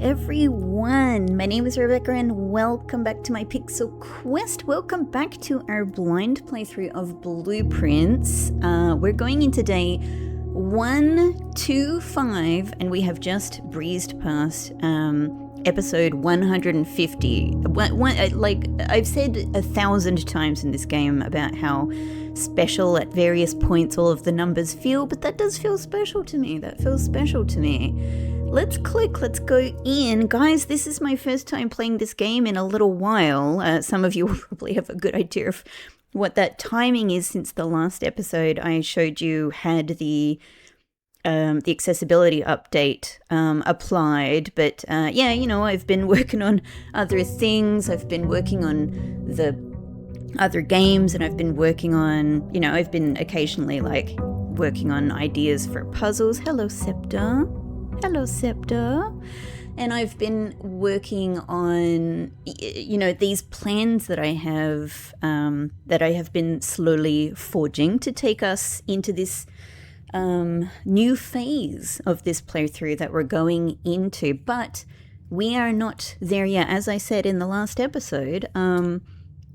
everyone, my name is Rebecca and welcome back to my Pixel Quest. Welcome back to our blind playthrough of Blueprints. We're going into day 125 and we have just breezed past episode 150. Like I've said 1,000 times in this game about how special at various points all of the numbers feel, but that does feel special to me. That feels special to me. Let's go in. Guys, this is my first time playing this game in a little while. Some of you will probably have a good idea of what that timing is, since the last episode I showed you had the accessibility update applied. But yeah, you know, I've been working on other things. I've been working on the other games, and I've been working on, you know, I've been occasionally like working on ideas for puzzles. Hello, Scepter. Hello, Scepter. And I've been working on, you know, these plans that I have been slowly forging to take us into this new phase of this playthrough that we're going into. But we are not there yet. As I said in the last episode, you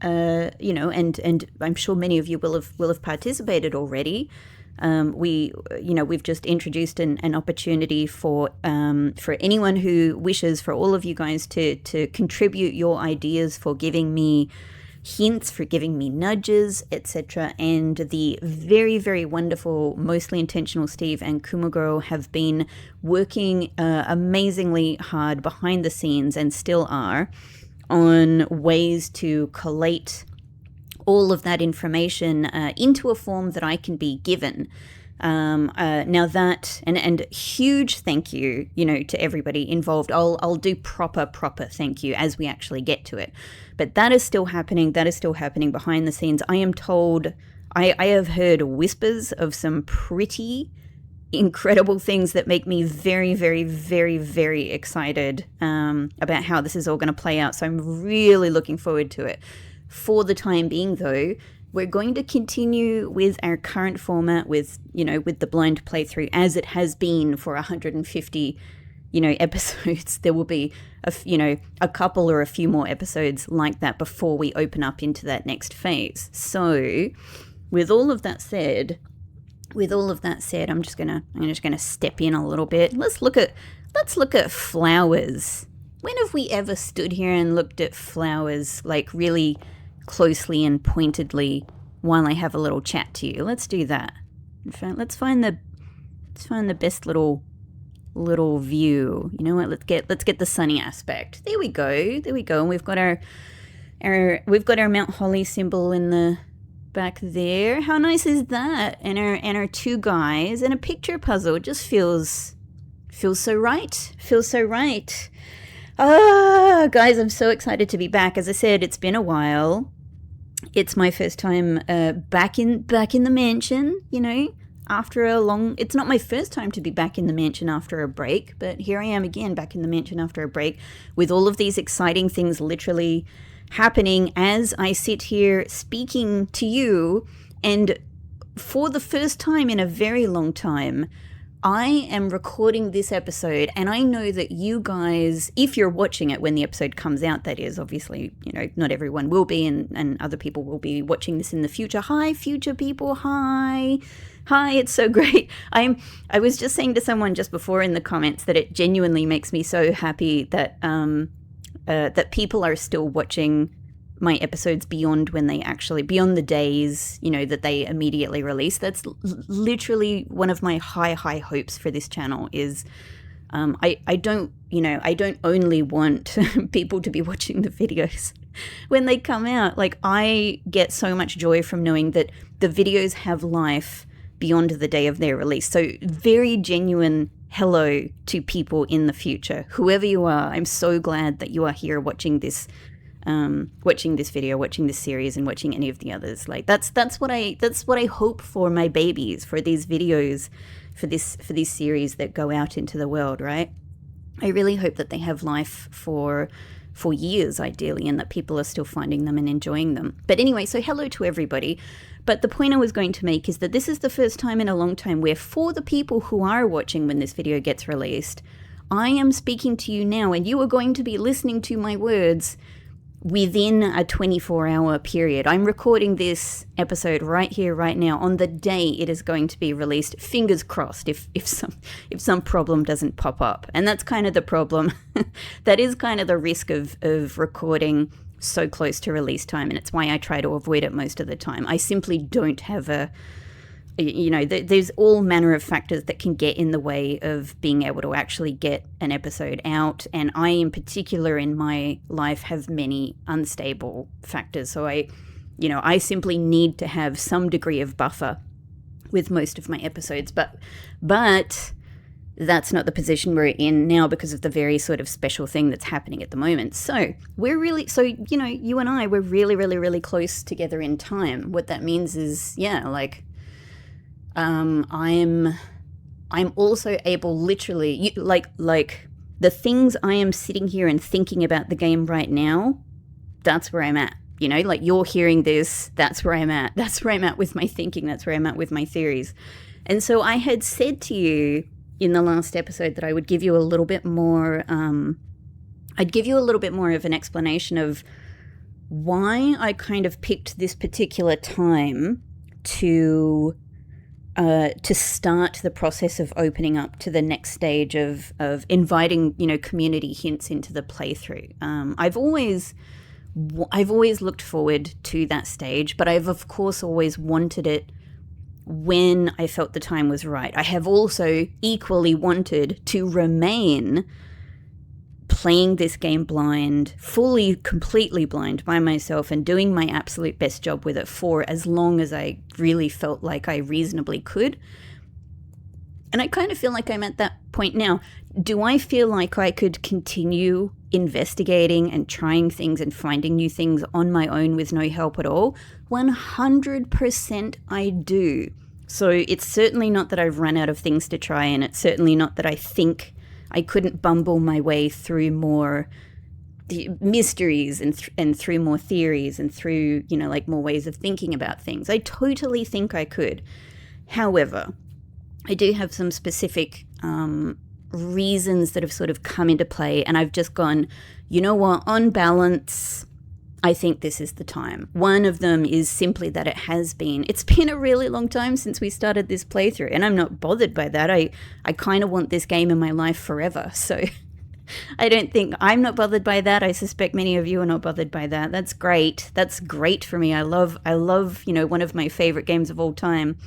know, and I'm sure many of you will have participated already. We've just introduced an opportunity for anyone who wishes, for all of you guys to contribute your ideas, for giving me hints, for giving me nudges, etc. And the very, very wonderful, mostly intentional Steve and Kumagirl have been working amazingly hard behind the scenes, and still are, on ways to collate all of that information into a form that I can be given. Now that, and huge thank you, you know, to everybody involved. I'll do proper thank you as we actually get to it. But that is still happening. That is still happening behind the scenes. I am told, I have heard whispers of some pretty incredible things that make me very, very, very, very excited about how this is all going to play out. So I'm really looking forward to it. For the time being, though, we're going to continue with our current format, with, you know, with the blind playthrough as it has been for 150, you know, episodes. There will be a couple or a few more episodes like that before we open up into that next phase. So, with all of that said, I'm just gonna step in a little bit. Let's look at flowers. When have we ever stood here and looked at flowers like really closely and pointedly while I have a little chat to you? Let's do that. In fact, let's find the best little view. You know what? Let's get the sunny aspect. There we go. And we've got our Mount Holly symbol in the back there. How nice is that? And our two guys and a picture puzzle. It just feels so right. Guys, I'm so excited to be back. As I said, it's been a while. It's my first time back in the mansion, you know, after a long... It's not my first time to be back in the mansion after a break, but here I am again back in the mansion after a break, with all of these exciting things literally happening as I sit here speaking to you. And for the first time in a very long time, I am recording this episode, and I know that you guys, if you're watching it when the episode comes out, that is, obviously, you know, not everyone will be, and other people will be watching this in the future. Hi, future people. Hi, it's so great. I was just saying to someone just before in the comments that it genuinely makes me so happy that that people are still watching my episodes beyond the days, you know, that they immediately release. That's literally one of my high hopes for this channel is, I don't only want people to be watching the videos when they come out. Like, I get so much joy from knowing that the videos have life beyond the day of their release. So very genuine hello to people in the future, whoever you are. I'm so glad that you are here watching this video, watching this series, and watching any of the others. Like, that's what I hope for my babies, for these videos, for these series that go out into the world, right? I really hope that they have life for years, ideally, and that people are still finding them and enjoying them. But anyway, so hello to everybody. But the point I was going to make is that this is the first time in a long time where, for the people who are watching when this video gets released, I am speaking to you now, and you are going to be listening to my words within a 24-hour period. I'm recording this episode right here, right now, on the day it is going to be released. Fingers crossed if some problem doesn't pop up. And that's kind of the problem. That is kind of the risk of recording so close to release time, and it's why I try to avoid it most of the time. I simply don't have there's all manner of factors that can get in the way of being able to actually get an episode out, and I in particular in my life have many unstable factors, so I simply need to have some degree of buffer with most of my episodes, but that's not the position we're in now because of the very sort of special thing that's happening at the moment. So you and I, we're really, really, really close together in time. What that means is, I'm also able, literally, like the things I am sitting here and thinking about the game right now, that's where I'm at. Like you're hearing this, that's where I'm at. That's where I'm at with my thinking. That's where I'm at with my theories. And so I had said to you in the last episode that I would give you a little bit more, I'd give you a little bit more of an explanation of why I kind of picked this particular time to start the process of opening up to the next stage of inviting, community hints into the playthrough. I've always looked forward to that stage, but I've of course always wanted it when I felt the time was right. I have also equally wanted to remain playing this game blind, fully, completely blind by myself, and doing my absolute best job with it for as long as I really felt like I reasonably could. And I kind of feel like I'm at that point now. Do I feel like I could continue investigating and trying things and finding new things on my own with no help at all? 100% I do. So it's certainly not that I've run out of things to try, and it's certainly not that I think I couldn't bumble my way through more mysteries and through more theories and through, more ways of thinking about things. I totally think I could. However, I do have some specific reasons that have sort of come into play, and I've just gone, you know what, on balance, I think this is the time. One of them is simply that it's been a really long time since we started this playthrough, and I'm not bothered by that. I kind of want this game in my life forever, so I'm not bothered by that. I suspect many of you are not bothered by that. That's great. That's great for me. I love, one of my favorite games of all time,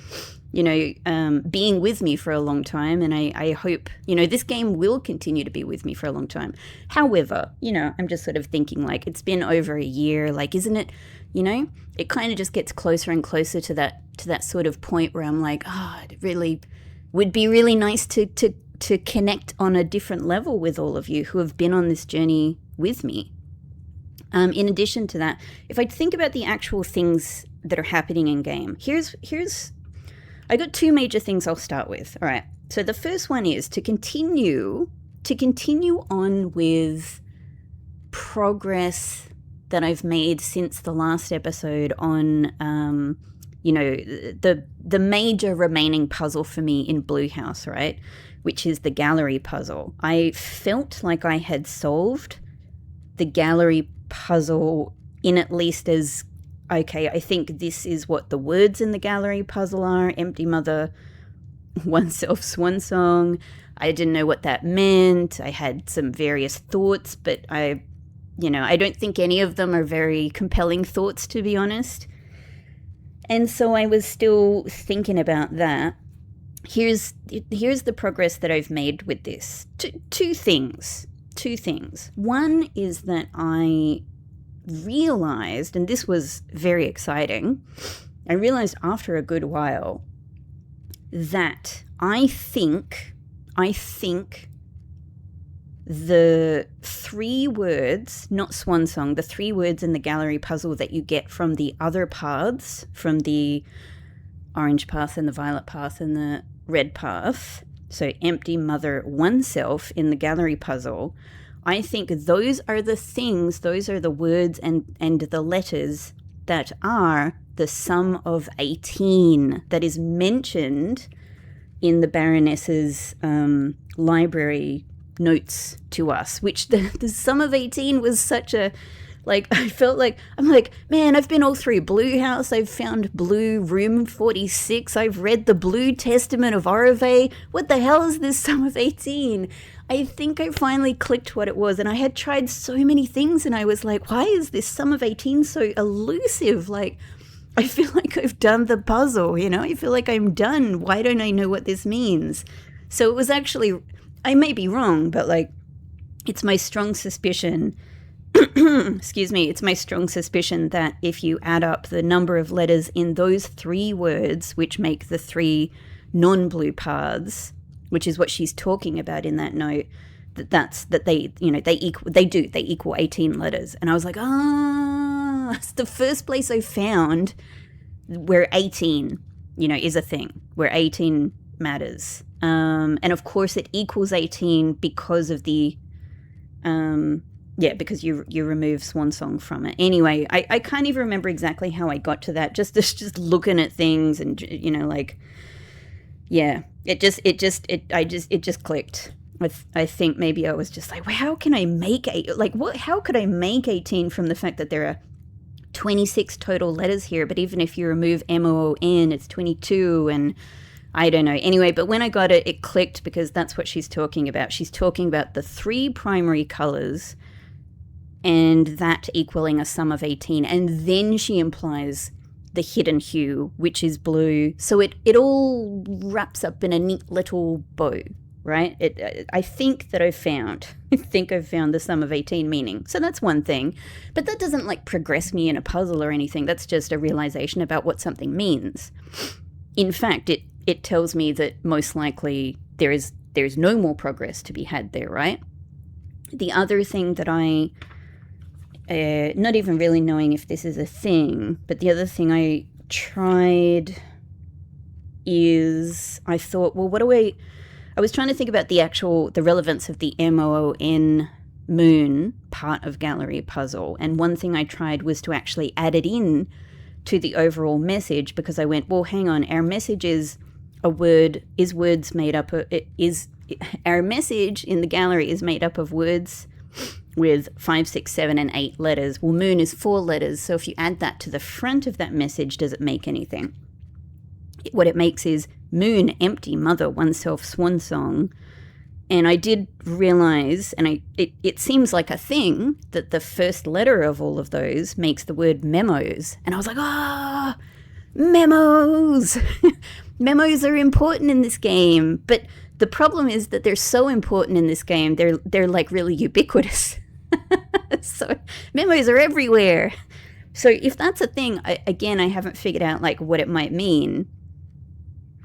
being with me for a long time. And I hope, this game will continue to be with me for a long time. However, I'm just sort of thinking like it's been over a year, like, isn't it, it kind of just gets closer and closer to that sort of point where I'm like, it really would be really nice to connect on a different level with all of you who have been on this journey with me. In addition to that, if I think about the actual things that are happening in game, I got two major things I'll start with. All right. So the first one is to continue on with progress that I've made since the last episode on, the major remaining puzzle for me in Blue House, right? Which is the gallery puzzle. I felt like I had solved the gallery puzzle in at least as, okay, I think this is what the words in the gallery puzzle are. Empty mother, oneself swan song. I didn't know what that meant. I had some various thoughts, but I don't think any of them are very compelling thoughts, to be honest. And so I was still thinking about that. Here's the progress that I've made with this. Two things. One is that I realized, and this was very exciting, I realized after a good while that I think the three words, not swan song, the three words in the gallery puzzle that you get from the other paths, from the orange path and the violet path and the red path, so empty mother, oneself in the gallery puzzle, I think those are the things, those are the words and the letters that are the sum of 18 that is mentioned in the Baroness's library notes to us, which the sum of 18 was such a, like, I felt like, I'm like, man, I've been all through Blue House. I've found Blue Room 46. I've read the Blue Testament of Orove. What the hell is this sum of 18? I think I finally clicked what it was, and I had tried so many things, and I was like, why is this sum of 18 so elusive? Like, I feel like I've done the puzzle, you know? I feel like I'm done. Why don't I know what this means? So it was actually, I may be wrong, but like, it's my strong suspicion, excuse me, it's my strong suspicion that if you add up the number of letters in those 3 words, which make the 3 non-blue paths, which is what she's talking about in that note, that they, you know, they equal 18 letters. And I was like, it's the first place I found where 18, you know, is a thing, where 18 matters. And of course it equals 18 because of the, because you remove Swan Song from it. Anyway, I can't even remember exactly how I got to that, just looking at things and, you know, like, yeah, it just clicked. I think maybe I was just like, well, how can I make how could I make 18 from the fact that there are 26 total letters here, but even if you remove MOON, it's 22, and I don't know. Anyway, but when I got it, it clicked, because that's what she's talking about. She's talking about the 3 primary colors and that equaling a sum of 18, and then she implies the hidden hue, which is blue. So it all wraps up in a neat little bow, right? I think I've found the sum of 18 meaning. So that's one thing. But that doesn't like progress me in a puzzle or anything. That's just a realization about what something means. In fact, it tells me that most likely there is no more progress to be had there, right? The other thing that I, not even really knowing if this is a thing, but the other thing I tried is, I thought, well, I was trying to think about the relevance of the MOON moon part of gallery puzzle. And one thing I tried was to actually add it in to the overall message, because I went, well, hang on, our message our message in the gallery is made up of words with 5, 6, 7, and 8 letters. Well, moon is 4 letters. So if you add that to the front of that message, does it make anything? What it makes is moon, empty, mother, oneself, swan song. And I did realize, and it seems like a thing, that the first letter of all of those makes the word memos. And I was like, memos! Memos are important in this game. But the problem is that they're so important in this game, they're like really ubiquitous. So memos are everywhere. So if that's a thing, I haven't figured out like what it might mean.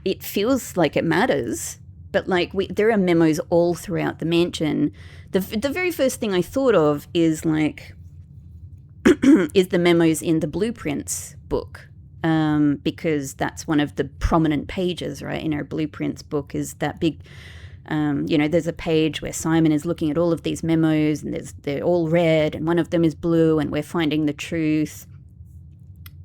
It feels like it matters, but like there are memos all throughout the mansion. The very first thing I thought of is like is the memos in the Blueprints book, because that's one of the prominent pages, right? In our Blueprints book is that big, there's a page where Simon is looking at all of these memos, and they're all red, and one of them is blue, and we're finding the truth.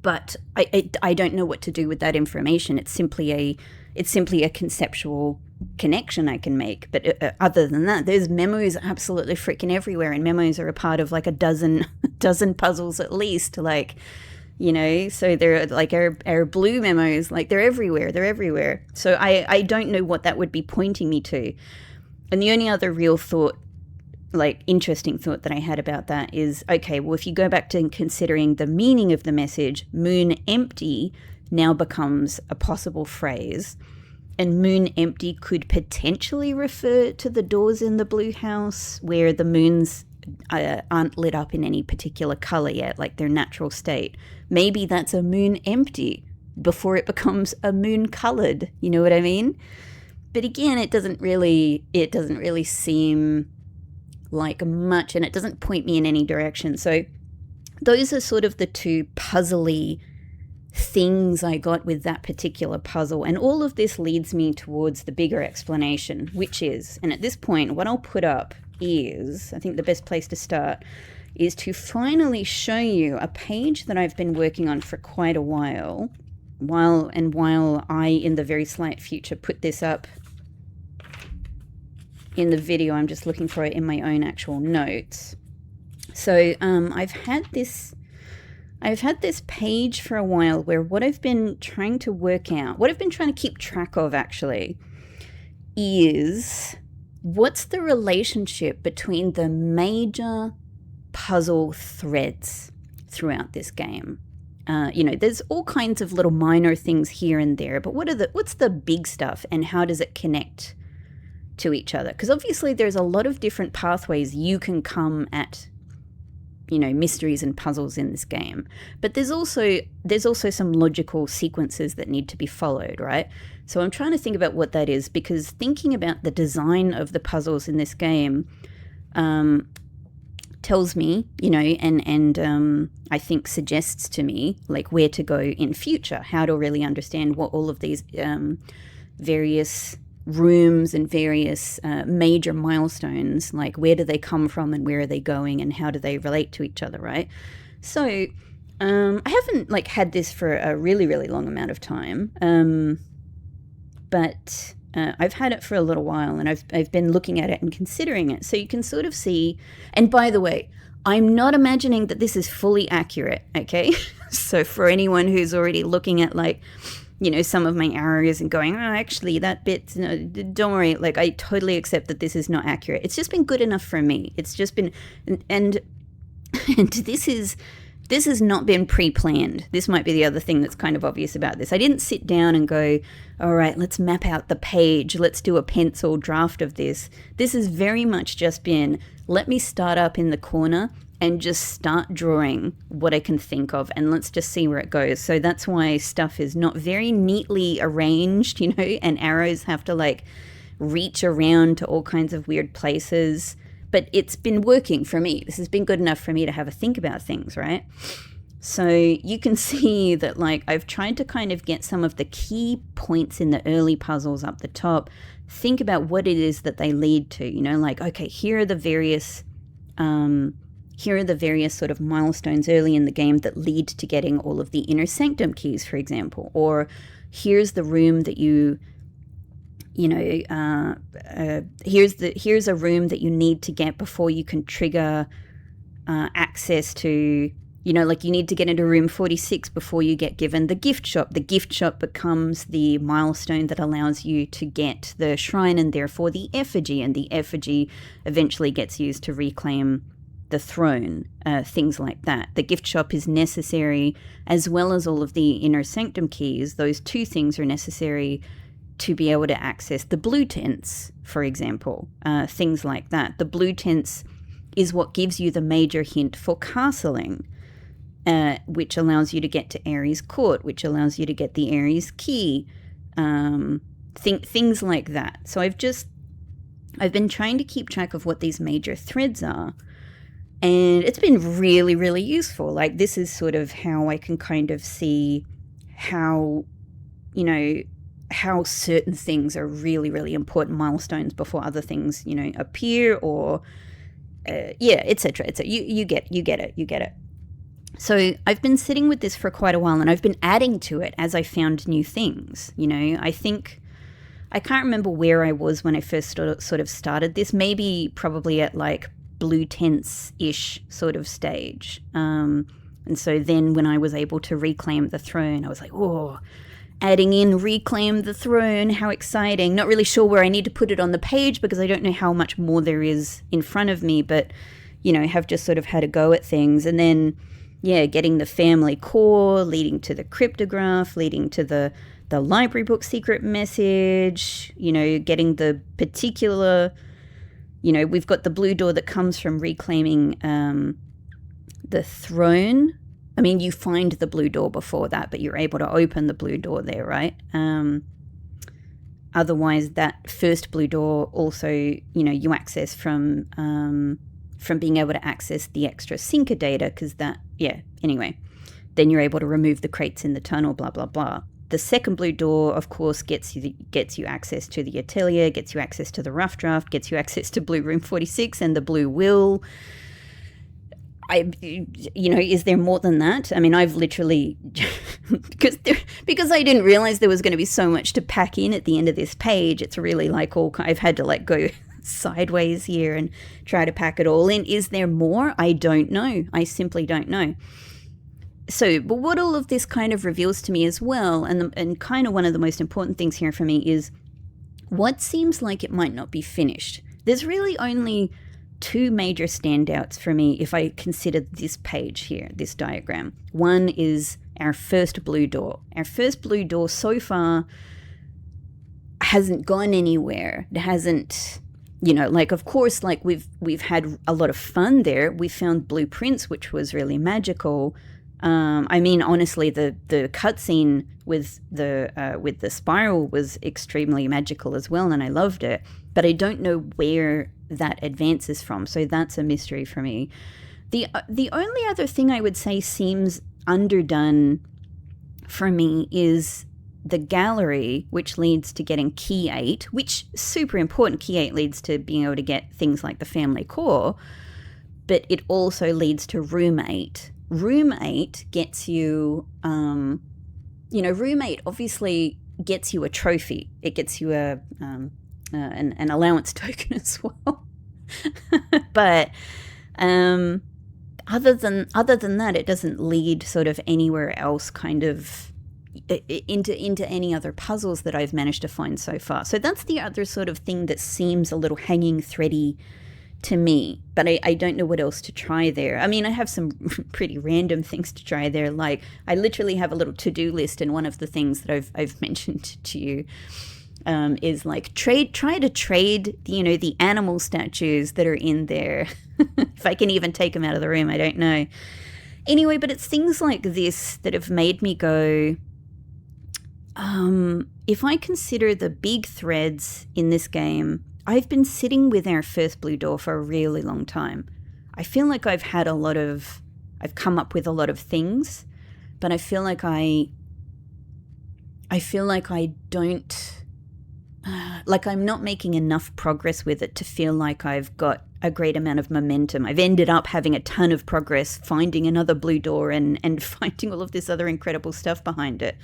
But I don't know what to do with that information. It's simply a conceptual connection I can make. But other than that, there's memos absolutely freaking everywhere, and memos are a part of like a dozen puzzles at least. Like, you know, so they're like our blue memos, like they're everywhere. So I don't know what that would be pointing me to. And the only other real thought, like interesting thought that I had about that is, okay, well, if you go back to considering the meaning of the message, moon empty now becomes a possible phrase, and moon empty could potentially refer to the doors in the blue house where the moons aren't lit up in any particular color yet, like their natural state. Maybe that's a moon empty before it becomes a moon colored, you know what I mean? But again, it doesn't really seem like much, and it doesn't point me in any direction. So those are sort of the two puzzly things I got with that particular puzzle. And all of this leads me towards the bigger explanation, which is, and at this point, what I'll put up is, I think the best place to start is to finally show you a page that I've been working on for quite a while I, in the very slight future, put this up in the video. I'm just looking for it in my own actual notes. So I've had this page for a while where what I've been trying to work out, what I've been trying to keep track of actually, is what's the relationship between the major puzzle threads throughout this game. There's all kinds of little minor things here and there, but what's the big stuff and how does it connect to each other? Because obviously there's a lot of different pathways you can come at, mysteries and puzzles in this game. But there's also some logical sequences that need to be followed, right? So I'm trying to think about what that is, because thinking about the design of the puzzles in this game tells me, and I think suggests to me like where to go in future, how to really understand what all of these various rooms and various major milestones, like where do they come from and where are they going and how do they relate to each other, right? So I haven't had this for a really, really long amount of time, but I've had it for a little while and I've been looking at it and considering it. So you can sort of see, and by the way, I'm not imagining that this is fully accurate, okay? So for anyone who's already looking at some of my areas and going, oh, actually that bit, don't worry, I totally accept that this is not accurate. It's just been good enough for me. It's just been, and this has not been pre-planned. This might be the other thing that's kind of obvious about this. I didn't sit down and go, all right, let's map out the page. Let's do a pencil draft of this. This has very much just been, let me start up in the corner and just start drawing what I can think of, and let's just see where it goes. So that's why stuff is not very neatly arranged, and arrows have to reach around to all kinds of weird places. But it's been working for me. This has been good enough for me to have a think about things, right? So you can see that I've tried to kind of get some of the key points in the early puzzles up the top, think about what it is that they lead to, okay, here are the various sort of milestones early in the game that lead to getting all of the inner sanctum keys, for example. Or here's the room that here's a room that you need to get before you can trigger access to, you need to get into room 46 before you get given the gift shop. The gift shop becomes the milestone that allows you to get the shrine and therefore the effigy, and the effigy eventually gets used to reclaim the throne, things like that. The gift shop is necessary, as well as all of the inner sanctum keys. Those two things are necessary to be able to access the blue tents, for example, things like that. The blue tents is what gives you the major hint for castling, which allows you to get to Ares Court, which allows you to get the Ares key, things like that. So I've been trying to keep track of what these major threads are, and it's been really, really useful. This is sort of how I can kind of see how certain things are really, really important milestones before other things, appear, or etc. You get it. So I've been sitting with this for quite a while, and I've been adding to it as I found new things. I think I can't remember where I was when I first sort of started this. Probably at blue tents-ish sort of stage. And so then when I was able to reclaim the throne, I was like, oh, adding in reclaim the throne, how exciting. Not really sure where I need to put it on the page because I don't know how much more there is in front of me, but, have just sort of had a go at things. And then, getting the family core, leading to the cryptograph, leading to the library book secret message, getting the particular, we've got the blue door that comes from reclaiming the throne. I mean, you find the blue door before that, but you're able to open the blue door there, right? Otherwise, that first blue door also, you access from being able to access the extra sinker data, because anyway. Then you're able to remove the crates in the tunnel, blah, blah, blah. The second blue door, of course, gets you access to the atelier, gets you access to the rough draft, gets you access to blue room 46 and the blue will. Is there more than that? I mean, I've literally, because I didn't realize there was going to be so much to pack in at the end of this page. It's really I've had to go sideways here and try to pack it all in. Is there more? I don't know. I simply don't know. So, but what all of this kind of reveals to me as well, and kind of one of the most important things here for me is what seems like it might not be finished. There's really only two major standouts for me if I consider this page here, this diagram. One is our first blue door. Our first blue door so far hasn't gone anywhere. It hasn't, like, of course, like we've had a lot of fun there. We found blueprints, which was really magical. I mean, honestly, the cutscene with the spiral was extremely magical as well, and I loved it. But I don't know where that advances from, so that's a mystery for me. The only other thing I would say seems underdone for me is the gallery, which leads to getting key 8, which super important. Key 8 leads to being able to get things like the family core, but it also leads to room 8. Room 8 gets you, room 8 obviously gets you a trophy. It gets you an allowance token as well. But other than that, it doesn't lead sort of anywhere else kind of into any other puzzles that I've managed to find so far. So that's the other sort of thing that seems a little hanging thready to me, but I don't know what else to try there. I mean, I have some pretty random things to try there. Like, I literally have a little to-do list, and one of the things that I've mentioned to you is like try to trade the animal statues that are in there. If I can even take them out of the room, I don't know. Anyway, but it's things like this that have made me go, if I consider the big threads in this game, I've been sitting with our first blue door for a really long time. I feel like I've come up with a lot of things, but I feel like I don't, like I'm not making enough progress with it to feel like I've got a great amount of momentum. I've ended up having a ton of progress, finding another blue door and finding all of this other incredible stuff behind it.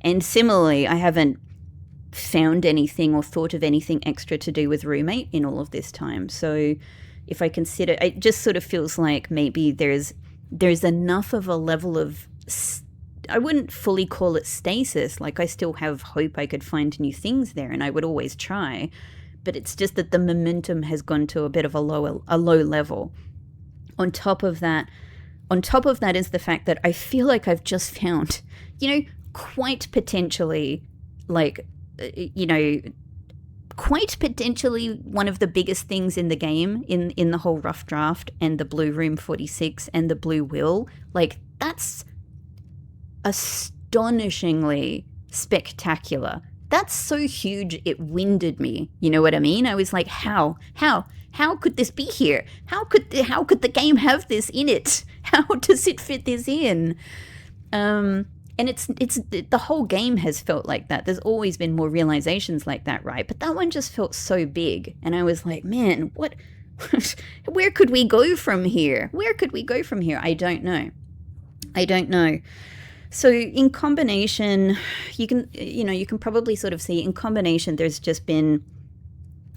And similarly, I haven't found anything or thought of anything extra to do with room 8 in all of this time. So if I consider, it just sort of feels like maybe there's enough of a level of, I wouldn't fully call it stasis. Like, I still have hope I could find new things there, and I would always try. But it's just that the momentum has gone to a bit of a low level. On top of that is the fact that I feel like I've just found, quite potentially, quite potentially one of the biggest things in the game, in the whole rough draft and the blue room 46 and the blue will. Like, that's astonishingly spectacular. That's so huge it winded me. You know what I mean? I was like, how could this be here? How could the game have this in it? How does it fit this in? And it's the whole game has felt like that. There's always been more realizations like that, right? But that one just felt so big. And I was like, man, what? Where could we go from here? I don't know. So in combination, you can probably sort of see in combination, there's just been,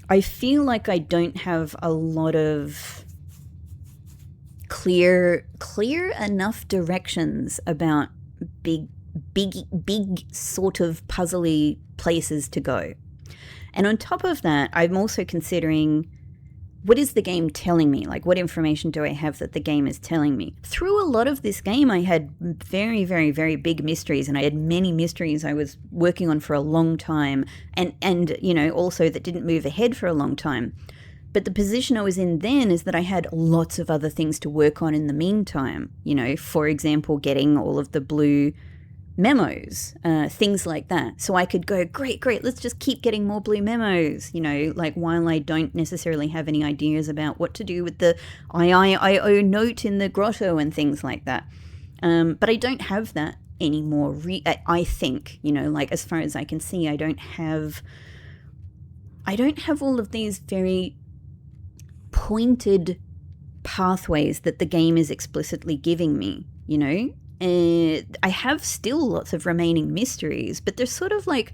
I feel like I don't have a lot of clear enough directions about big sort of puzzly places to go. And on top of that, I'm also considering, what is the game telling me? Like, what information do I have that the game is telling me? Through a lot of this game, I had very, very, very big mysteries, and I had many mysteries I was working on for a long time, and also that didn't move ahead for a long time. But the position I was in then is that I had lots of other things to work on in the meantime. For example, getting all of the blue memos, things like that. So I could go, great, let's just keep getting more blue memos, like while I don't necessarily have any ideas about what to do with the IIIO note in the grotto and things like that. But I don't have that anymore. I think, like as far as I can see, I don't have all of these very pointed pathways that the game is explicitly giving me, I have still lots of remaining mysteries, but they're sort of like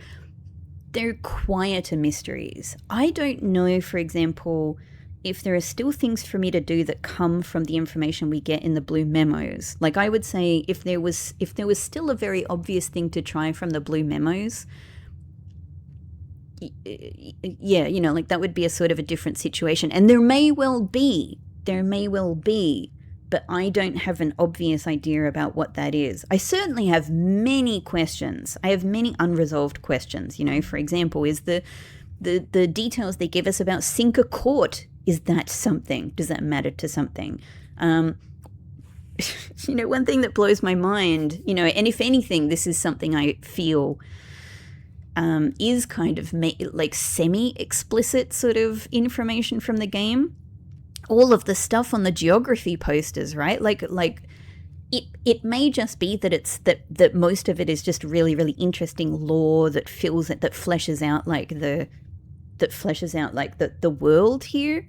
they're quieter mysteries. I don't know, for example, if there are still things for me to do that come from the information we get in the blue memos. Like, I would say if there was still a very obvious thing to try from the blue memos, yeah, you know, like that would be a sort of a different situation. And there may well be, but I don't have an obvious idea about what that is. I certainly have many questions. I have many unresolved questions. You know, for example, is the details they give us about Cinque Court, is that something? Does that matter to something? You know, one thing that blows my mind, you know, and if anything, this is something I feel is kind of like semi-explicit sort of information from the game. All of the stuff on the geography posters, right? Like it may just be that it's that most of it is just really, really interesting lore that fleshes out like the world here.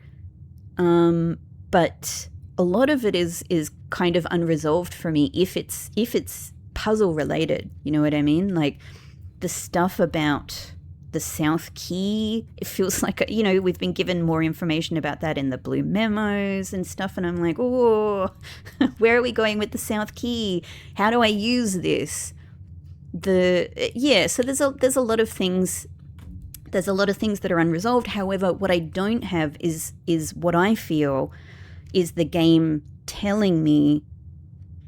But a lot of it is kind of unresolved for me if it's puzzle related, you know what I mean? Like the stuff about the South Key, it feels like, you know, we've been given more information about that in the blue memos and stuff, and I'm like, oh, where are we going with the South Key? How do I use this? So there's a lot of things. There's a lot of things that are unresolved. However, what I don't have is what I feel is the game telling me,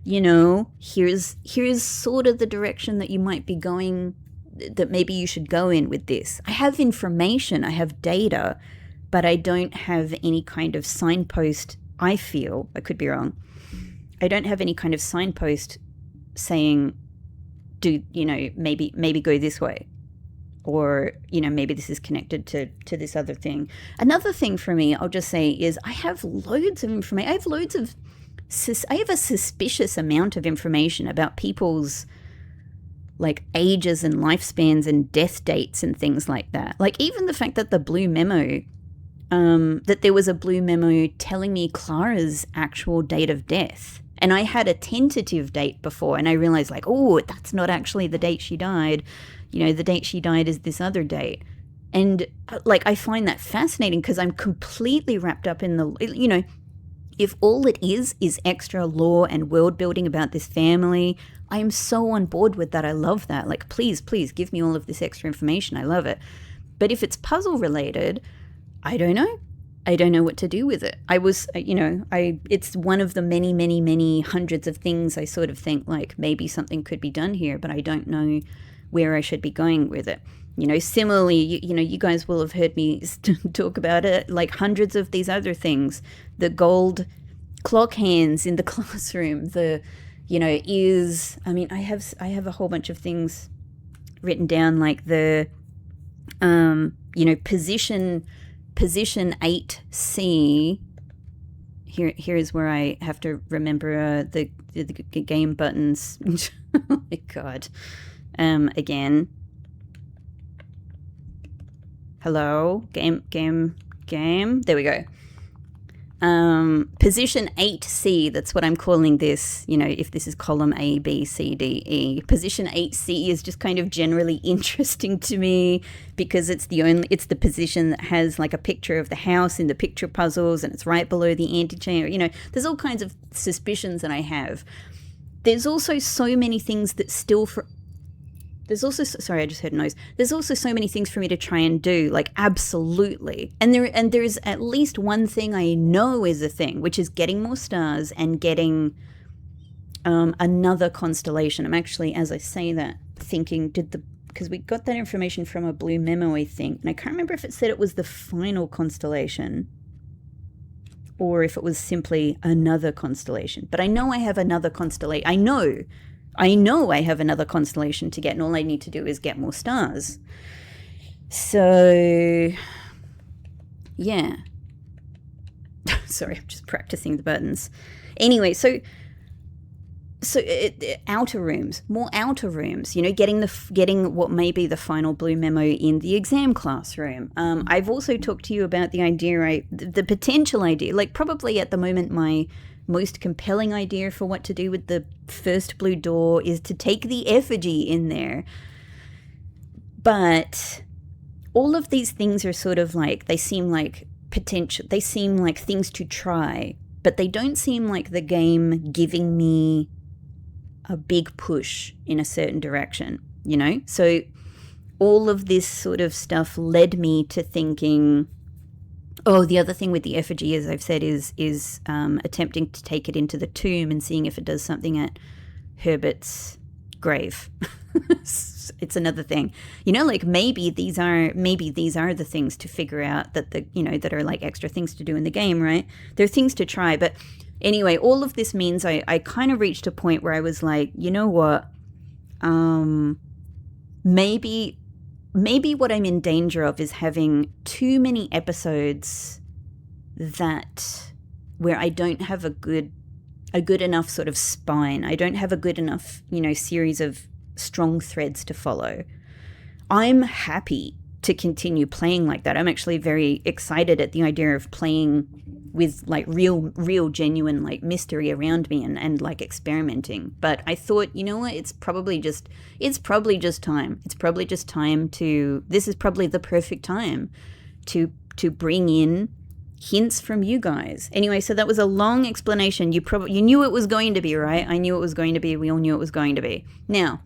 you know, here's sort of the direction that you might be going, that maybe you should go in with this. I have information, I have data, but I don't have any kind of signpost. I feel, I could be wrong, I don't have any kind of signpost saying, do, you know, maybe go this way, or, you know, maybe this is connected to this other thing. Another thing for me, I'll just say, is I have loads of information. I have a suspicious amount of information about people's like ages and lifespans and death dates and things like that. Like even the fact that the blue memo, that there was a blue memo telling me Clara's actual date of death. And I had a tentative date before, and I realized like, oh, that's not actually the date she died. You know, the date she died is this other date. And like, I find that fascinating because I'm completely wrapped up in the, you know, if all it is extra lore and world building about this family, I am so on board with that. I love that. Like, please give me all of this extra information. I love it. But if it's puzzle related, I don't know. I don't know what to do with it. It's one of the many, many, many hundreds of things I sort of think like maybe something could be done here, but I don't know where I should be going with it. You know, similarly, you guys will have heard me talk about it, like hundreds of these other things. The gold clock hands in the classroom, I have a whole bunch of things written down, like the, position 8C. Here is where I have to remember the game buttons. Oh my God. Again. Hello, game. There we go. Position 8C, that's what I'm calling this, you know, if this is column A, B, C, D, E. Position 8C is just kind of generally interesting to me because it's the position that has like a picture of the house in the picture puzzles, and it's right below the antechamber. You know, there's all kinds of suspicions that I have. There's also so many things that sorry, I just heard a noise. There's also so many things for me to try and do, like absolutely. And there's at least one thing I know is a thing, which is getting more stars and getting another constellation. I'm actually, as I say that, thinking, because we got that information from a blue memo, I think, and I can't remember if it said it was the final constellation or if it was simply another constellation. But I know I have another constellation. I know I have another constellation to get, and all I need to do is get more stars. So, yeah. Sorry, I'm just practicing the buttons. Anyway, so outer rooms, more outer rooms. You know, getting what may be the final blue memo in the exam classroom. I've also talked to you about the idea, the potential idea. Like probably at the moment, my most compelling idea for what to do with the first blue door is to take the effigy in there. But all of these things are sort of like, they seem like potential, they seem like things to try, but they don't seem like the game giving me a big push in a certain direction, you know? So all of this sort of stuff led me to thinking, oh, the other thing with the effigy, as I've said, is attempting to take it into the tomb and seeing if it does something at Herbert's grave. It's another thing, you know, like maybe these are the things to figure out that that are like extra things to do in the game, right? They're things to try. But anyway, all of this means I kind of reached a point where I was like, you know what, maybe what I'm in danger of is having too many episodes where I don't have a good enough sort of spine. I don't have a good enough, series of strong threads to follow. I'm happy to continue playing like that. I'm actually very excited at the idea of playing with like real genuine like mystery around me and like experimenting. But I thought, you know what, it's probably just time. It's probably just time this is probably the perfect time to bring in hints from you guys. Anyway, so that was a long explanation. You knew it was going to be, right? I knew it was going to be. We all knew it was going to be. Now,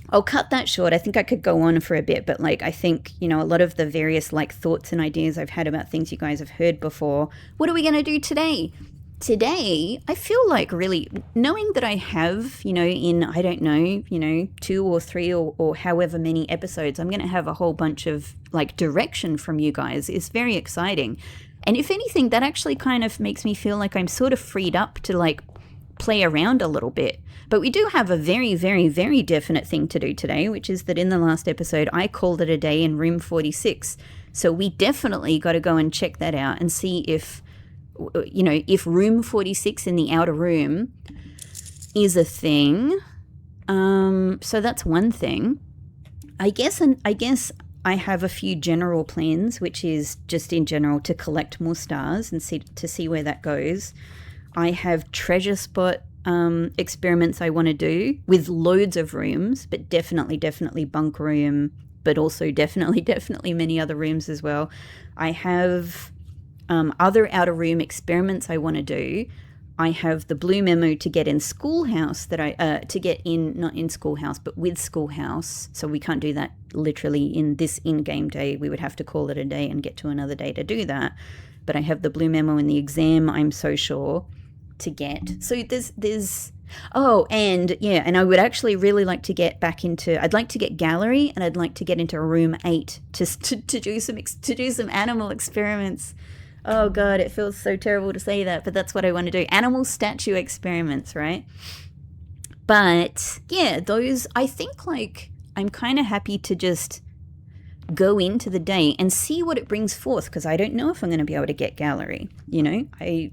I'll cut that short. I think I could go on for a bit, but like I think, a lot of the various like thoughts and ideas I've had about things you guys have heard before. What are we going to do today? Today, I feel like really knowing that I have, in, I don't know, 2 or 3 or however many episodes, I'm going to have a whole bunch of like direction from you guys is very exciting. And if anything, that actually kind of makes me feel like I'm sort of freed up to like play around a little bit. But we do have a very, very, very definite thing to do today, which is that in the last episode, I called it a day in room 46. So we definitely got to go and check that out and see if room 46 in the outer room is a thing. So that's one thing. I guess I have a few general plans, which is just in general to collect more stars and see where that goes. I have treasure spot experiments I want to do with loads of rooms, but definitely bunk room, but also definitely many other rooms as well. I have other outer room experiments I want to do. I have the blue memo to get in Schoolhouse to get in, not in Schoolhouse, but with Schoolhouse. So we can't do that literally in this in-game day. We would have to call it a day and get to another day to do that. But I have the blue memo in the exam, I'm so sure, to get. So and I would actually really like to get back into, I'd like to get gallery, and I'd like to get into room 8 to do some animal experiments. Oh God, it feels so terrible to say that, but that's what I want to do. Animal statue experiments, right? But yeah, those, I think like I'm kind of happy to just go into the day and see what it brings forth, because I don't know if I'm going to be able to get gallery, I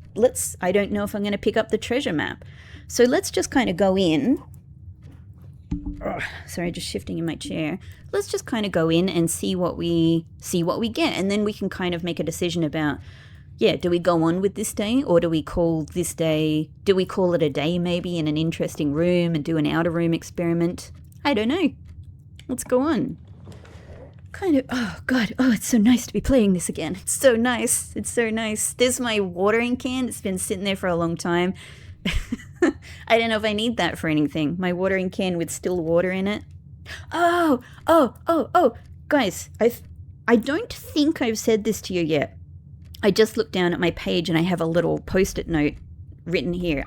don't know if I'm going to pick up the treasure map. So let's just kind of go in. Sorry, just shifting in my chair. Let's just kind of go in and see what we get, and then we can kind of make a decision about, do we go on with this day, or do we call it a day maybe in an interesting room and do an outer room experiment? I don't know. Let's go on. Oh God, it's so nice to be playing this again. It's so nice. There's my watering can. It's been sitting there for a long time. I don't know if I need that for anything. My watering can with still water in it. Oh, guys, I don't think I've said this to you yet. I just looked down at my page and I have a little post-it note written here.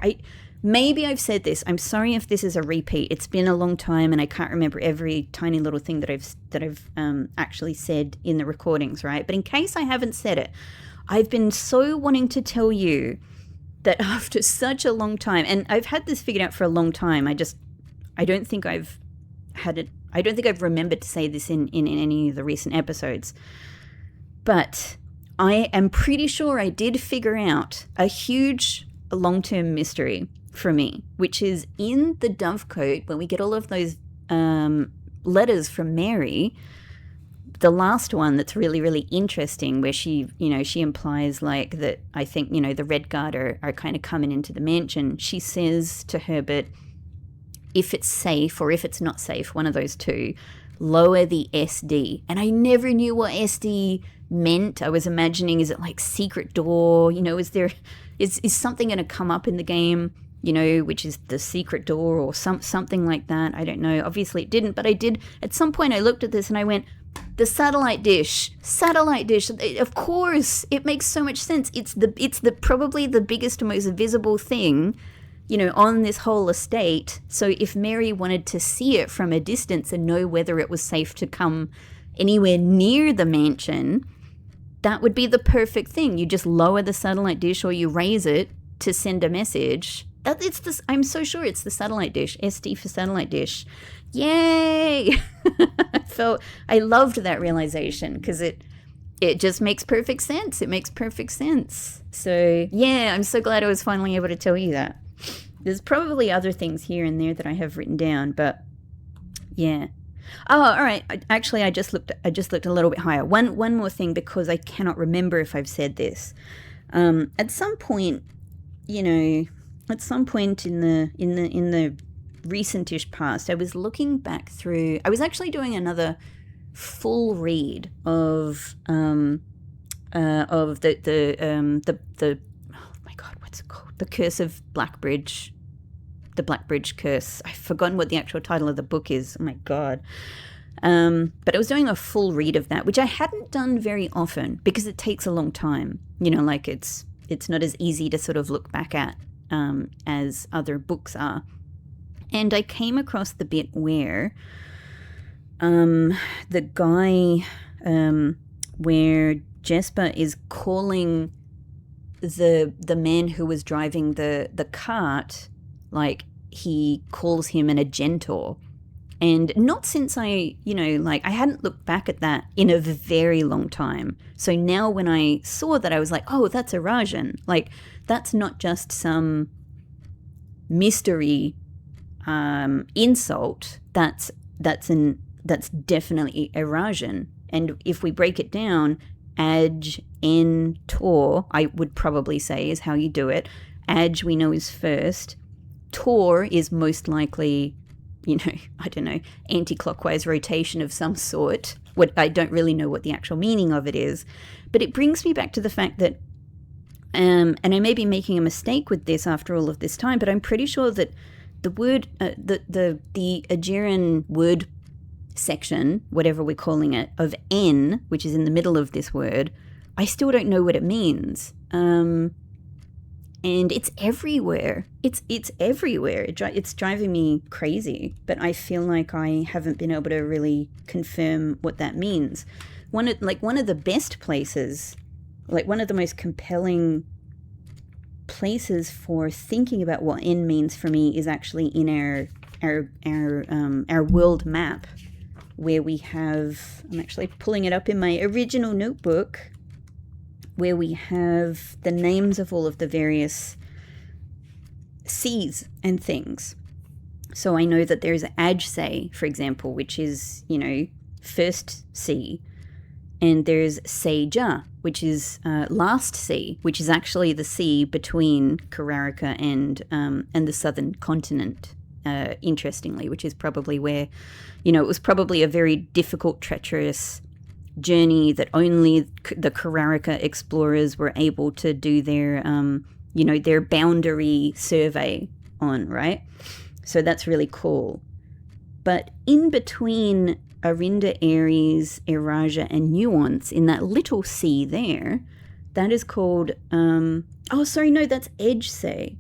Maybe I've said this. I'm sorry if this is a repeat. It's been a long time and I can't remember every tiny little thing that I've actually said in the recordings, right? But in case I haven't said it, I've been so wanting to tell you that after such a long time, and I've had this figured out for a long time, I don't think I've remembered to say this in any of the recent episodes, but I am pretty sure I did figure out a huge long-term mystery for me, which is in the Dovecote, when we get all of those letters from Mary, the last one that's really, really interesting, where she implies like that, I think, the Red Guard are kind of coming into the mansion. She says to Herbert, if it's safe or if it's not safe, one of those two, lower the SD. And I never knew what SD meant. I was imagining, is it like secret door? You know, is something going to come up in the game, you know, which is the secret door or something like that? I don't know. Obviously it didn't, but I did. At some point I looked at this and I went, the satellite dish. Of course, it makes so much sense. It's the probably the biggest and most visible thing, you know, on this whole estate. So if Mary wanted to see it from a distance and know whether it was safe to come anywhere near the mansion, that would be the perfect thing. You just lower the satellite dish or you raise it to send a message. I'm so sure it's the satellite dish. SD for satellite dish. Yay! I loved that realization because it just makes perfect sense. It makes perfect sense. So yeah, I'm so glad I was finally able to tell you that. There's probably other things here and there that I have written down, but yeah. Oh, all right. I just looked a little bit higher. One more thing, because I cannot remember if I've said this. At some point, you know, in the recentish past, I was looking back through. I was actually doing another full read of the oh my God, what's it called? The Curse of Blackbridge. The Blackbridge Curse. I've forgotten what the actual title of the book is. Oh my God. But I was doing a full read of that, which I hadn't done very often because it takes a long time. You know, like it's not as easy to sort of look back at as other books are. And I came across the bit where the guy where Jesper is calling the man who was driving the cart, like he calls him an agentor. And not since I hadn't looked back at that in a very long time. So now when I saw that, I was like, oh, that's a Rajan. Like, that's not just some mystery insult. That's definitely a Rajan. And if we break it down, Aj, En, Tor, I would probably say is how you do it. Aj we know is first. Tor is most likely, you know, I don't know, anti-clockwise rotation of some sort. I don't really know what the actual meaning of it is. But it brings me back to the fact that, and I may be making a mistake with this after all of this time, but I'm pretty sure that the word, the Aegean word section, whatever we're calling it, of N, which is in the middle of this word, I still don't know what it means. And it's everywhere. It's everywhere. It's driving me crazy. But I feel like I haven't been able to really confirm what that means. One of the best places, like one of the most compelling places for thinking about what N means for me is actually in our world map, where we have. I'm actually pulling it up in my original notebook, where we have the names of all of the various seas and things. So I know that there's Ajse, for example, which is, you know, first sea. And there's Seja, which is last sea, which is actually the sea between Kararika and the southern continent, interestingly, which is probably where, you know, it was probably a very difficult, treacherous journey that only the Kararika explorers were able to do their, their boundary survey on, right? So that's really cool. But in between Arinda, Aries, Eraja, and Nuance, in that little sea there, that is called, that's Edgesay.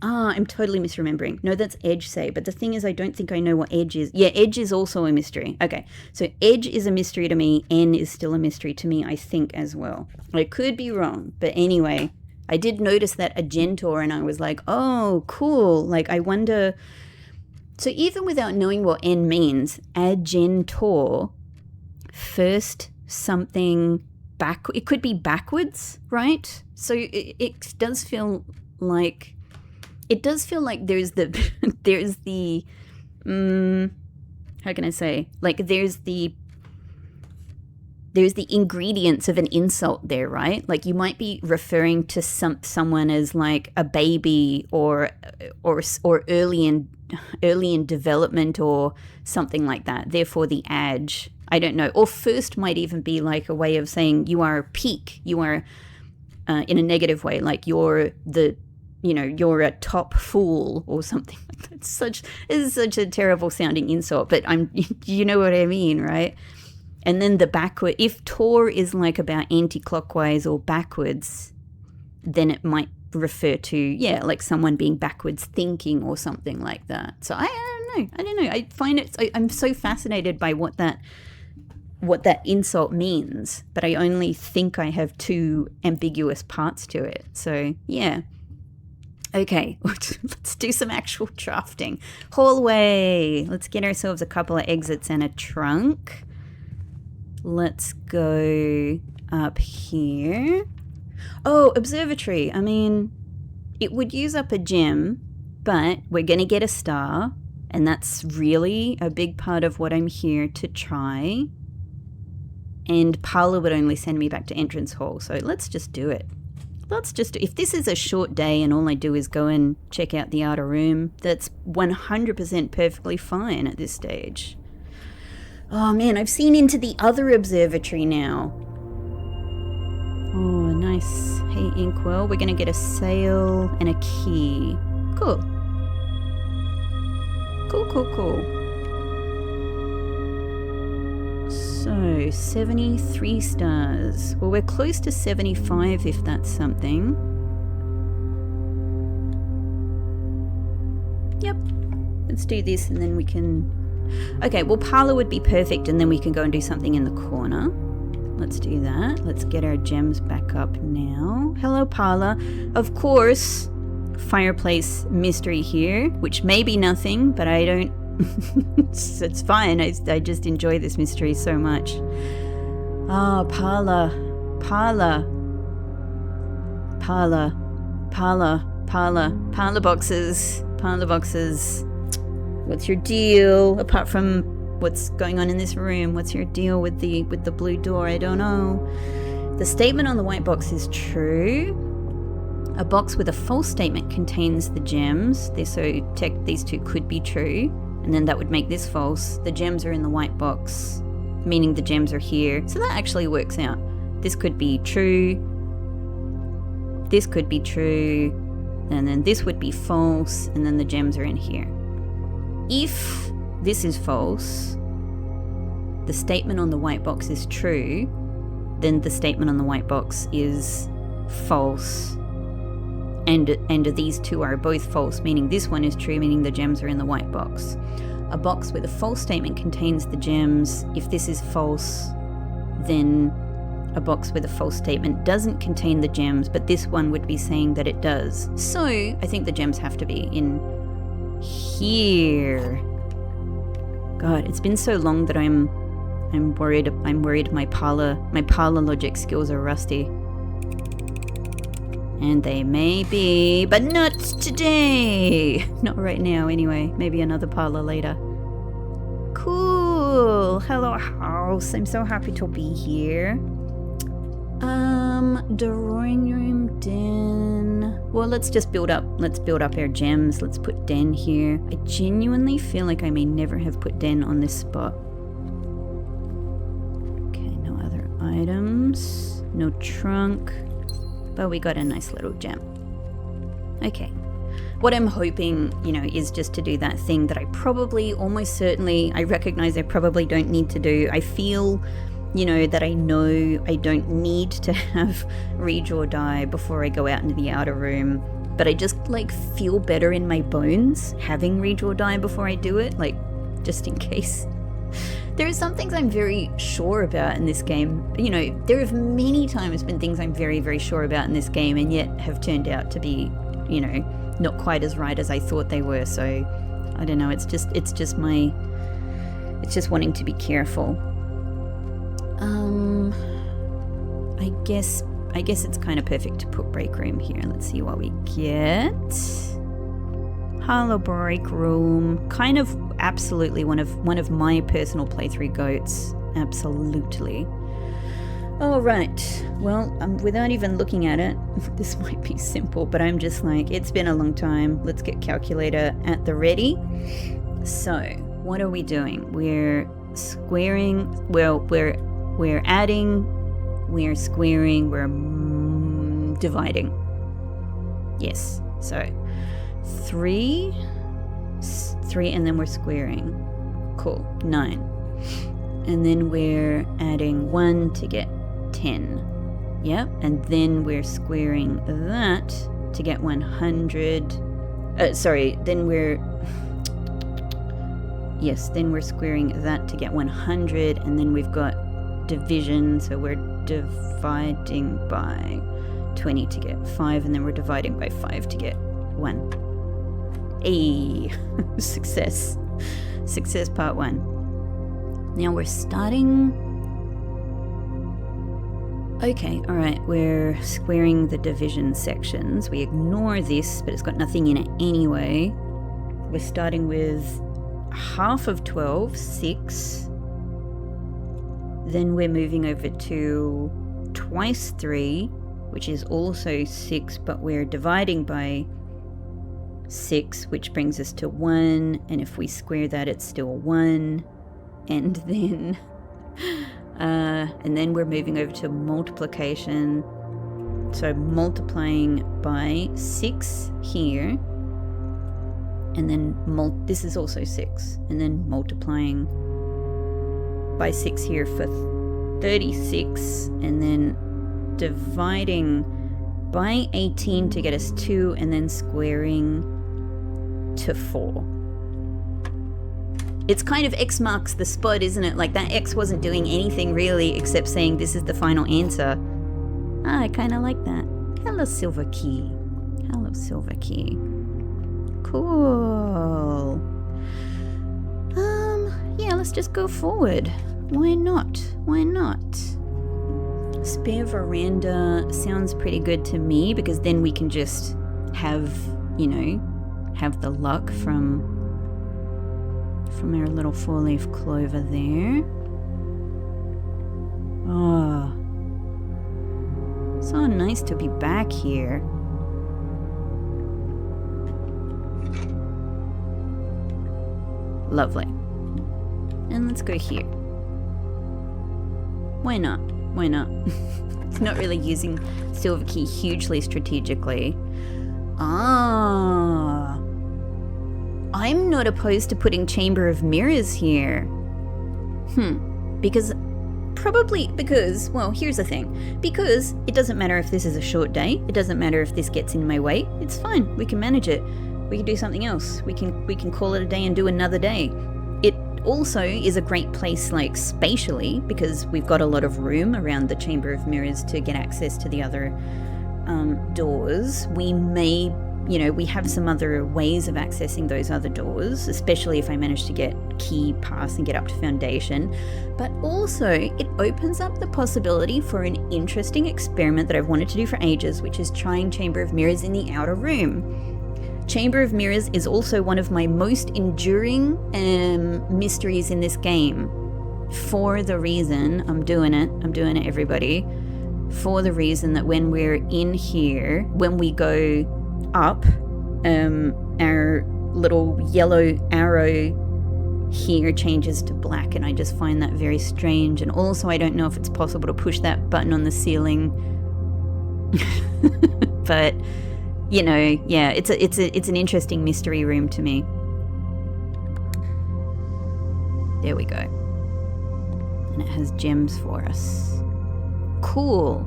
I'm totally misremembering. No, that's Edgesay. But the thing is, I don't think I know what Edge is. Yeah, Edge is also a mystery. Okay, so Edge is a mystery to me. N is still a mystery to me, I think, as well. I could be wrong. But anyway, I did notice that Agentor, and I was like, oh, cool. Like, I wonder. So even without knowing what N means, Agentor, first something back. It could be backwards, right? So it does feel like. It does feel like there's the how can I say? Like there's the there's the ingredients of an insult there, right? Like you might be referring to someone as like a baby or early in development or something like that. Therefore, the adge, I don't know. Or first might even be like a way of saying you are a peak. You are in a negative way, like you're a top fool or something like that. This is such a terrible sounding insult, but you know what I mean, right? And then the backward, if Tor is like about anti-clockwise or backwards, then it might refer to, like someone being backwards thinking or something like that. So I don't know. I find I'm so fascinated by what that insult means, but I only think I have two ambiguous parts to it. So yeah. Okay, let's do some actual drafting. Hallway. Let's get ourselves a couple of exits and a trunk. Let's go up here. Oh, observatory. I mean, it would use up a gem, but we're going to get a star, and that's really a big part of what I'm here to try. And Paula would only send me back to entrance hall, so let's just do it. If this is a short day and all I do is go and check out the outer room, that's 100% perfectly fine at this stage. Oh man, I've seen into the other observatory now. Oh, nice. Hey, Inkwell, we're going to get a sail and a key. Cool. Cool. So, 73 stars. Well, we're close to 75 if that's something. Yep. Let's do this and then we can... Okay, well, Parlour would be perfect and then we can go and do something in the corner. Let's do that. Let's get our gems back up now. Hello, Parlour. Of course, fireplace mystery here, which may be nothing, but I don't... it's fine. I just enjoy this mystery so much. Oh, Parlour boxes. What's your deal? Apart from what's going on in this room, what's your deal with the blue door? I don't know. The statement on the white box is true. A box with a false statement contains the gems. These two could be true, and then that would make this false. The gems are in the white box, meaning the gems are here. So that actually works out. This could be true. This could be true. And then this would be false, and then the gems are in here. If this is false, the statement on the white box is true, then the statement on the white box is false. And these two are both false, meaning this one is true, meaning the gems are in the white box. A box with a false statement contains the gems. If this is false, then a box with a false statement doesn't contain the gems, but this one would be saying that it does. So I think the gems have to be in here. God, it's been so long that I'm worried my parlor logic skills are rusty. And they may be, but not today. Not right now anyway. Maybe another parlor later. Cool. Hello, house. I'm so happy to be here. Drawing room, den. Well, let's build up our gems. Let's put den here. I genuinely feel like I may never have put den on this spot. Okay, no other items. No trunk. But we got a nice little gem. Okay. What I'm hoping, is just to do that thing that I probably, almost certainly, I recognize I probably don't need to do. I feel, that I know I don't need to have redraw die before I go out into the outer room. But I just, feel better in my bones having redraw die before I do it, just in case. There are some things I'm very sure about in this game. There have many times been things I'm very, very sure about in this game and yet have turned out to be, not quite as right as I thought they were. So, I don't know, it's just wanting to be careful. I guess it's kind of perfect to put break room here. Let's see what we get. Hello, break room. Kind of absolutely one of my personal playthrough goats. Absolutely. All right. Well, without even looking at it, this might be simple, but I'm just like, it's been a long time. Let's get calculator at the ready. So, what are we doing? We're squaring. Well, we're adding. We're squaring. We're dividing. Yes. So, 3, and then we're squaring. Cool. 9. And then we're adding 1 to get 10. Yep. And then we're squaring that to get 100. Then we're squaring that to get 100. And then we've got division. So we're dividing by 20 to get 5. And then we're dividing by 5 to get 1. Hey, success. Success part 1. Now we're starting. Okay, alright, we're squaring the division sections. We ignore this, but it's got nothing in it anyway. We're starting with half of 12, 6. Then we're moving over to twice 3, which is also 6, but we're dividing by 6, which brings us to 1. And if we square that, it's still 1. And then we're moving over to multiplication. So multiplying by 6 here, and then this is also 6, and then multiplying by 6 here for 36, and then dividing by 18 to get us 2, and then squaring to 4. It's kind of X marks the spot, isn't it? Like that X wasn't doing anything really except saying this is the final answer. I kind of like that. Hello, Silver Key. Hello, Silver Key. Cool. Yeah, let's just go forward. Why not? Why not? Spare veranda sounds pretty good to me because then we can just have, have the luck from our little 4-leaf clover there. Oh, so nice to be back here. Lovely. And let's go here. Why not? Why not? It's not really using Silver Key hugely strategically. Ah. I'm not opposed to putting Chamber of Mirrors here. Because, well, here's the thing. Because it doesn't matter if this is a short day. It doesn't matter if this gets in my way. It's fine. We can manage it. We can do something else. We can call it a day and do another day. It also is a great place, like, spatially, because we've got a lot of room around the Chamber of Mirrors to get access to the other doors. We may... we have some other ways of accessing those other doors, especially if I manage to get key pass and get up to foundation. But also, it opens up the possibility for an interesting experiment that I've wanted to do for ages, which is trying Chamber of Mirrors in the outer room. Chamber of Mirrors is also one of my most enduring mysteries in this game. For the reason, I'm doing it everybody, for the reason that when we're in here, when we go up, our little yellow arrow here changes to black, and I just find that very strange. And also I don't know if it's possible to push that button on the ceiling. But yeah, it's an interesting mystery room to me. There we go. And it has gems for us. Cool.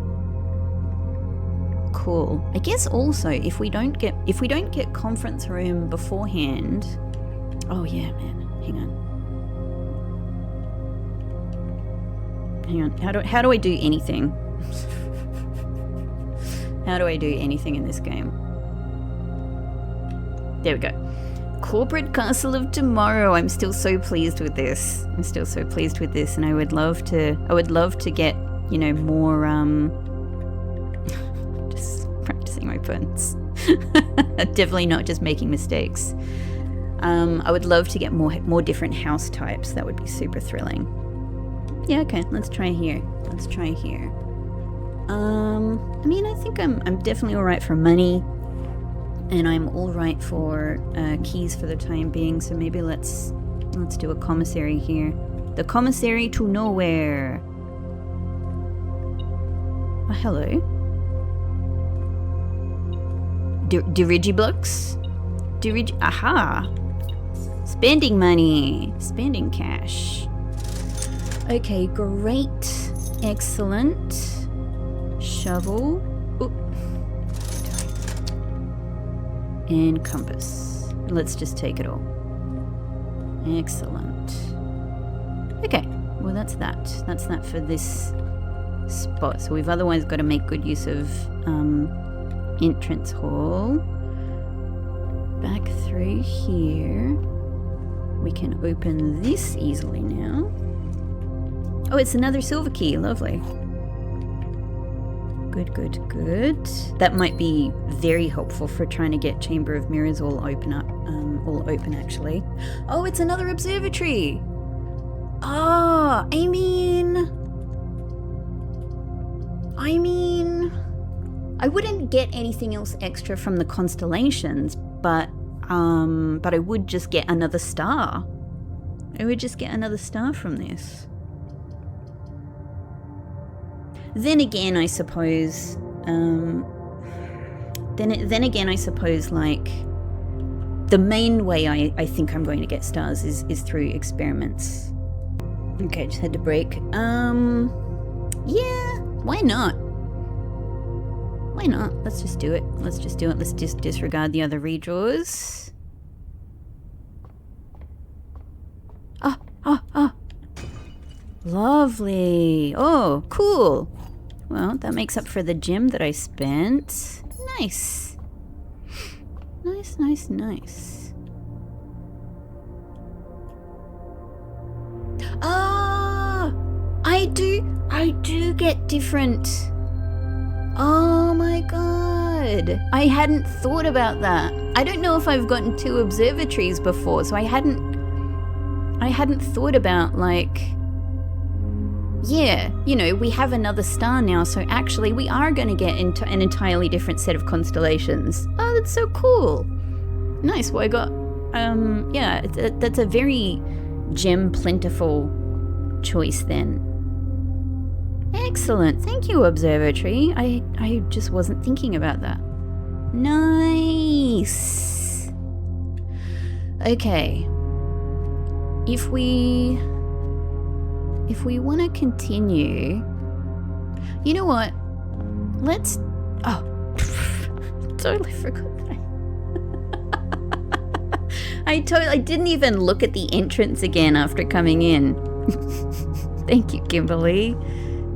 I guess also if we don't get conference room beforehand. Oh yeah, man. Hang on. How do I do anything? How do I do anything in this game? There we go. Corporate Castle of Tomorrow. I'm still so pleased with this. And I would love to get, more practicing my puns. Definitely not just making mistakes. I would love to get more different house types. That would be super thrilling. Yeah, okay, let's try here. Let's try here. I mean, I think I'm definitely alright for money. And I'm alright for keys for the time being, so maybe let's do a commissary here. The commissary to nowhere. Oh, hello. Dirigiblocks? Aha! Spending money. Spending cash. Okay, great. Excellent. Shovel. Oop. And compass. Let's just take it all. Excellent. Okay, well that's that. That's that for this spot. So we've otherwise got to make good use of entrance hall. Back through here. We can open this easily now. Oh, it's another silver key. Lovely. Good, good, good. That might be very helpful for trying to get Chamber of Mirrors all open actually. Oh, it's another observatory. Oh, I mean, I wouldn't get anything else extra from the constellations, but I would just get another star. I would just get another star from this. Then again, I suppose. Then again, I suppose like the main way I think I'm going to get stars is through experiments. Okay, just had to break. Yeah, why not? Why not? Let's just do it. Let's just do it. Let's just disregard the other redraws. Oh. Lovely. Oh, cool. Well, that makes up for the gem that I spent. Nice. Nice. Ah, I do get different. Oh my god. I hadn't thought about that. I don't know if I've gotten 2 observatories before, so I hadn't thought about like, yeah, you know, we have another star now, so actually we are going to get into an entirely different set of constellations. Oh, that's so cool. Nice. Well, I got, yeah, that's a very gem plentiful choice then. Excellent. Thank you, observatory. I just wasn't thinking about that. Nice. Okay. If we want to continue, you know what? Let's. Oh, totally forgot that. I didn't even look at the entrance again after coming in. Thank you, Kimberly.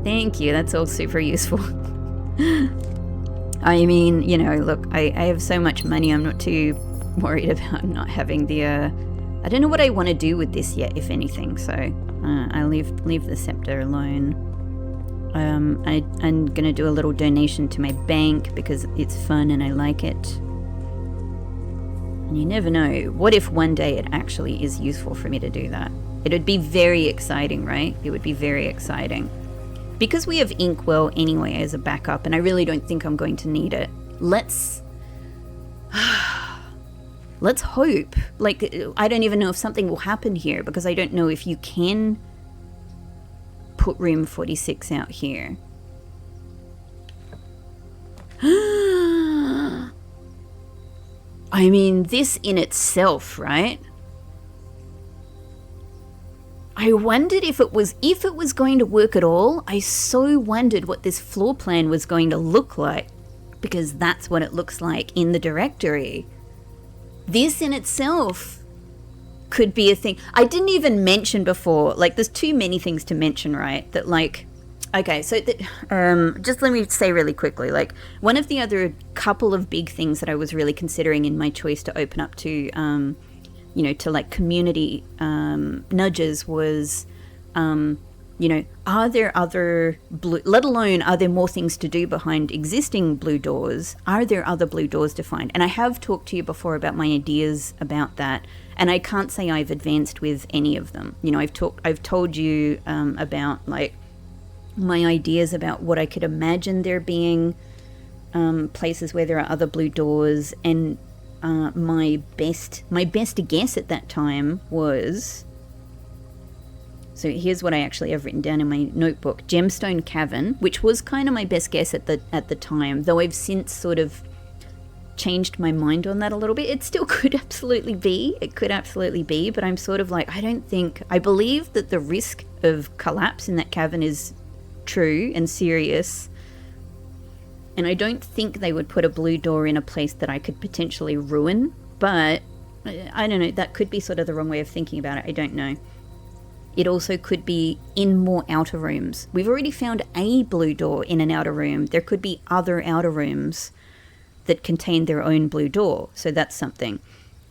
Thank you. That's all super useful. I mean, you know, look, I have so much money. I'm not too worried about not having the. I don't know what I want to do with this yet, if anything. So I leave the scepter alone. I'm gonna do a little donation to my bank because it's fun and I like it. And you never know. What if one day it actually is useful for me to do that? It would be very exciting, right? It would be very exciting. Because we have Inkwell anyway as a backup, and I really don't think I'm going to need it. Let's hope. Like, I don't even know if something will happen here because I don't know if you can put room 46 out here. I mean, this in itself, right? I wondered if it was going to work at all. I so wondered what this floor plan was going to look like, because that's what it looks like in the directory. This in itself could be a thing. I didn't even mention before, like, there's too many things to mention, right? That, like, okay, so just let me say really quickly, like, one of the other couple of big things that I was really considering in my choice to open up to, you know, to like community nudges was Are there other blue, let alone are there more things to do behind existing blue doors? Are there other blue doors to find? And I have talked to you before about my ideas about that, and I can't say I've advanced with any of them. I've told you about like my ideas about what I could imagine there being, places where there are other blue doors, and my best guess at that time was. So here's what I actually have written down in my notebook: Gemstone Cavern, which was kind of my best guess at the time, though I've since sort of changed my mind on that a little bit. It still could absolutely be. It could absolutely be, but I'm sort of like, I believe that the risk of collapse in that cavern is true and serious. And I don't think they would put a blue door in a place that I could potentially ruin, but I don't know. That could be sort of the wrong way of thinking about it. I don't know. It also could be in more outer rooms. We've already found a blue door in an outer room. There could be other outer rooms that contain their own blue door. So that's something.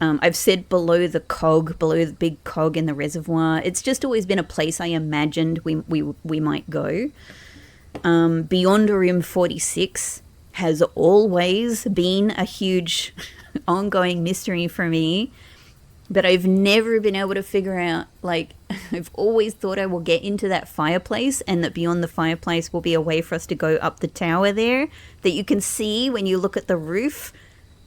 I've said below the big cog in the reservoir. It's just always been a place I imagined we might go. Beyond Room 46 has always been a huge ongoing mystery for me. But I've never been able to figure out, like, I've always thought I will get into that fireplace, and that beyond the fireplace will be a way for us to go up the tower there that you can see when you look at the roof.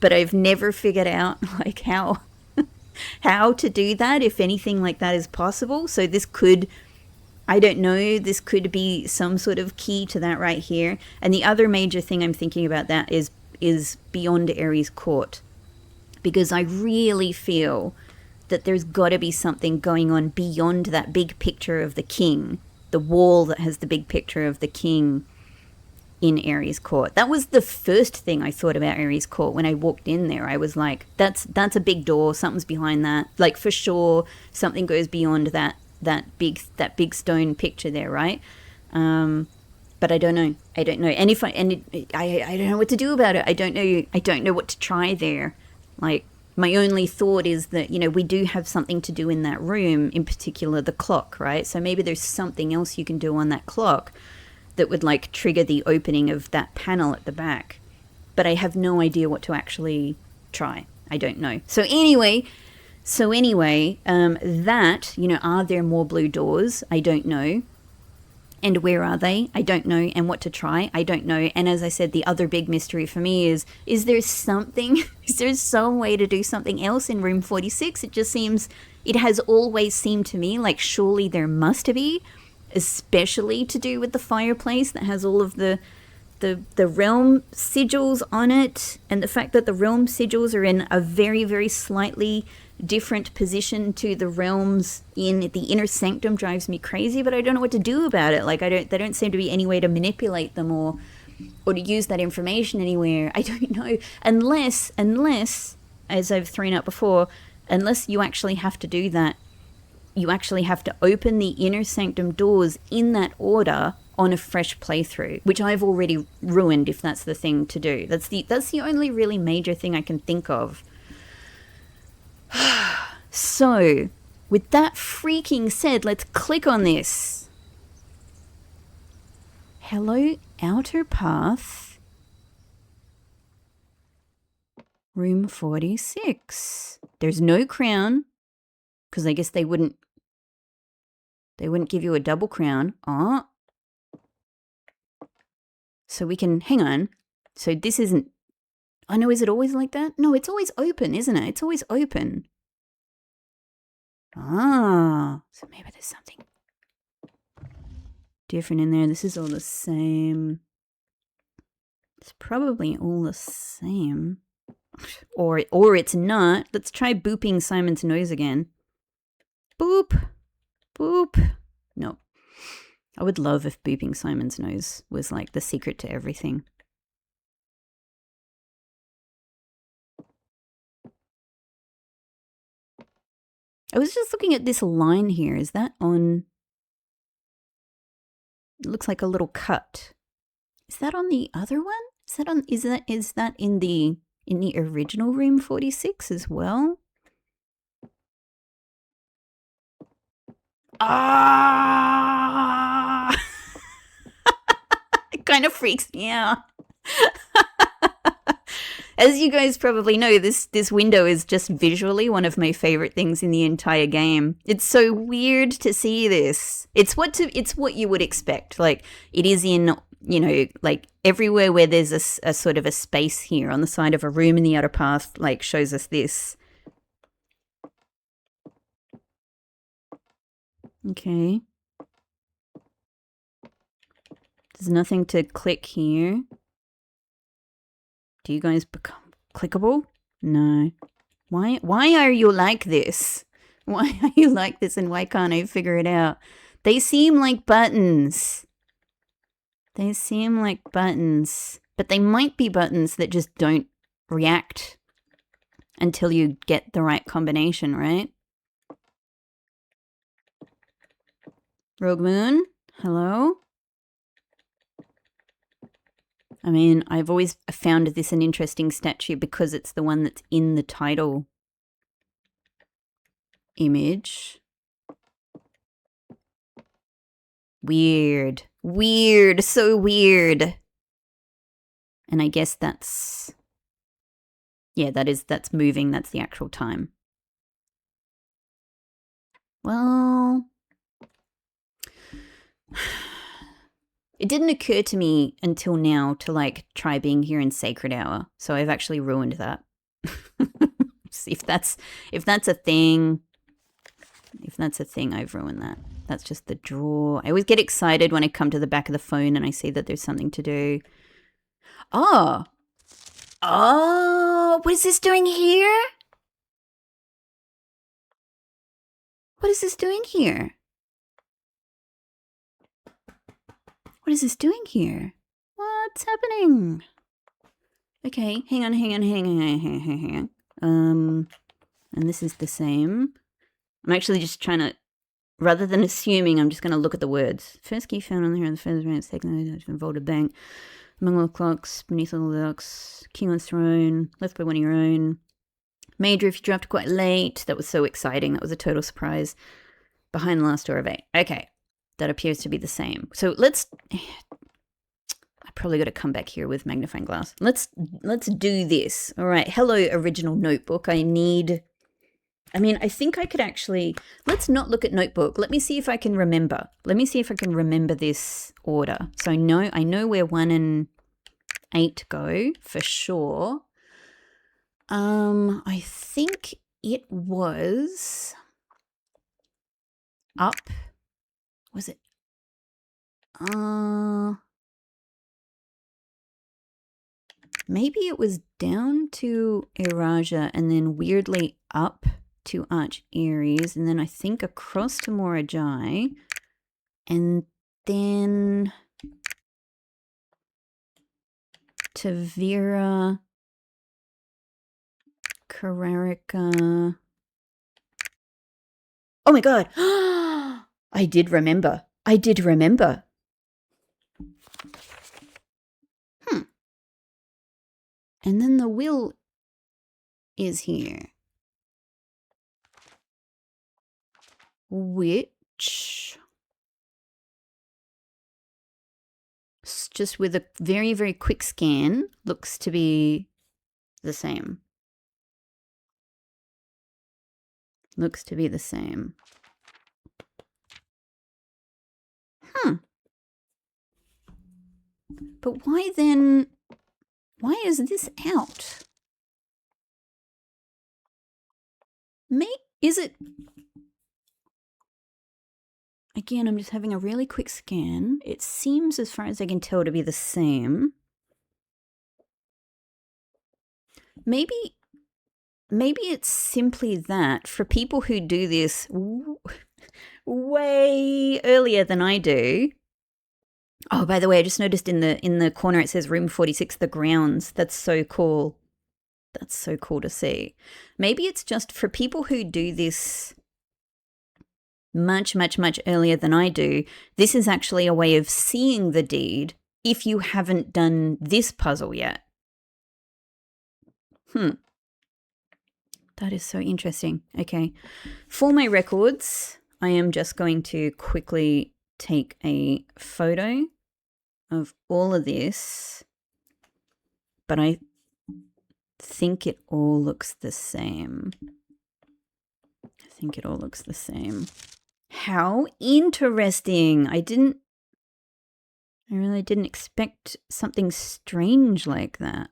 But I've never figured out, like, how to do that, if anything like that is possible. So this could, I don't know, this could be some sort of key to that right here. And the other major thing I'm thinking about that is beyond Ares Court. Because I really feel that there's got to be something going on beyond that big picture of the king, the wall that has the big picture of the king in Ares Court. That was the first thing I thought about Ares Court when I walked in there. I was like, that's a big door, something's behind that. Like, for sure, something goes beyond that big stone picture there, right? But I don't know. I don't know. And I don't know what to do about it. I don't know what to try there. Like, my only thought is that, we do have something to do in that room, in particular the clock, right? So maybe there's something else you can do on that clock that would, like, trigger the opening of that panel at the back. But I have no idea what to actually try. I don't know. So anyway, that, are there more blue doors? I don't know. And where are they? I don't know. And what to try? I don't know. And as I said, the other big mystery for me is there something, is there some way to do something else in room 46? It has always seemed to me like surely there must be, especially to do with the fireplace that has all of the realm sigils on it, and the fact that the realm sigils are in a very, very slightly different position to the realms in the inner sanctum drives me crazy, but I don't know what to do about it. Like, there don't seem to be any way to manipulate them or to use that information anywhere. I don't know. Unless, as I've thrown out before, unless you actually have to do that, you actually have to open the inner sanctum doors in that order on a fresh playthrough, which I've already ruined if that's the thing to do. That's the only really major thing I can think of. So, with that freaking said, let's click on this. Hello, outer path. Room 46. There's no crown, because I guess they wouldn't give you a double crown. Oh. So we can, hang on. So this isn't, oh no, is it always like that? No, it's always open, isn't it? It's always open. Ah, so maybe there's something different in there. This is all the same. It's probably all the same. Or it's not. Let's try booping Simon's nose again. Boop. Boop. No. I would love if booping Simon's nose was like the secret to everything. I was just looking at this line here. Is that on? It looks like a little cut. Is that on the other one? Is that in the original room 46 as well? Ah! kind of freaks me out. As you guys probably know, this window is just visually one of my favorite things in the entire game. It's so weird to see this. It's what you would expect. Like, it is in, you know, like everywhere where there's a sort of a space here on the side of a room in the outer path, like, shows us this. Okay. There's nothing to click here. Do you guys become clickable? No. Why are you like this? Why are you like this and why can't I figure it out? They seem like buttons. They seem like buttons. But they might be buttons that just don't react until you get the right combination, right? Rogue Moon? Hello? I mean, I've always found this an interesting statue because it's the one that's in the title image. Weird. Weird. So weird. And I guess that's... yeah, that's moving. That's the actual time. Well... it didn't occur to me until now to, like, try being here in Sacred Hour. So I've actually ruined that. if that's a thing... if that's a thing, I've ruined that. That's just the draw. I always get excited when I come to the back of the phone and I see that there's something to do. Oh! Oh! What is this doing here? What is this doing here? What is this doing here? What's happening? Okay, hang on. And this is the same. I'm actually just trying to, rather than assuming, I'm just going to look at the words. First key found on here, the first round, second vaulted bank, among all the clocks, beneath all the ducks, king on throne, left by one of your own. Major if you dropped quite late. That was so exciting. That was a total surprise. Behind the last door of 8. Okay. That appears to be the same. So let's... I probably got to come back here with magnifying glass. Let's do this. All right. Hello, original notebook. I think I could actually... let's not look at notebook. Let me see if I can remember. Let me see if I can remember this order. So I know where 1 and 8 go for sure. I think it was up. Was it? Maybe it was down to Eraja and then weirdly up to Arch Aries and then I think across to Morajai and then to Vera, Kararika. Oh my god! I did remember. And then the will is here. Which, just with a very, very quick scan, looks to be the same. Looks to be the same. But why then... why is this out? Is it... again, I'm just having a really quick scan. It seems, as far as I can tell, to be the same. Maybe it's simply that for people who do this way earlier than I do. Oh, by the way, I just noticed in the corner it says room 46, the grounds. That's so cool. That's so cool to see. Maybe it's just for people who do this much, much, much earlier than I do. This is actually a way of seeing the deed if you haven't done this puzzle yet. That is so interesting. Okay. For my records, I am just going to quickly take a photo of all of this, but I think it all looks the same. I think it all looks the same. How interesting. I really didn't expect something strange like that.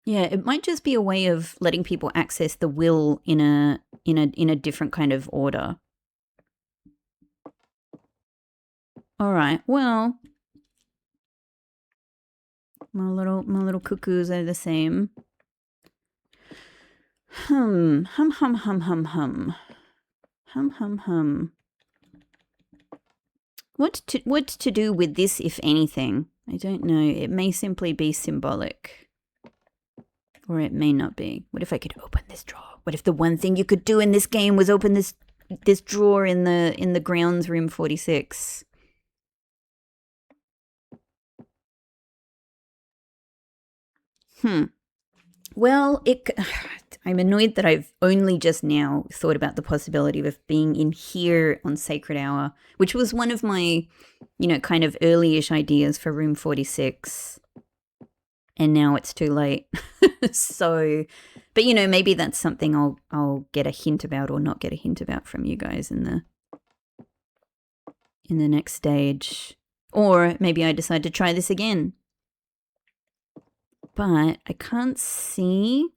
Yeah, it might just be a way of letting people access the will in a different kind of order. All right. Well, my little cuckoos are the same. Hum. What to do with this, if anything? I don't know. It may simply be symbolic. Or it may not be. What if I could open this drawer? What if the one thing you could do in this game was open this drawer in the grounds room 46? Well, I'm annoyed that I've only just now thought about the possibility of being in here on Sacred Hour, which was one of my, kind of early-ish ideas for room 46. And now it's too late. So, but maybe that's something I'll get a hint about or not get a hint about from you guys in the next stage. Or maybe I decide to try this again. But I can't see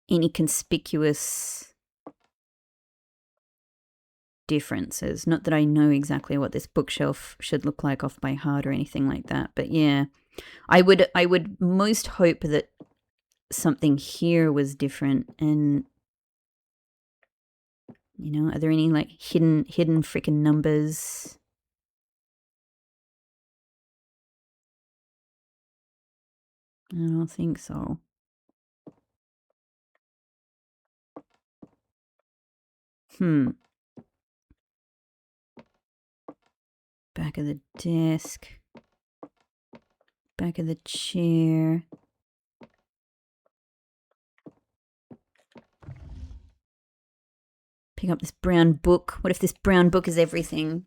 any conspicuous differences. Not that I know exactly what this bookshelf should look like off by heart or anything like that, but yeah, I would most hope that something here was different. And are there any like hidden freaking numbers? I don't think so. Back of the desk. Back of the chair. Pick up this brown book. What if this brown book is everything?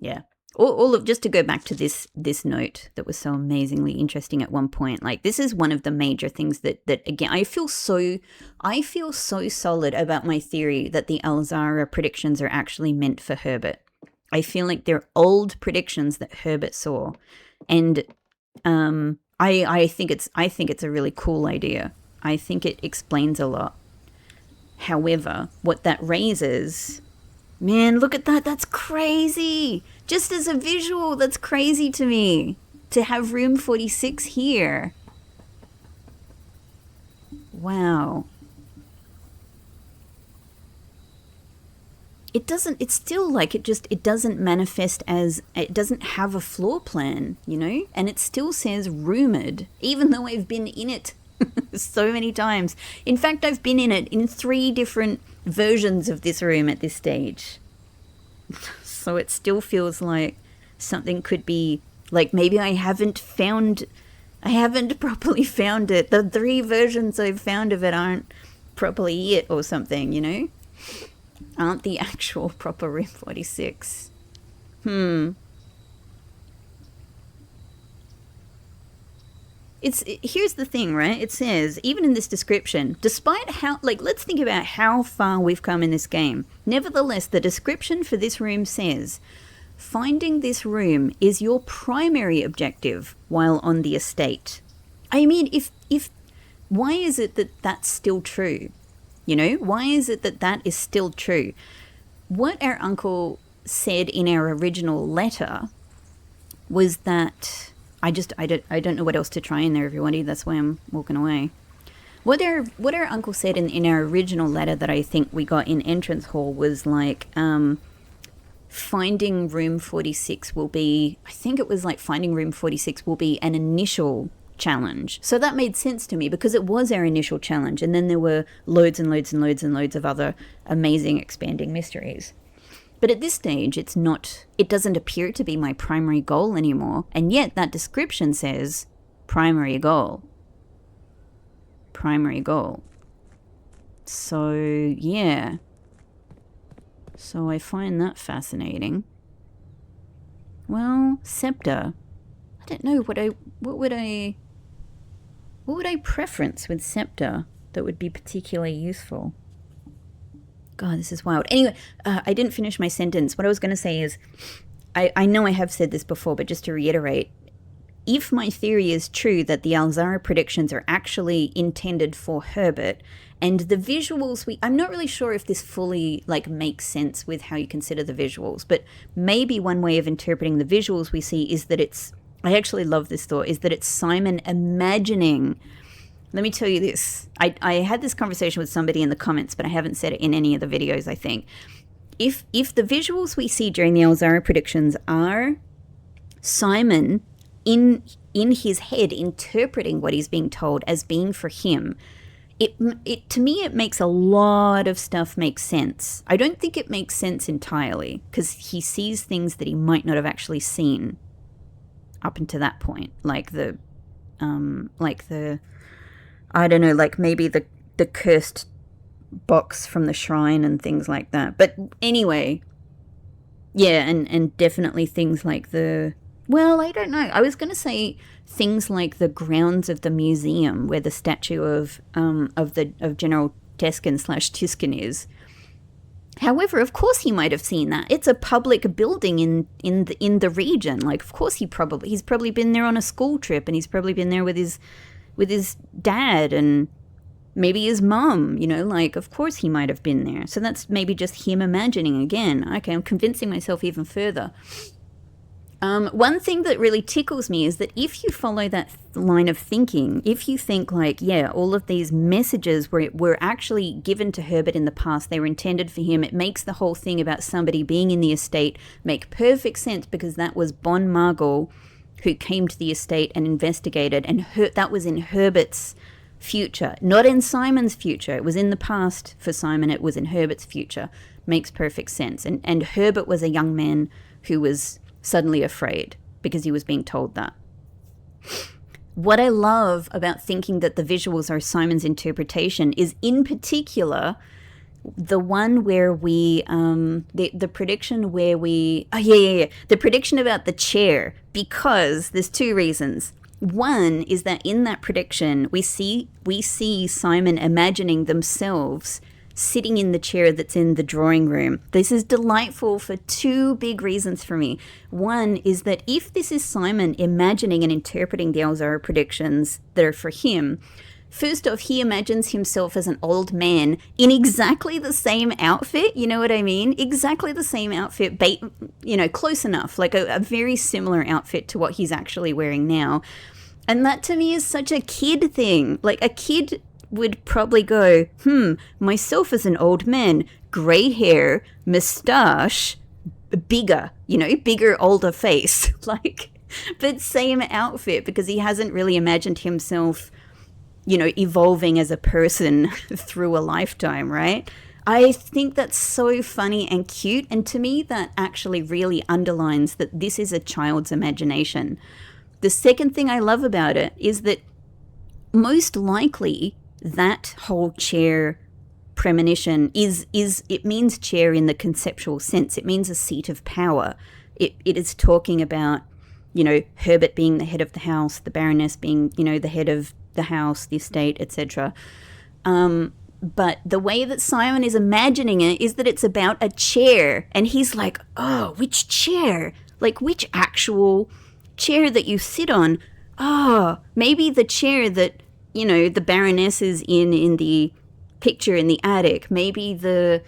Yeah. All of, just to go back to this note that was so amazingly interesting at one point, like this is one of the major things that again I feel so solid about my theory that the Alzara predictions are actually meant for Herbert. I feel like they're old predictions that Herbert saw, and I think it's a really cool idea. I think it explains a lot. However, what that raises, man, look at that. That's crazy. Just as a visual, that's crazy to me. To have room 46 here. Wow. It's still like it doesn't manifest as, it doesn't have a floor plan, And it still says rumored, even though I've been in it so many times. In fact, I've been in it in 3 different versions of this room at this stage. So it still feels like something could be, like maybe I haven't properly found it. The 3 versions I've found of it aren't properly it or something, Aren't the actual proper room 46. Here's the thing, right? It says, even in this description, despite how, let's think about how far we've come in this game. Nevertheless, the description for this room says, finding this room is your primary objective while on the estate. I mean, if why is it that that's still true? Why is it that is still true? What our uncle said in our original letter was that, I don't know what else to try in there, everybody. That's why I'm walking away. What our uncle said in our original letter that I think we got in entrance hall was like, finding room 46 will be, I think it was like finding room 46 will be an initial challenge. So that made sense to me because it was our initial challenge, and then there were loads and loads and loads and loads of other amazing expanding mysteries. But at this stage, it doesn't appear to be my primary goal anymore. And yet that description says primary goal. Primary goal. So, yeah. So I find that fascinating. Well, scepter. I don't know what would I preference with scepter that would be particularly useful? God, this is wild. Anyway, I didn't finish my sentence. What I was going to say is, I know I have said this before, but just to reiterate, if my theory is true that the Alzara predictions are actually intended for Herbert, and the visuals, I'm not really sure if this fully makes sense with how you consider the visuals, but maybe one way of interpreting the visuals we see is that I actually love this thought, is that it's Simon imagining. Let me tell you this. I had this conversation with somebody in the comments, but I haven't said it in any of the videos, I think. If the visuals we see during the Alzara predictions are Simon in his head interpreting what he's being told as being for him, it to me, it makes a lot of stuff make sense. I don't think it makes sense entirely, because he sees things that he might not have actually seen up until that point, like the I don't know, maybe the cursed box from the shrine and things like that. But anyway, yeah, and definitely things like I don't know. I was going to say things like the grounds of the museum where the statue of General Teskin / Tiskin is. However, of course he might have seen that. It's a public building in the region. Of course he's probably been there on a school trip, and he's probably been there with his dad and maybe his mum, of course he might have been there. So that's maybe just him imagining again. Okay, I'm convincing myself even further. One thing that really tickles me is that if you follow that line of thinking, if you think all of these messages were actually given to Herbert in the past, they were intended for him, it makes the whole thing about somebody being in the estate make perfect sense, because that was Bon Margall who came to the estate and investigated, and that was in Herbert's future, not in Simon's future. It was in the past for Simon, it was in Herbert's future. Makes perfect sense. And Herbert was a young man who was suddenly afraid because he was being told that. What I love about thinking that the visuals are Simon's interpretation is, in particular, the one where we, the prediction where we, the prediction about the chair, because there's two reasons. One is that in that prediction, we see Simon imagining themselves sitting in the chair that's in the drawing room. This is delightful for two big reasons for me. One is that if this is Simon imagining and interpreting the Alzara predictions that are for him, first off, he imagines himself as an old man in exactly the same outfit. You know what I mean? Exactly the same outfit, close enough, a very similar outfit to what he's actually wearing now. And that to me is such a kid thing. A kid would probably go, myself as an old man, grey hair, moustache, bigger, older face, but same outfit, because he hasn't really imagined himself, evolving as a person through a lifetime, right? I think that's so funny and cute, and to me that actually really underlines that this is a child's imagination. The second thing I love about it is that most likely that whole chair premonition is it means chair in the conceptual sense. It means a seat of power. It is talking about, Herbert being the head of the house, the Baroness being, the head of the house, the estate, etc. But the way that Simon is imagining it is that it's about a chair, and he's like, oh, which chair? Which actual chair that you sit on? Oh, maybe the chair that, the Baroness is in the picture in the attic. Maybe the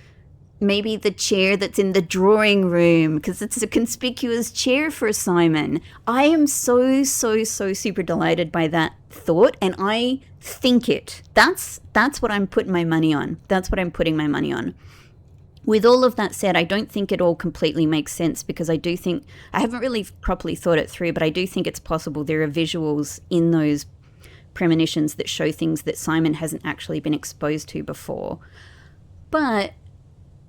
chair that's in the drawing room, because it's a conspicuous chair for Simon. I am so super delighted by that thought, and I think it. That's what I'm putting my money on. That's what I'm putting my money on. With all of that said, I don't think it all completely makes sense, because I do think, I haven't really properly thought it through, but I do think it's possible there are visuals in those premonitions that show things that Simon hasn't actually been exposed to before. But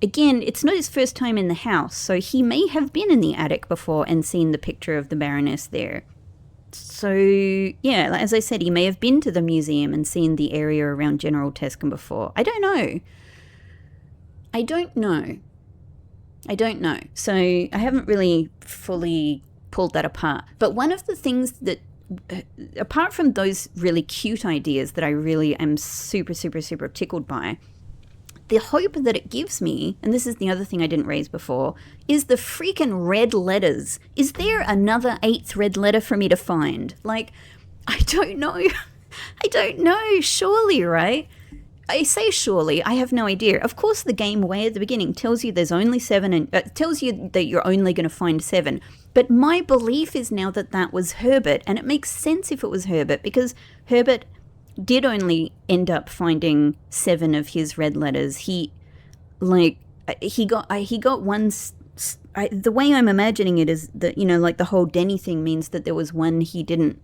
again, it's not his first time in the house, so he may have been in the attic before and seen the picture of the Baroness there. So, yeah, as I said, he may have been to the museum and seen the area around General Teskin before. I don't know. So I haven't really fully pulled that apart. But one of the things that, apart from those really cute ideas that I really am super, super, super tickled by, the hope that it gives me, and this is the other thing I didn't raise before, is the freaking red letters. Is there another 8th red letter for me to find? Like, I don't know. I don't know. Surely, right? I say surely, I have no idea. Of course, the game way at the beginning tells you there's only 7 and tells you that you're only going to find 7. But my belief is now that that was Herbert, and it makes sense if it was Herbert, because Herbert did only end up finding 7 of his red letters. He got one. The way I'm imagining it is that, you know, like the whole Denny thing means that there was one he didn't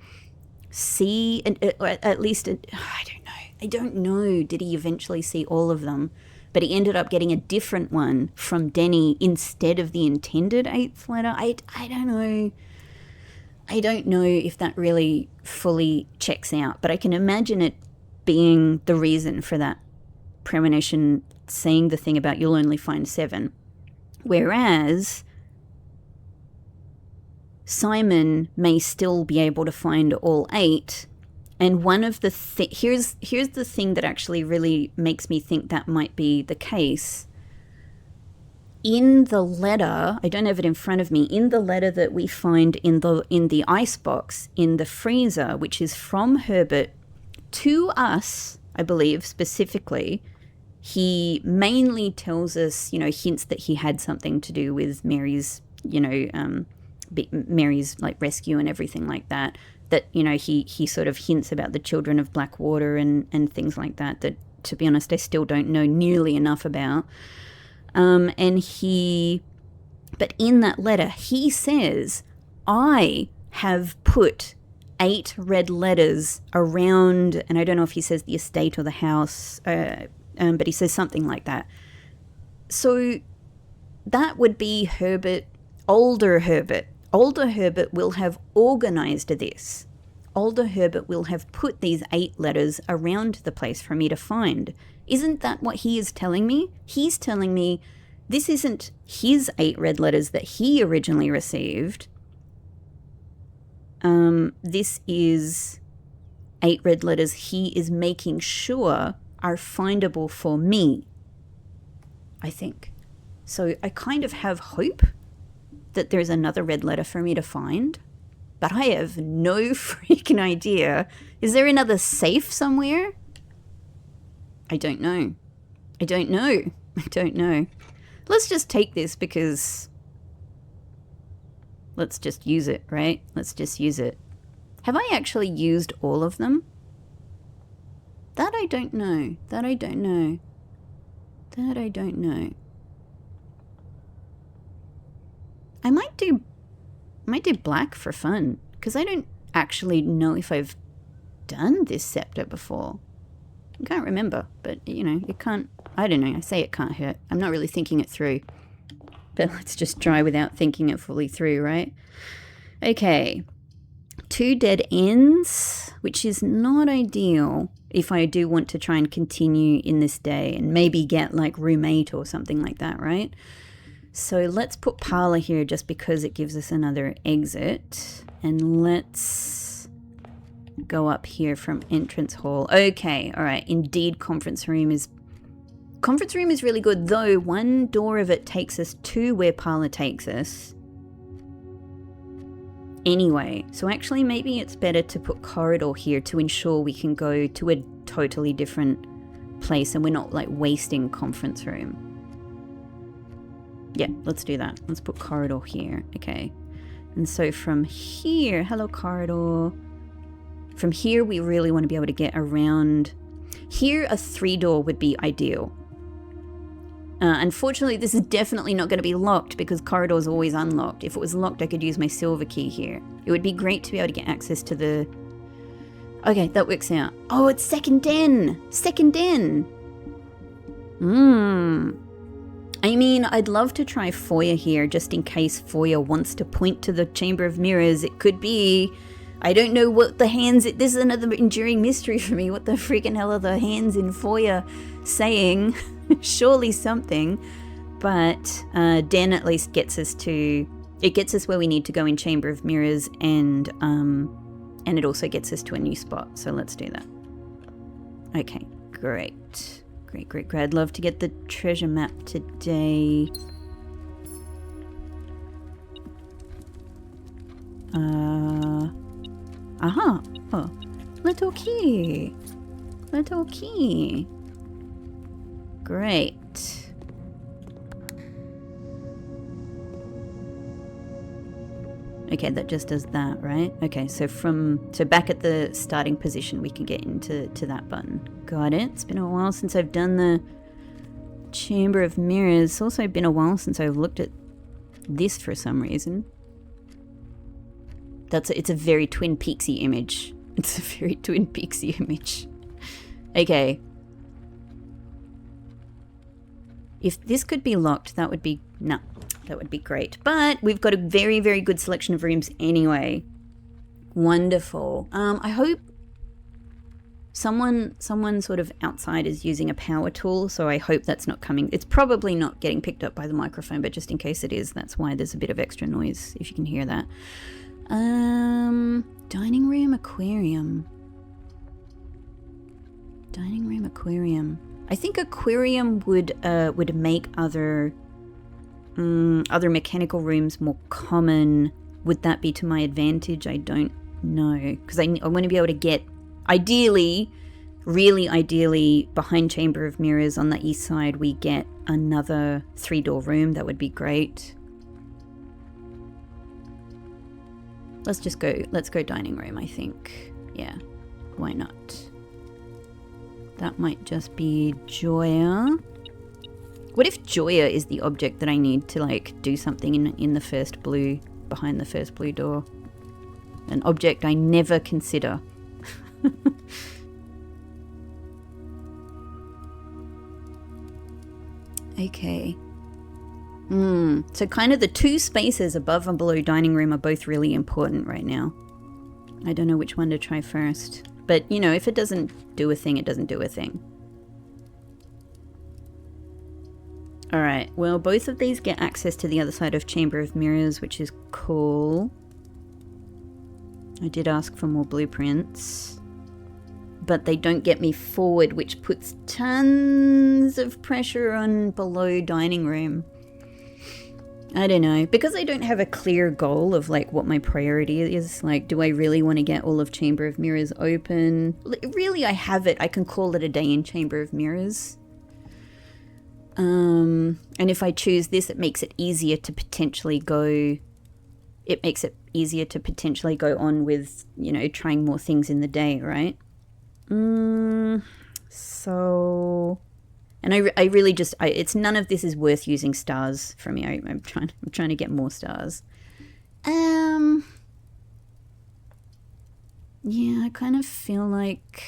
see, and at least I don't know. Did he eventually see all of them? But he ended up getting a different one from Denny instead of the intended 8th letter. I don't know. I don't know if that really fully checks out, but I can imagine it being the reason for that premonition saying the thing about you'll only find 7. Whereas Simon may still be able to find all 8. And one of the here's the thing that actually really makes me think that might be the case. In the letter, I don't have it in front of me, in the letter that we find in the icebox in the freezer, which is from Herbert to us, I believe specifically, he mainly tells us, you know, hints that he had something to do with Mary's, you know, Mary's like rescue and everything like that. That, you know, he sort of hints about the children of Blackwater and things like that, to be honest, I still don't know nearly enough about. But in that letter, he says, I have put 8 red letters around, and I don't know if he says the estate or the house, but he says something like that. So that would be Herbert, older Herbert. Older Herbert will have organized this. Older Herbert will have put these 8 letters around the place for me to find. Isn't that what he is telling me? He's telling me this isn't his 8 red letters that he originally received. This is 8 red letters he is making sure are findable for me, I think. So I kind of have hope that there's another red letter for me to find, but I have no freaking idea. Is there another safe somewhere? I don't know. Let's just take this because let's just use it, right? Let's just use it. Have I actually used all of them? That I don't know. I might do black for fun, because I don't actually know if I've done this scepter before. I can't remember, but, you know, it can't, I don't know, I say it can't hurt. I'm not really thinking it through. But let's just try without thinking it fully through, right? Okay. 2 dead ends, which is not ideal if I do want to try and continue in this day and maybe get, like, room 8 or something like that, right? So let's put parlor here just because it gives us another exit. And let's go up here from entrance hall. Okay, all right. Indeed, conference room is really good, though one door of it takes us to where parlor takes us. Anyway, so actually maybe it's better to put corridor here to ensure we can go to a totally different place and we're not like wasting conference room. Yeah, let's do that. Let's put corridor here. Okay. And so from here, hello corridor. From here, we really want to be able to get around. Here, a 3-door would be ideal. Unfortunately, this is definitely not going to be locked because corridor's always unlocked. If it was locked, I could use my silver key here. It would be great to be able to get access to the... Okay, that works out. Oh, it's second den! Second den! I mean, I'd love to try Foyer here, just in case Foyer wants to point to the Chamber of Mirrors. It could be... I don't know what the hands... This is another enduring mystery for me. What the freaking hell are the hands in Foyer saying? Surely something. But Den at least gets us to... It gets us where we need to go in Chamber of Mirrors, and it also gets us to a new spot. So let's do that. Okay, great. Great. I'd love to get the treasure map today. Aha. Oh, little key. Great. Okay, that just does that, right? Okay, so back at the starting position, we can get into that button. Got it. It's been a while since I've done the Chamber of Mirrors. It's also been a while since I've looked at this for some reason. It's a very Twin Peaksy image. It's a very Twin Peaksy image. Okay. If this could be locked, that would be... No. That would be great. But we've got a very, very good selection of rooms anyway. Wonderful. I hope someone sort of outside is using a power tool, so I hope that's not coming. It's probably not getting picked up by the microphone, but just in case it is, that's why there's a bit of extra noise, if you can hear that. Dining room, aquarium. I think aquarium would make other mechanical rooms more common. Would that be to my advantage? I don't know, because I want to be able to get, really ideally, behind Chamber of Mirrors on the east side, we get another 3-door room. That would be great. Let's go dining room, I think. Yeah, why not? That might just be Joya. What if Joya is the object that I need to, like, do something in the first blue, behind the first blue door? An object I never consider. Okay. So kind of the two spaces above and below dining room are both really important right now. I don't know which one to try first. But, you know, if it doesn't do a thing, it doesn't do a thing. Alright, well, both of these get access to the other side of Chamber of Mirrors, which is cool. I did ask for more blueprints. But they don't get me forward, which puts tons of pressure on below dining room. I don't know. Because I don't have a clear goal of, like, what my priority is. Like, do I really want to get all of Chamber of Mirrors open? Really, I have it. I can call it a day in Chamber of Mirrors. And if I choose this, it makes it easier to potentially go... It makes it easier to potentially go on with, you know, trying more things in the day, right? So... And I really just... it's none of this is worth using stars for me. I'm trying to get more stars. Yeah, I kind of feel like...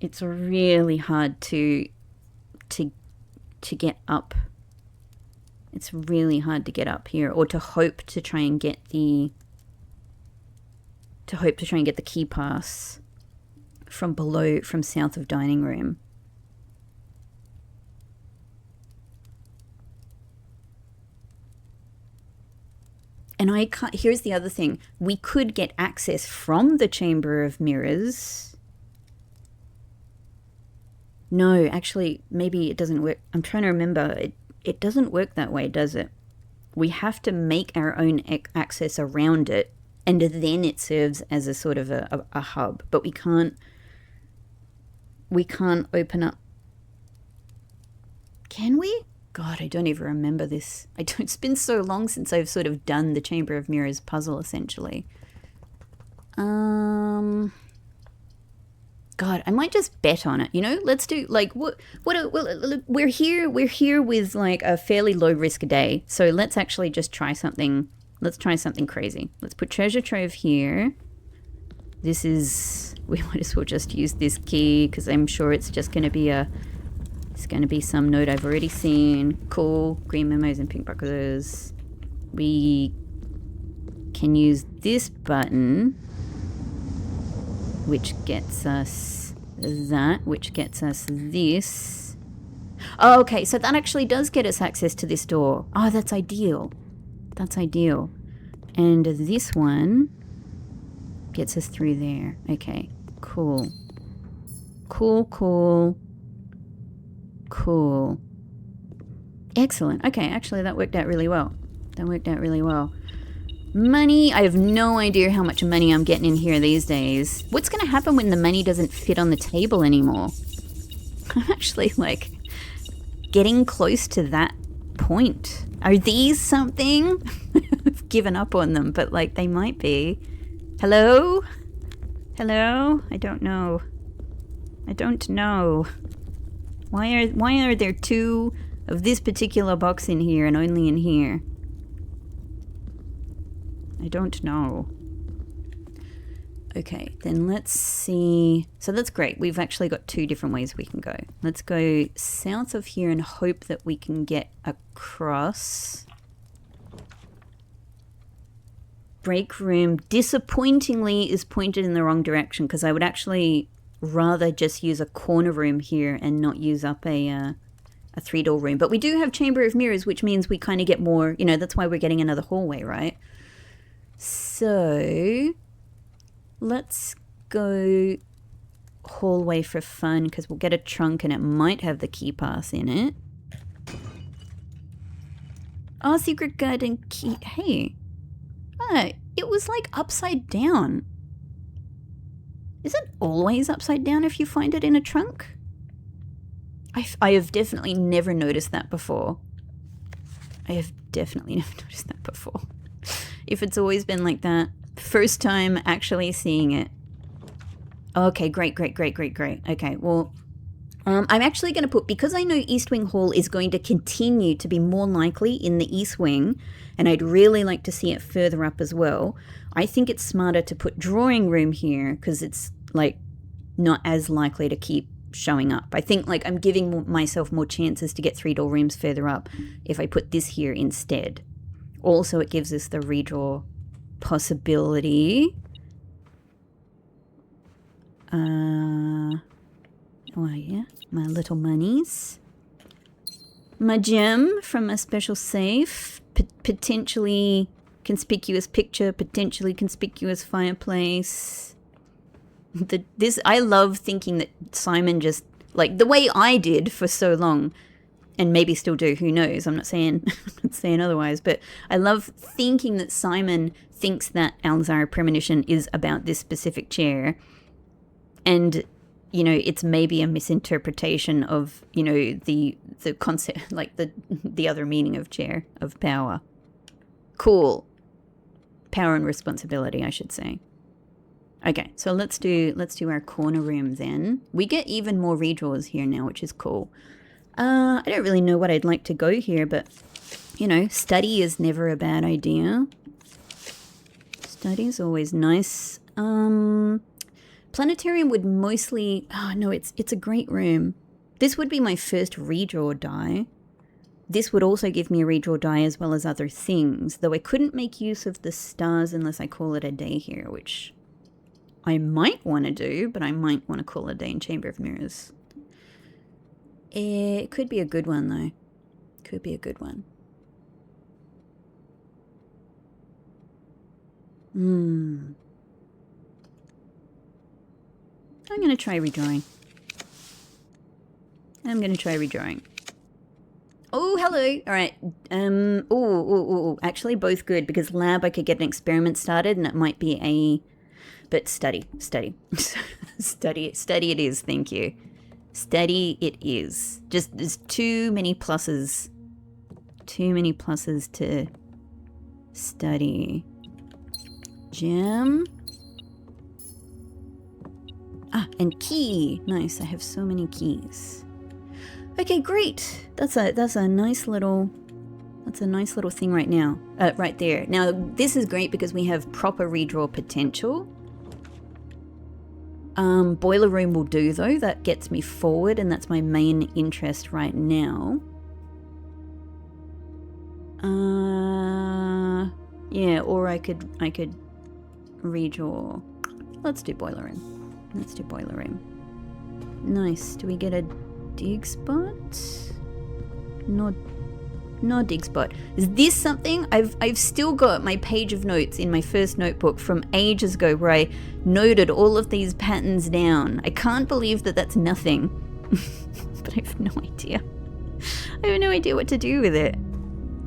it's really hard to get up. It's really hard to get up here, or to hope to try and get the key pass from below, from south of dining room. And I can't... Here's the other thing. We could get access from the Chamber of Mirrors. No, actually, maybe it doesn't work. I'm trying to remember. It doesn't work that way, does it? We have to make our own access around it, and then it serves as a sort of a hub. But we can't open up... Can we? God, I don't even remember this. It's been so long since I've sort of done the Chamber of Mirrors puzzle, essentially. God, I might just bet on it, you know? Let's do, like, we're here with, like, a fairly low risk day. So let's actually just try something. Let's try something crazy. Let's put treasure trove here. This is... We might as well just use this key because I'm sure it's just going to be a... It's going to be some note I've already seen. Cool. Green memos and pink buckles. We can use this button, which gets us that, which gets us this. Oh, okay, so that actually does get us access to this door. Oh, that's ideal. That's ideal. And this one gets us through there. Okay, cool. Cool, cool. Cool. Excellent. Okay, actually that worked out really well. That worked out really well. Money. I have no idea how much money I'm getting in here these days. What's going to happen when the money doesn't fit on the table anymore? I'm actually, like, getting close to that point. Are these something? I've given up on them, but, like, they might be. Hello? Hello? I don't know. I don't know. Why are there two of this particular box in here and only in here? I don't know. Okay, then let's see. So that's great. We've actually got two different ways we can go. Let's go south of here and hope that we can get across. Break room, disappointingly, is pointed in the wrong direction because I would actually rather just use a corner room here and not use up a 3-door room. But we do have Chamber of Mirrors, which means we kind of get more, you know, that's why we're getting another hallway, right? So let's go hallway for fun because we'll get a trunk and it might have the key pass in it. Oh, secret garden key. Hey. Ah, it was like upside down. Is it always upside down if you find it in a trunk? I have definitely never noticed that before. I have definitely never noticed that before. If it's always been like that. First time actually seeing it. Okay, great, great, great, great, great. Okay, well, I'm actually going to put, because I know East Wing Hall is going to continue to be more likely in the East Wing, and I'd really like to see it further up as well, I think it's smarter to put drawing room here because it's, like, not as likely to keep showing up. I think, like, I'm giving myself more chances to get 3-door rooms further up if I put this here instead. Also, it gives us the redraw possibility. Oh yeah, my little monies. My gem from a special safe. Potentially conspicuous picture, potentially conspicuous fireplace. I love thinking that Simon just, like, the way I did for so long, and maybe still do, who knows, I'm not saying otherwise, but I love thinking that Simon thinks that Alzara Premonition is about this specific chair, and, you know, it's maybe a misinterpretation of, you know, the concept, like the other meaning of chair, of power. Cool. Power and responsibility, I should say. Okay, so let's do our corner room then. We get even more redraws here now, which is cool. I don't really know what I'd like to go here, but, you know, study is never a bad idea. Study's always nice. Planetarium would mostly... Oh, no, it's a great room. This would be my first redraw die. This would also give me a redraw die as well as other things, though I couldn't make use of the stars unless I call it a day here, which I might want to do, but I might want to call it a day in Chamber of Mirrors. It could be a good one, though. Could be a good one. I'm going to try redrawing. Oh, hello. All right. Actually, both good, because lab, I could get an experiment started, and it might be a... But study. study it is, thank you. Study it is. Just, there's too many pluses. Too many pluses to study. Gem. Ah, and key. Nice, I have so many keys. Okay, great. That's a nice little thing right now. Right there. Now, this is great because we have proper redraw potential. Boiler room will do though. That gets me forward, and that's my main interest right now. Yeah, or I could redraw. Let's do boiler room. Let's do boiler room. Nice. Do we get a dig spot? No dig spot. Is this something? I've still got my page of notes in my first notebook from ages ago where I noted all of these patterns down. I can't believe that that's nothing. But I have no idea. I have no idea what to do with it.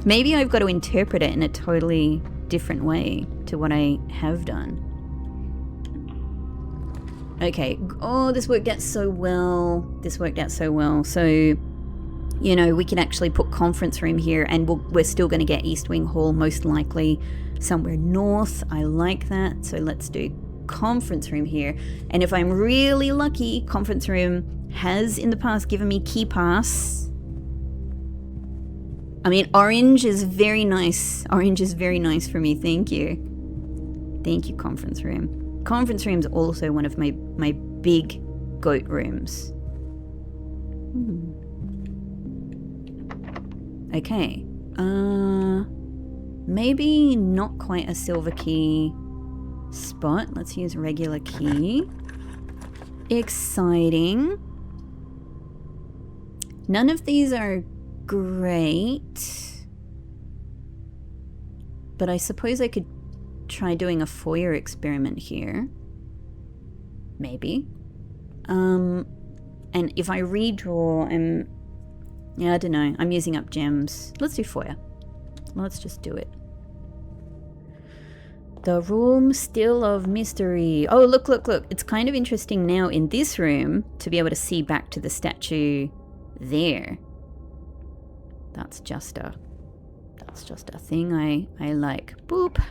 Maybe I've got to interpret it in a totally different way to what I have done. Okay. Oh, this worked out so well. This worked out so well. So, you know, we can actually put conference room here, and we're still going to get East Wing Hall most likely somewhere north. I like that. So let's do conference room here. And if I'm really lucky, conference room has in the past given me key pass. I mean, orange is very nice. Orange is very nice for me. Thank you. Thank you, conference room. Conference room's also one of my big goat rooms. Okay. Maybe not quite a silver key spot. Let's use regular key. Exciting. None of these are great. But I suppose I could try doing a foyer experiment here. Maybe. And if I redraw, yeah, I don't know. I'm using up gems. Let's do foyer. Let's just do it. The room still of mystery. Oh, look. It's kind of interesting now in this room to be able to see back to the statue there. That's just a thing I like. Boop.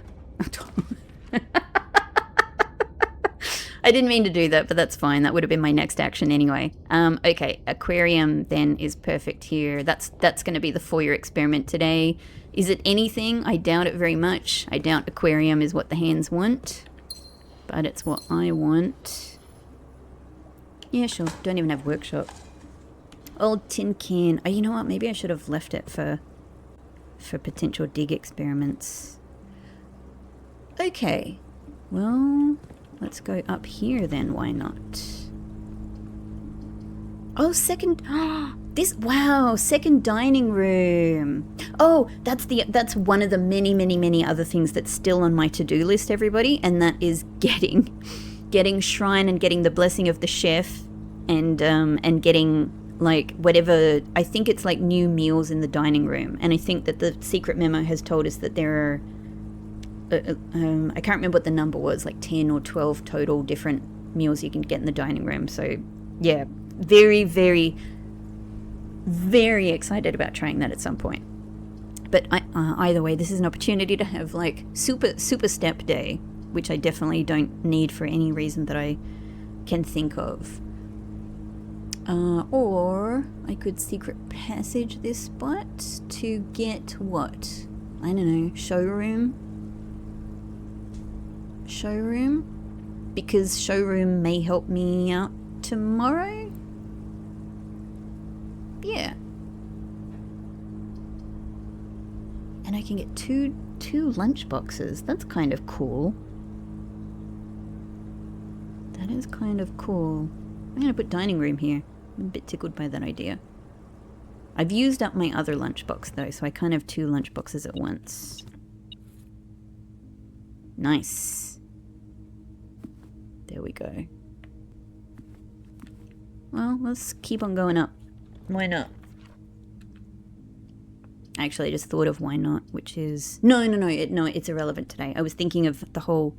I didn't mean to do that, but that's fine. That would have been my next action anyway. Okay, aquarium then is perfect here. That's going to be the foyer experiment today. Is it anything? I doubt it very much. I doubt aquarium is what the hands want, but it's what I want. Yeah, sure. Don't even have workshop. Old tin can. Oh, you know what? Maybe I should have left it for potential dig experiments. Okay. Well, let's go up here then. Why not? Oh, second. Wow, second dining room. Oh, that's one of the many other things that's still on my to-do list, everybody, and that is getting shrine and getting the blessing of the chef, and getting like whatever. I think it's like new meals in the dining room, and I think that the secret memo has told us that there are I can't remember what the number was, like 10 or 12 total different meals you can get in the dining room. So yeah, very excited about trying that at some point. But either way, this is an opportunity to have like super step day, which I definitely don't need for any reason that I can think of. Or I could secret passage this spot to get what? I don't know, showroom, because showroom may help me out tomorrow. Yeah. And I can get two lunch boxes. That's kind of cool. That is kind of cool. I'm gonna put dining room here. I'm a bit tickled by that idea. I've used up my other lunchbox though, so I can't have two lunchboxes at once. Nice. There we go. Well, let's keep on going up. Why not? Actually, I just thought of why not, which is... No, it's irrelevant today. I was thinking of the whole...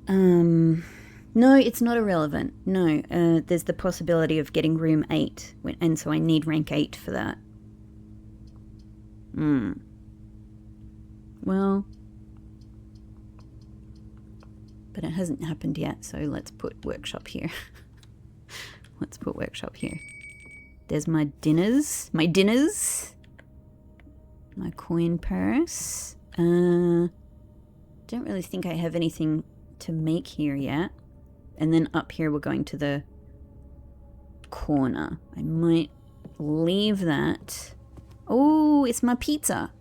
No, it's not irrelevant. No, there's the possibility of getting room 8, and so I need rank 8 for that. Well... But it hasn't happened yet, so let's put workshop here. Let's put workshop here. There's my dinners. My coin purse. Don't really think I have anything to make here yet. And then up here we're going to the corner. I might leave that. Oh, it's my pizza.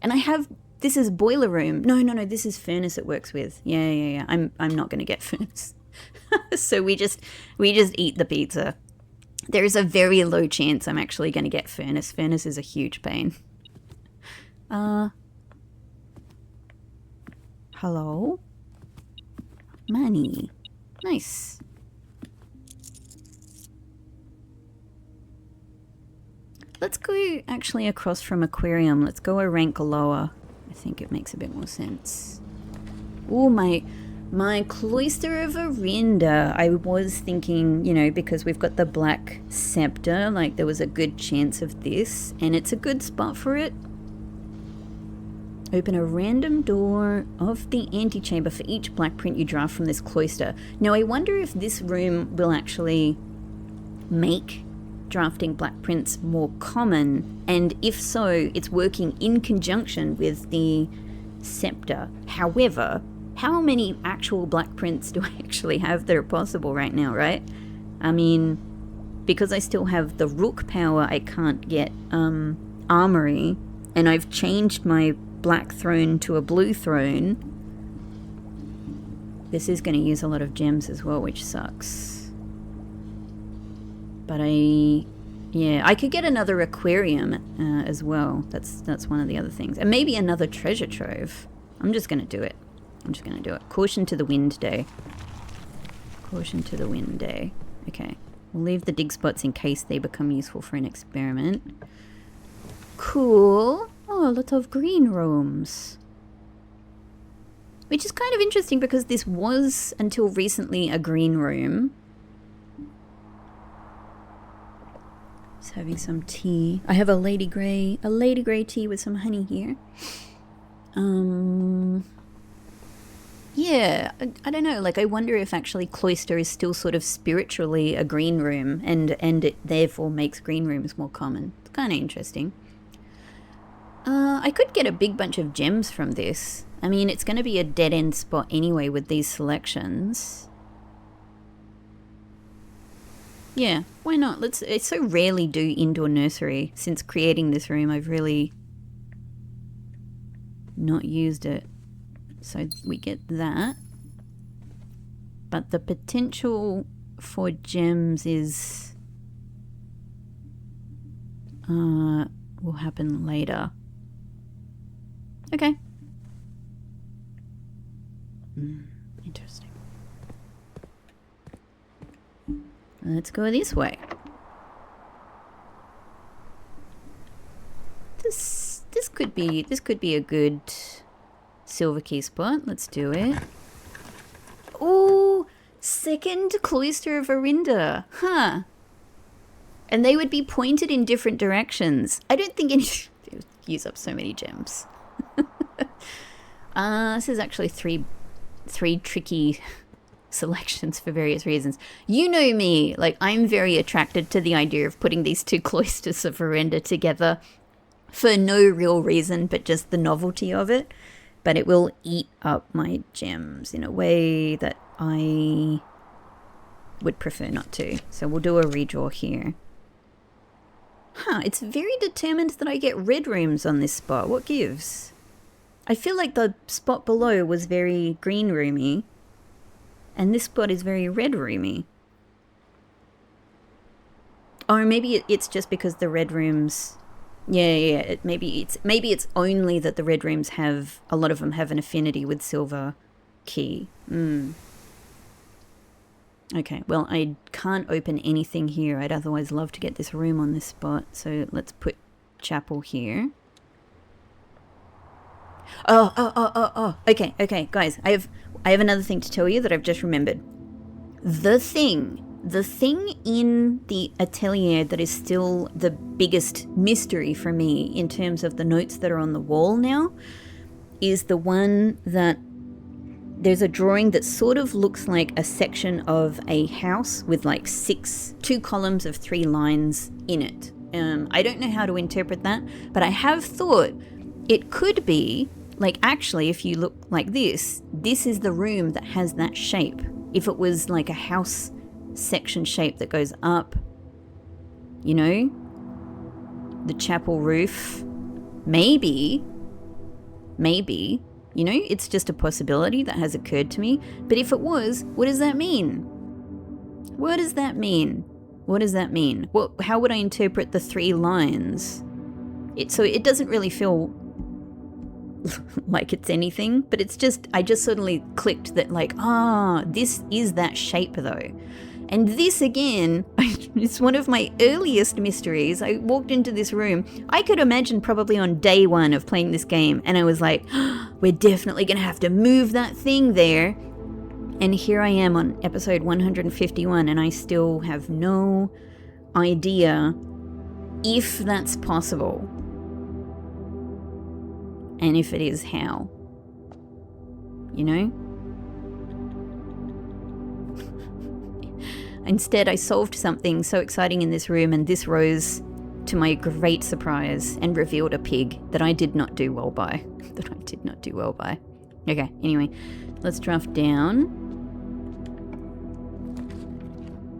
And I have, this is boiler room. No, this is furnace it works with. Yeah. I'm not going to get furnace. So we just eat the pizza. There is a very low chance I'm actually going to get furnace. Furnace is a huge pain. Hello? Money. Nice. Let's go actually across from aquarium. Let's go a rank lower. I think it makes a bit more sense. Oh, my cloister of Arinda. I was thinking, you know, because we've got the black scepter, like there was a good chance of this, and it's a good spot for it. Open a random door of the antechamber for each black print you draft from this cloister. Now, I wonder if this room will actually make drafting black prints more common, and if so, it's working in conjunction with the scepter. However, how many actual black prints do I actually have that are possible right now, right? I mean, because I still have the rook power, I can't get armory, and I've changed my black throne to a blue throne. This is going to use a lot of gems as well, which sucks. But I could get another aquarium as well. That's one of the other things. And maybe another treasure trove. I'm just going to do it. Caution to the wind day. Caution to the wind day. Okay. We'll leave the dig spots in case they become useful for an experiment. Cool. Oh, a lot of green rooms. Which is kind of interesting because this was, until recently, a green room. Just having some tea. I have a lady grey tea with some honey here. Yeah, I don't know, like I wonder if actually cloister is still sort of spiritually a green room and it therefore makes green rooms more common. It's kind of interesting. I could get a big bunch of gems from this. I mean, it's going to be a dead-end spot anyway with these selections. Yeah, why not? I so rarely do indoor nursery. Since creating this room, I've really not used it. So we get that. But the potential for gems is will happen later. Okay. Interesting. Let's go this way. This could be a good silver key spot. Let's do it. Oh, second cloister of Arinda. Huh. And they would be pointed in different directions. I don't think any use up so many gems. This is actually three tricky selections for various reasons. You know me, like I'm very attracted to the idea of putting these two cloisters of Arinda together for no real reason, but just the novelty of it. But it will eat up my gems in a way that I would prefer not to. So we'll do a redraw here. Huh, it's very determined that I get red rooms on this spot. What gives? I feel like the spot below was very green roomy, and this spot is very red roomy. Or maybe it's just because the red rooms... Yeah. Maybe it's only that the red rooms have... A lot of them have an affinity with silver key. Okay, well, I can't open anything here. I'd otherwise love to get this room on this spot. So let's put chapel here. Oh. Okay, guys. I have another thing to tell you that I've just remembered. The thing in the atelier that is still the biggest mystery for me in terms of the notes that are on the wall now is the one that there's a drawing that sort of looks like a section of a house with like 2 columns of 3 lines in it. I don't know how to interpret that, but I have thought it could be like, actually, if you look like this is the room that has that shape. If it was like a house section shape that goes up, you know, the chapel roof, maybe, you know, it's just a possibility that has occurred to me. But if it was, what does that mean? What does that mean? What does that mean? How would I interpret the 3 lines? So it doesn't really feel like it's anything, but it's just, I just suddenly clicked that like, this is that shape though. And this again, it's one of my earliest mysteries. I walked into this room, I could imagine probably on day 1 of playing this game, and I was like, we're definitely gonna have to move that thing there. And here I am on episode 151, and I still have no idea if that's possible. And if it is, how? You know? Instead, I solved something so exciting in this room, and this rose to my great surprise and revealed a pig that I did not do well by. Okay, anyway, let's draft down.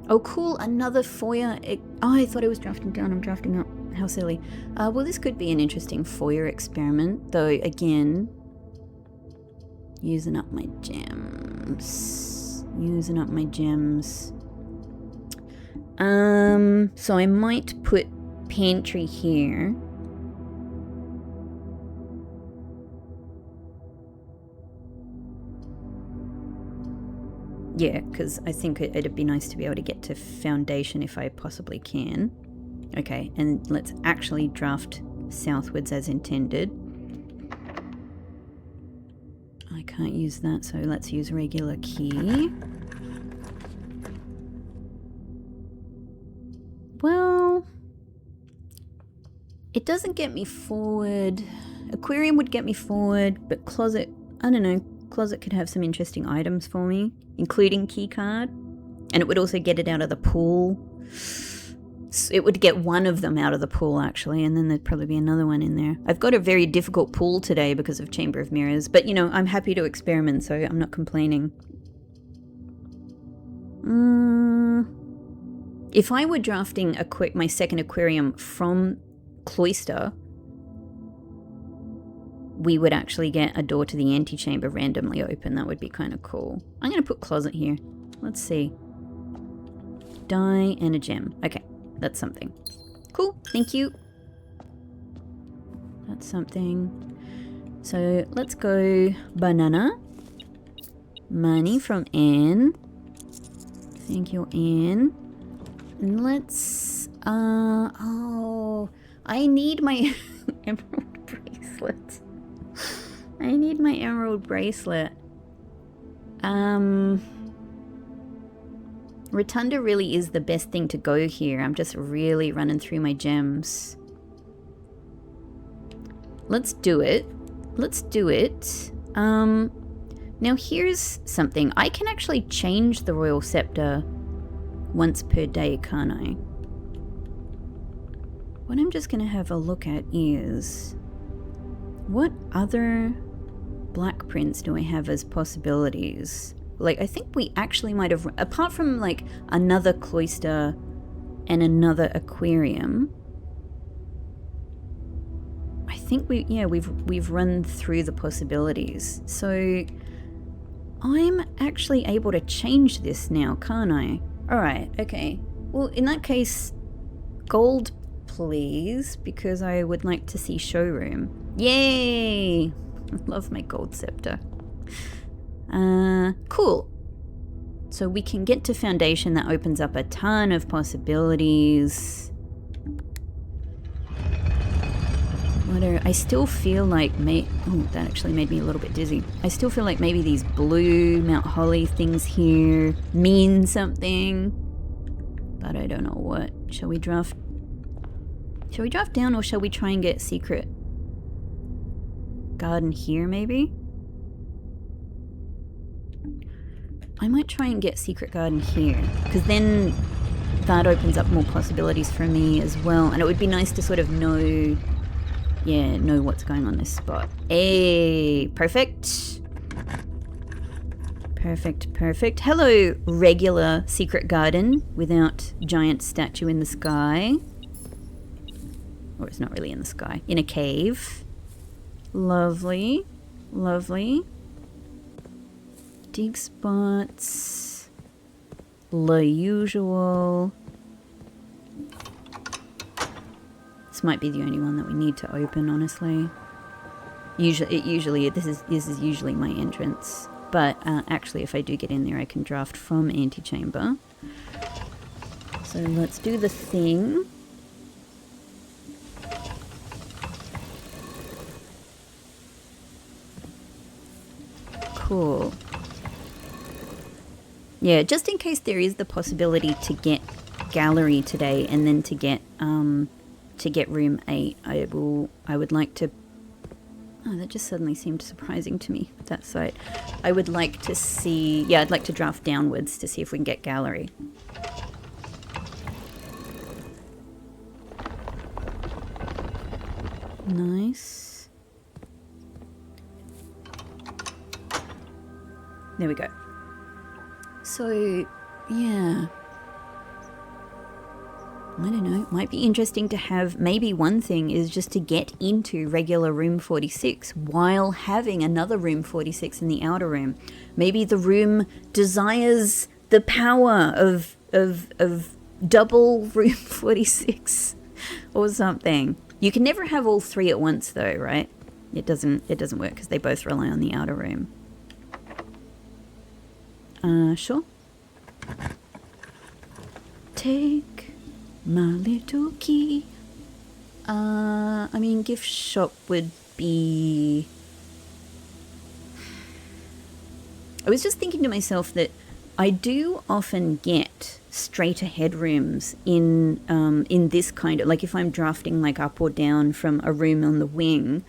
Oh, cool, another foyer. I thought I was drafting down, I'm drafting up. How silly. Well, this could be an interesting foyer experiment, though, again, using up my gems. So I might put pantry here. Yeah, because I think it'd be nice to be able to get to foundation if I possibly can. Okay, and let's actually draft southwards as intended. I can't use that, so let's use regular key. Well, it doesn't get me forward. Aquarium would get me forward, but closet, I don't know, closet could have some interesting items for me, including keycard. And it would also get it out of the pool. It would get one of them out of the pool, actually, and then there'd probably be another one in there. I've got a very difficult pool today because of Chamber of Mirrors, but, you know, I'm happy to experiment, so I'm not complaining. If I were drafting my second aquarium from Cloister, we would actually get a door to the antechamber randomly open. That would be kind of cool. I'm going to put closet here. Let's see. Die and a gem. Okay. That's something. Cool, thank you. That's something. So let's go banana. Money from Anne. Thank you, Anne. And let's, oh, I need my emerald bracelet. I need my emerald bracelet. Rotunda really is the best thing to go here. I'm just really running through my gems. Let's do it. Now here's something. I can actually change the Royal Scepter once per day, can't I? What I'm just going to have a look at is, what other black prints do I have as possibilities? Like, I think we actually might have, apart from like another cloister and another aquarium, I think we've run through the possibilities. So I'm actually able to change this now, can't I? All right, okay. Well, in that case, gold, please, because I would like to see showroom. Yay! I love my gold scepter. Cool. So we can get to foundation. That opens up a ton of possibilities. I still feel like that actually made me a little bit dizzy. I still feel like maybe these blue Mount Holly things here mean something, but I don't know what. Shall we draft down, or shall we try and get secret garden here maybe? I might try and get secret garden here, because then that opens up more possibilities for me as well, and it would be nice to sort of know what's going on this spot. Hey, perfect. Perfect, perfect. Hello, regular secret garden without giant statue in the sky. Or it's not really in the sky. In a cave. Lovely. Lovely. Dig spots. The usual. This might be the only one that we need to open, honestly. Usually this is usually my entrance. But actually, if I do get in there, I can draft from antechamber. So let's do the thing. Cool. Yeah, just in case there is the possibility to get gallery today and then to get room 8, I would like to. Oh, that just suddenly seemed surprising to me, that site. I would like to see... Yeah, I'd like to draft downwards to see if we can get gallery. Nice. There we go. So, yeah... I don't know, it might be interesting to have, maybe one thing is just to get into regular room 46 while having another room 46 in the outer room. Maybe the room desires the power of double room 46 or something. You can never have all three at once though, right? It doesn't work because they both rely on the outer room. Sure. Take my little key. I mean, gift shop would be... I was just thinking to myself that I do often get straight ahead rooms in this kind of... Like if I'm drafting like up or down from a room on the wing,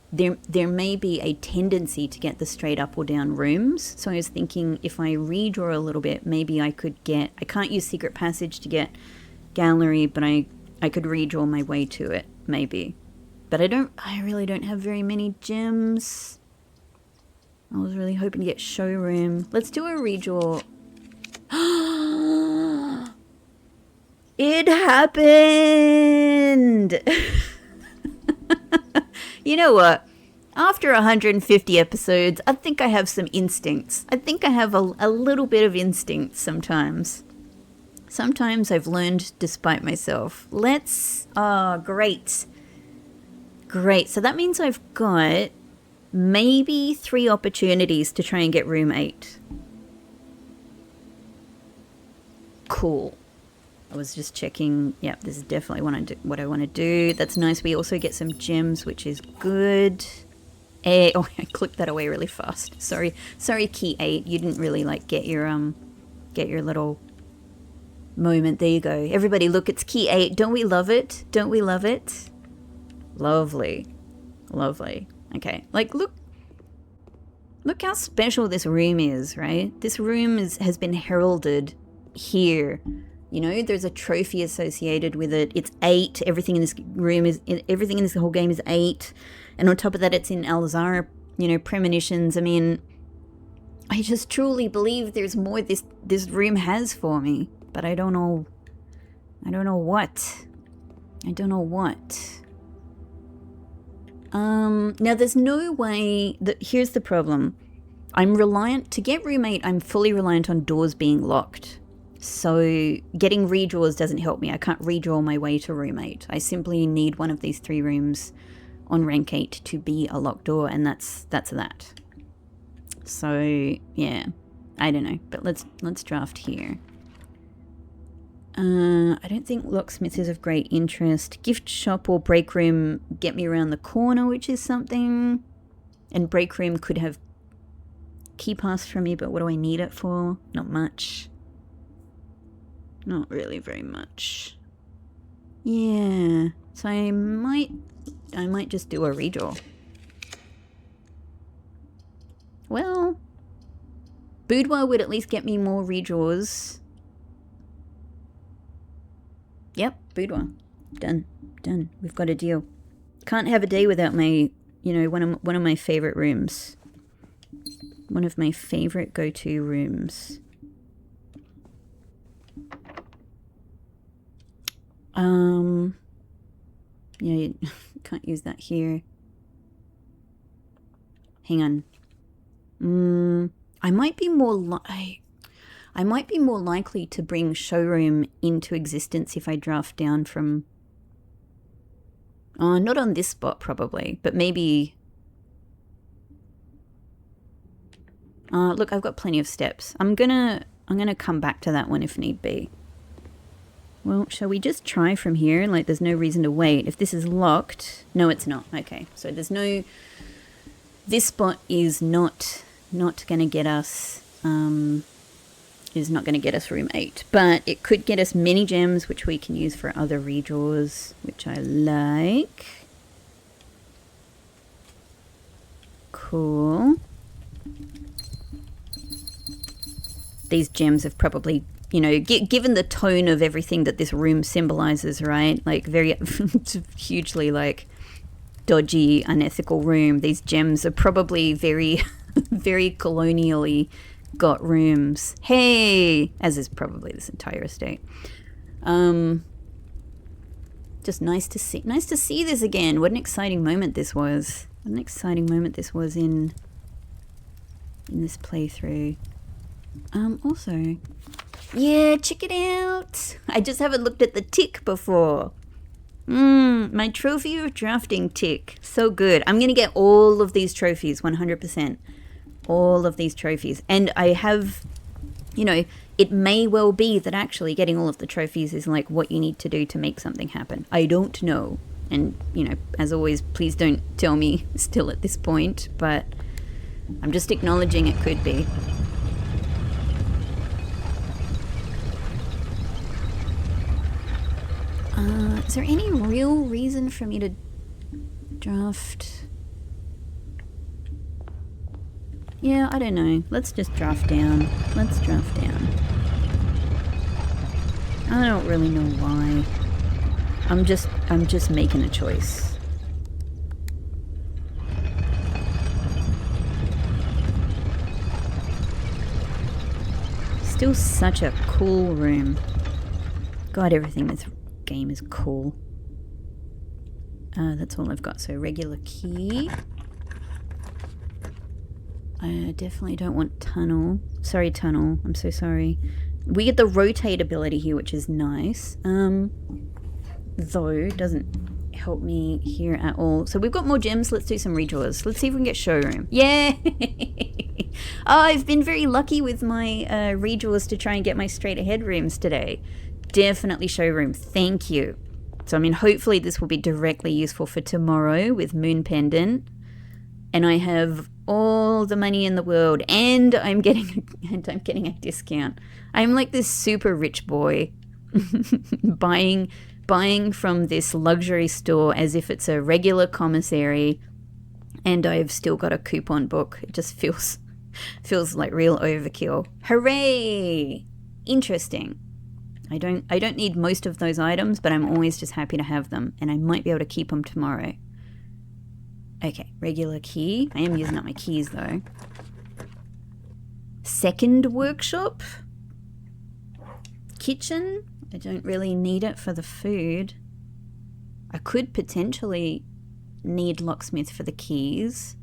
there may be a tendency to get the straight up or down rooms. So I was thinking if I redraw a little bit, maybe I could get... I can't use secret passage to get gallery, but I could redraw my way to it, maybe. But I really don't have very many gems. I was really hoping to get showroom. Let's do a redraw. It happened! You know what? After 150 episodes, I think I have some instincts. I think I have a little bit of instinct sometimes. Sometimes I've learned despite myself. Oh, great. Great. So that means I've got maybe 3 opportunities to try and get room 8. Cool. I was just checking. Yep, this is definitely what I want to do. That's nice. We also get some gems, which is good. Oh, I clicked that away really fast. Sorry, key 8. You didn't really like get your little moment. There you go. Everybody look, it's key 8. Don't we love it? Don't we love it? Lovely. Lovely. Okay. Like, look how special this room is, right? This room has been heralded here. You know, there's a trophy associated with it. It's 8. Everything in this whole game is 8. And on top of that, it's in Alzara, you know, premonitions. I mean, I just truly believe there's more this room has for me. But I don't know what. Now there's no way that... Here's the problem. To get room 8, I'm fully reliant on doors being locked. So getting redraws doesn't help me. I can't redraw my way to room 8. I simply need one of these 3 rooms on rank 8 to be a locked door, and that's that. So yeah, I don't know, but let's draft here. I don't think locksmith is of great interest. Gift shop or break room get me around the corner, which is something. And break room could have key pass for me, but what do I need it for? Not much. Not really very much. Yeah, so I might just do a redraw. Well, boudoir would at least get me more redraws. Yep, boudoir. Done. We've got a deal. Can't have a day without my, you know, one of my favorite rooms. One of my favorite go-to rooms. Yeah, you can't use that here. Hang on. I might be more likely to bring showroom into existence if I draft down from... not on this spot probably, but maybe... look, I've got plenty of steps. I'm gonna come back to that one if need be. Well, shall we just try from here? Like, there's no reason to wait. If this is locked... No, it's not. Okay, so there's no... This spot is not gonna get us... is not gonna get us room 8. But it could get us mini gems, which we can use for other redraws, which I like. Cool. These gems have probably... You know, given the tone of everything that this room symbolizes, right? Like, very hugely, like, dodgy, unethical room. These gems are probably very, very colonially got rooms. Hey! As is probably this entire estate. Just nice to see. Nice to see this again. What an exciting moment this was. What an exciting moment this was in this playthrough. Also... Yeah, check it out. I just haven't looked at the tick before. My trophy of drafting tick. So good. I'm going to get all of these trophies, 100%. All of these trophies. And I have, you know, it may well be that actually getting all of the trophies is like what you need to do to make something happen. I don't know. And, you know, as always, please don't tell me still at this point. But I'm just acknowledging it could be. Is there any real reason for me to draft? Yeah, I don't know. Let's just draft down. Let's draft down. I don't really know why. I'm just making a choice. Still such a cool room. God, everything that's game is cool. That's all I've got. So regular key. I definitely don't want tunnel. Sorry, tunnel. I'm so sorry. We get the rotate ability here, which is nice. Though doesn't help me here at all. So we've got more gems. Let's do some redraws. Let's see if we can get showroom. Yeah. I've been very lucky with my redraws to try and get my straight ahead rooms today. Definitely showroom. Thank you. So, I mean, hopefully this will be directly useful for tomorrow with Moon Pendant. And I have all the money in the world, and I'm getting a discount. I'm like this super rich boy buying from this luxury store as if it's a regular commissary, and I've still got a coupon book. It just feels like real overkill. Hooray! Interesting. I don't need most of those items, but I'm always just happy to have them, and I might be able to keep them tomorrow. Okay, regular key. I am using up my keys though. Second workshop. Kitchen. I don't really need it for the food. I could potentially need locksmith for the keys,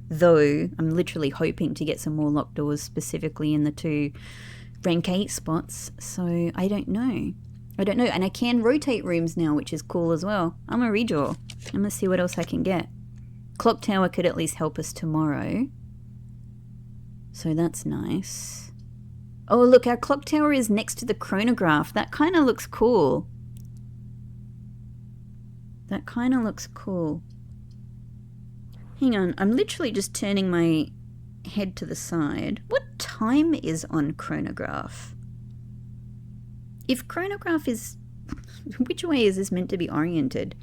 though I'm literally hoping to get some more locked doors specifically in the 2 rank 8 spots, so I don't know. And I can rotate rooms now, which is cool as well. I'm a redraw. I'm gonna see what else I can get. Clock tower could at least help us tomorrow, so that's nice. Oh look, our clock tower is next to the chronograph. That kind of looks cool. That kind of looks cool. Hang on, I'm literally just turning my head to the side. What time is on chronograph? If chronograph is... Which way is this meant to be oriented?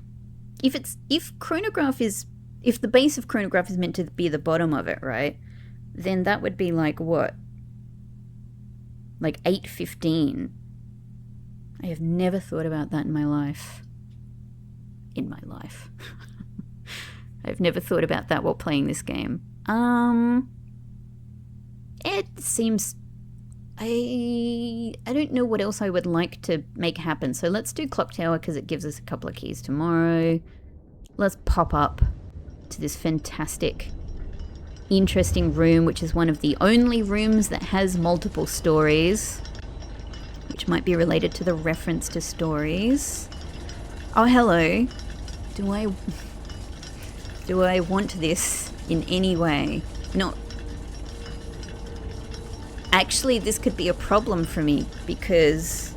If the base of chronograph is meant to be the bottom of it, right? Then that would be like what? Like 8:15. I have never thought about that in my life. I've never thought about that while playing this game. it seems... I don't know what else I would like to make happen. So let's do Clock Tower because it gives us a couple of keys tomorrow. Let's pop up to this fantastic, interesting room, which is one of the only rooms that has multiple stories, which might be related to the reference to stories. Oh, hello. Do I want this in any way? Not. Actually, this could be a problem for me because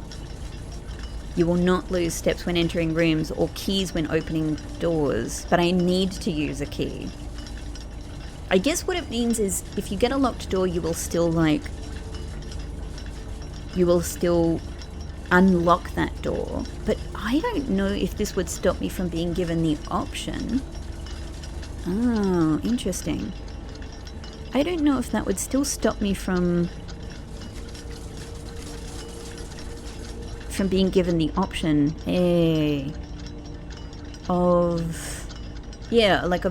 you will not lose steps when entering rooms or keys when opening doors, but I need to use a key. I guess what it means is if you get a locked door, you will still unlock that door, but I don't know if this would stop me from being given the option. Oh, interesting. I don't know if that would still stop me from being given the option of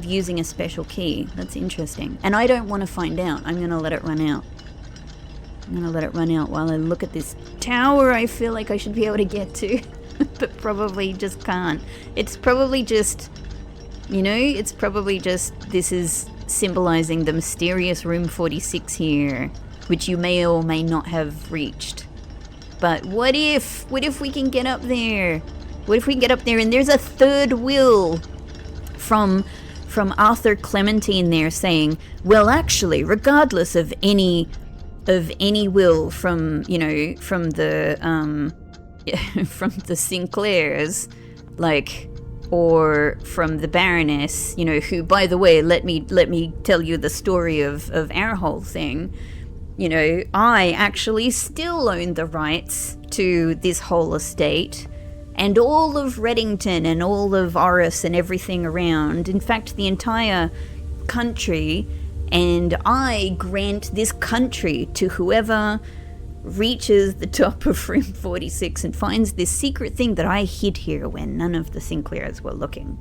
using a special key. That's interesting. And I don't want to find out. I'm going to let it run out. I'm going to let it run out while I look at this tower I feel like I should be able to get to, but probably just can't. It's probably just, this is symbolizing the mysterious room 46 here, which you may or may not have reached. But what if we can get up there? What if we can get up there and there's a third will from Arthur Clementine there saying, well, actually, regardless of any will from the from the Sinclairs, or from the Baroness, who, by the way, let me tell you the story of our whole thing. I actually still own the rights to this whole estate and all of Reddington and all of Oris and everything around. In fact, the entire country, and I grant this country to whoever reaches the top of room 46 and finds this secret thing that I hid here when none of the Sinclairs were looking.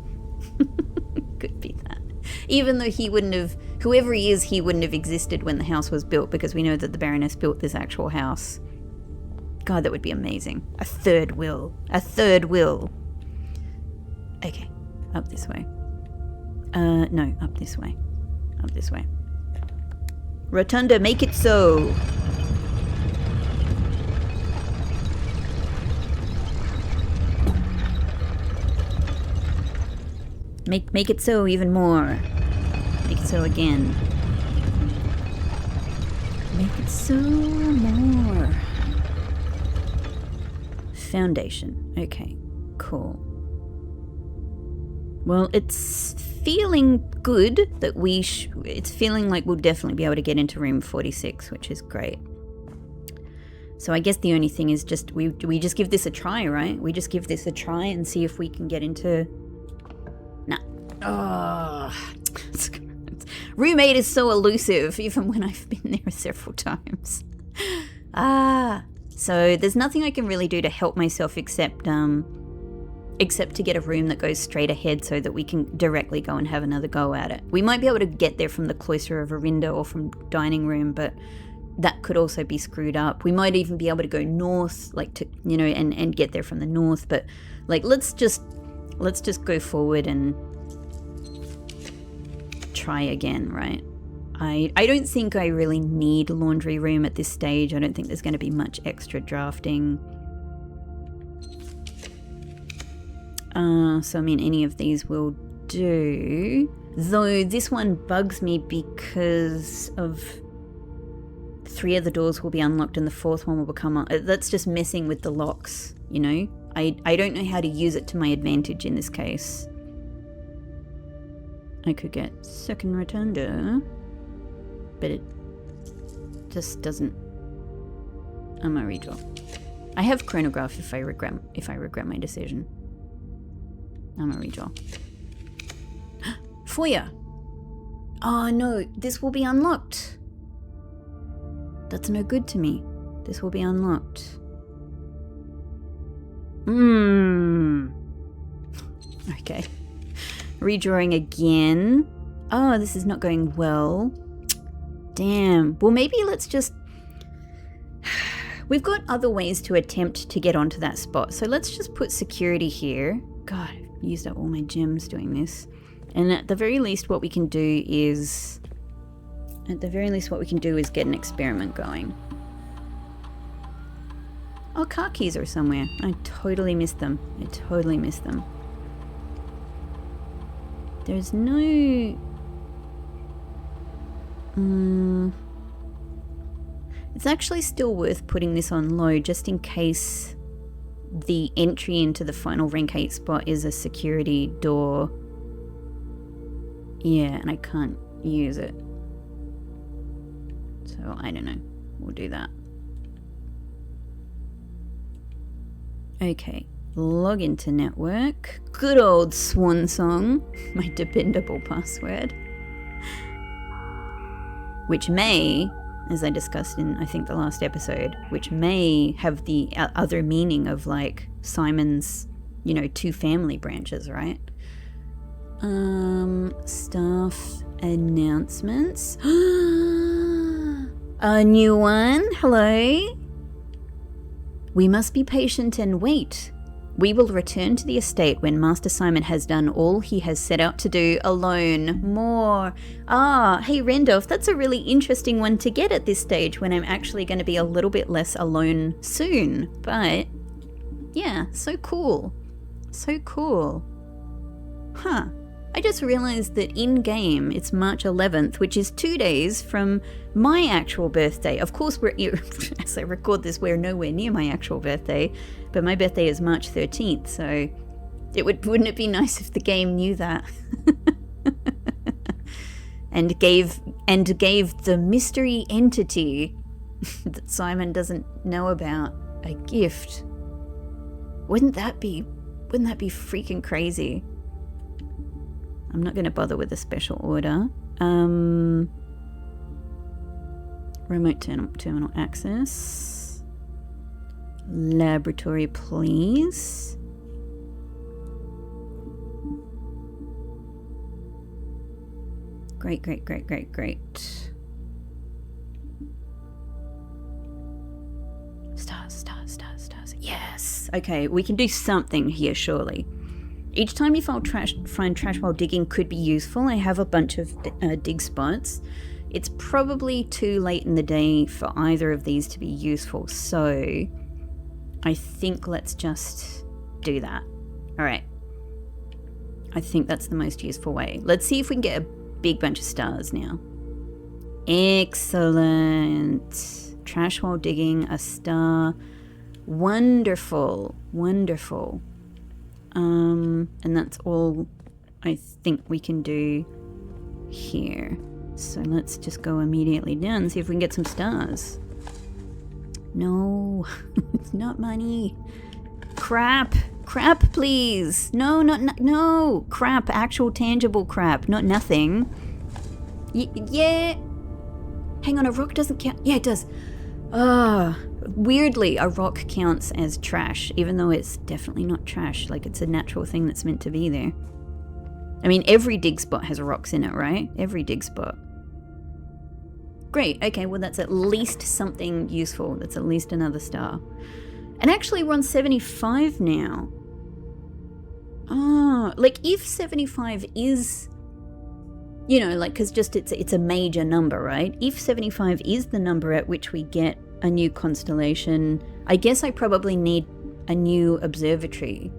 Could be that. Even though whoever he is, he wouldn't have existed when the house was built, because we know that the Baroness built this actual house. God, that would be amazing. A third will. Okay, up this way. No, up this way. Rotunda, make it so. Make it so even more. Make it so again. Make it so more. Foundation. Okay, cool. Well, it's feeling good that it's feeling like we'll definitely be able to get into room 46, which is great. So I guess the only thing is just we just give this a try, right? We just give this a try and see if we can get into... Nah. Oh. Room 8 is so elusive, even when I've been there several times. So there's nothing I can really do to help myself except to get a room that goes straight ahead so that we can directly go and have another go at it. We might be able to get there from the cloister of Arinda or from dining room, but that could also be screwed up. We might even be able to go north, and get there from the north, but let's just go forward and try again, right? I don't think I really need laundry room at this stage. I don't think there's going to be much extra drafting. So I mean, any of these will do. Though this one bugs me because of 3 of the doors will be unlocked and the 4th one will become... that's just messing with the locks, I don't know how to use it to my advantage in this case. I could get second rotunda, but it just doesn't... I'm gonna redraw. I have chronograph if I regret my decision. I'm gonna redraw. Foyer! Oh no, this will be unlocked. That's no good to me. This will be unlocked. Okay. Redrawing again. Oh, this is not going well. Damn. Well, maybe let's just... We've got other ways to attempt to get onto that spot. So let's just put security here. God, I've used up all my gems doing this. And at the very least, what we can do is... get an experiment going. Oh, car keys are somewhere. I totally missed them. There's no... It's actually still worth putting this on low just in case the entry into the final rank 8 spot is a security door. Yeah, and I can't use it. So I don't know. We'll do that. Okay, log into network. Good old swan song, my dependable password. Which may, as I discussed in, I think, the last episode, which may have the other meaning of, like, Simon's, you know, 2 family branches, right? Staff announcements. A new one. Hello. We must be patient and wait. We will return to the estate when Master Simon has done all he has set out to do alone. More. Hey Randolph, that's a really interesting one to get at this stage when I'm actually going to be a little bit less alone soon. But, yeah, so cool. So cool. Huh. I just realized that in-game it's March 11th, which is 2 days from my actual birthday. Of course, as I record this, we're nowhere near my actual birthday, but my birthday is March 13th, so wouldn't it be nice if the game knew that? and gave the mystery entity that Simon doesn't know about a gift. Wouldn't that be freaking crazy? I'm not going to bother with a special order. Remote terminal access. Laboratory, please. Great. Stars. Yes. Okay, we can do something here, surely. Each time you find trash while digging could be useful. I have a bunch of dig spots. It's probably too late in the day for either of these to be useful, so I think let's just do that. All right. I think that's the most useful way. Let's see if we can get a big bunch of stars now. Excellent. Trash while digging, a star. Wonderful. And that's all I think we can do here. So let's just go immediately down and see if we can get some stars. No, it's not money. Crap, please. No, crap, actual tangible crap, not nothing. Yeah. Hang on, a rock doesn't count. Yeah, it does. Weirdly, a rock counts as trash, even though it's definitely not trash. Like, it's a natural thing that's meant to be there. I mean, every dig spot has rocks in it, right? Every dig spot. Great, okay, well that's at least something useful. That's at least another star. And actually we're on 75 now. Like if 75 is, you know, like, because just it's a major number, right? If 75 is the number at which we get a new constellation, I guess I probably need a new observatory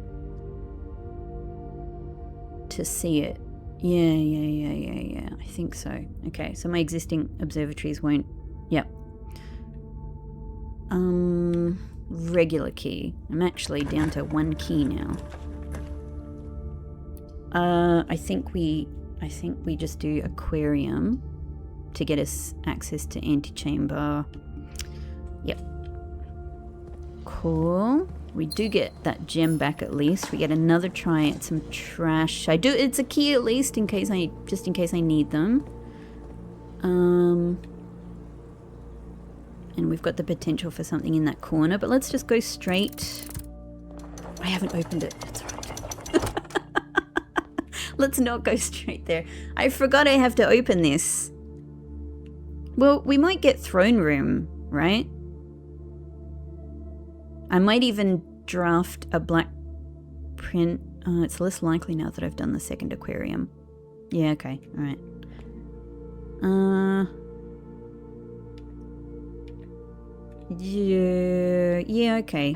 to see it. Yeah. I think so. Okay, so my existing observatories won't. Yep. Regular key. I'm actually down to 1 key now. I think we just do aquarium to get us access to antechamber. Yep. Cool. We do get that gem back at least. We get another try at some trash. It's a key at least in case I need them. And we've got the potential for something in that corner, but let's just go straight. I haven't opened it. That's right. Let's not go straight there. I forgot I have to open this. Well, we might get throne room, right? I might even draft a black print. It's less likely now that I've done the second aquarium. Yeah, okay, alright. Yeah, okay.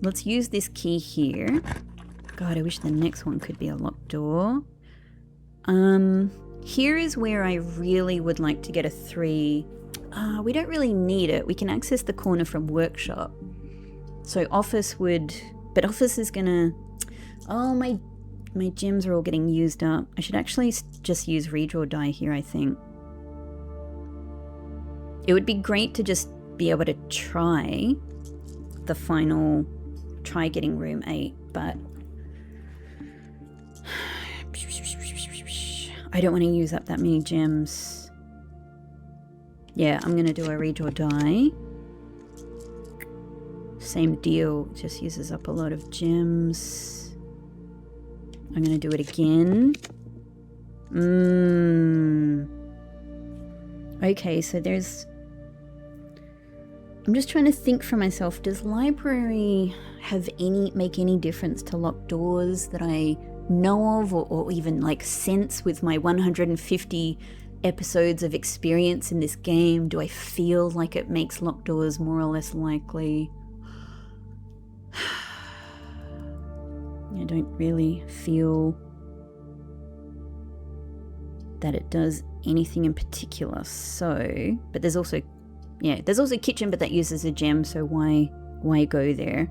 Let's use this key here. God, I wish the next one could be a locked door. Here is where I really would like to get a 3. We don't really need it. We can access the corner from workshop. So office would... But office is gonna... Oh, my gems are all getting used up. I should actually just use redraw die here, I think. It would be great to just be able to try the final... Try getting room 8, but... I don't want to use up that many gems. Yeah, I'm going to do a redraw die. Same deal, just uses up a lot of gems. I'm going to do it again. Okay, so there's... I'm just trying to think for myself, does library make any difference to locked doors that I know of, or even like sense with my 150 episodes of experience in this game? Do I feel like it makes locked doors more or less likely? I don't really feel that it does anything in particular. So, but there's also, yeah, there's also kitchen, but that uses a gem, so why go there?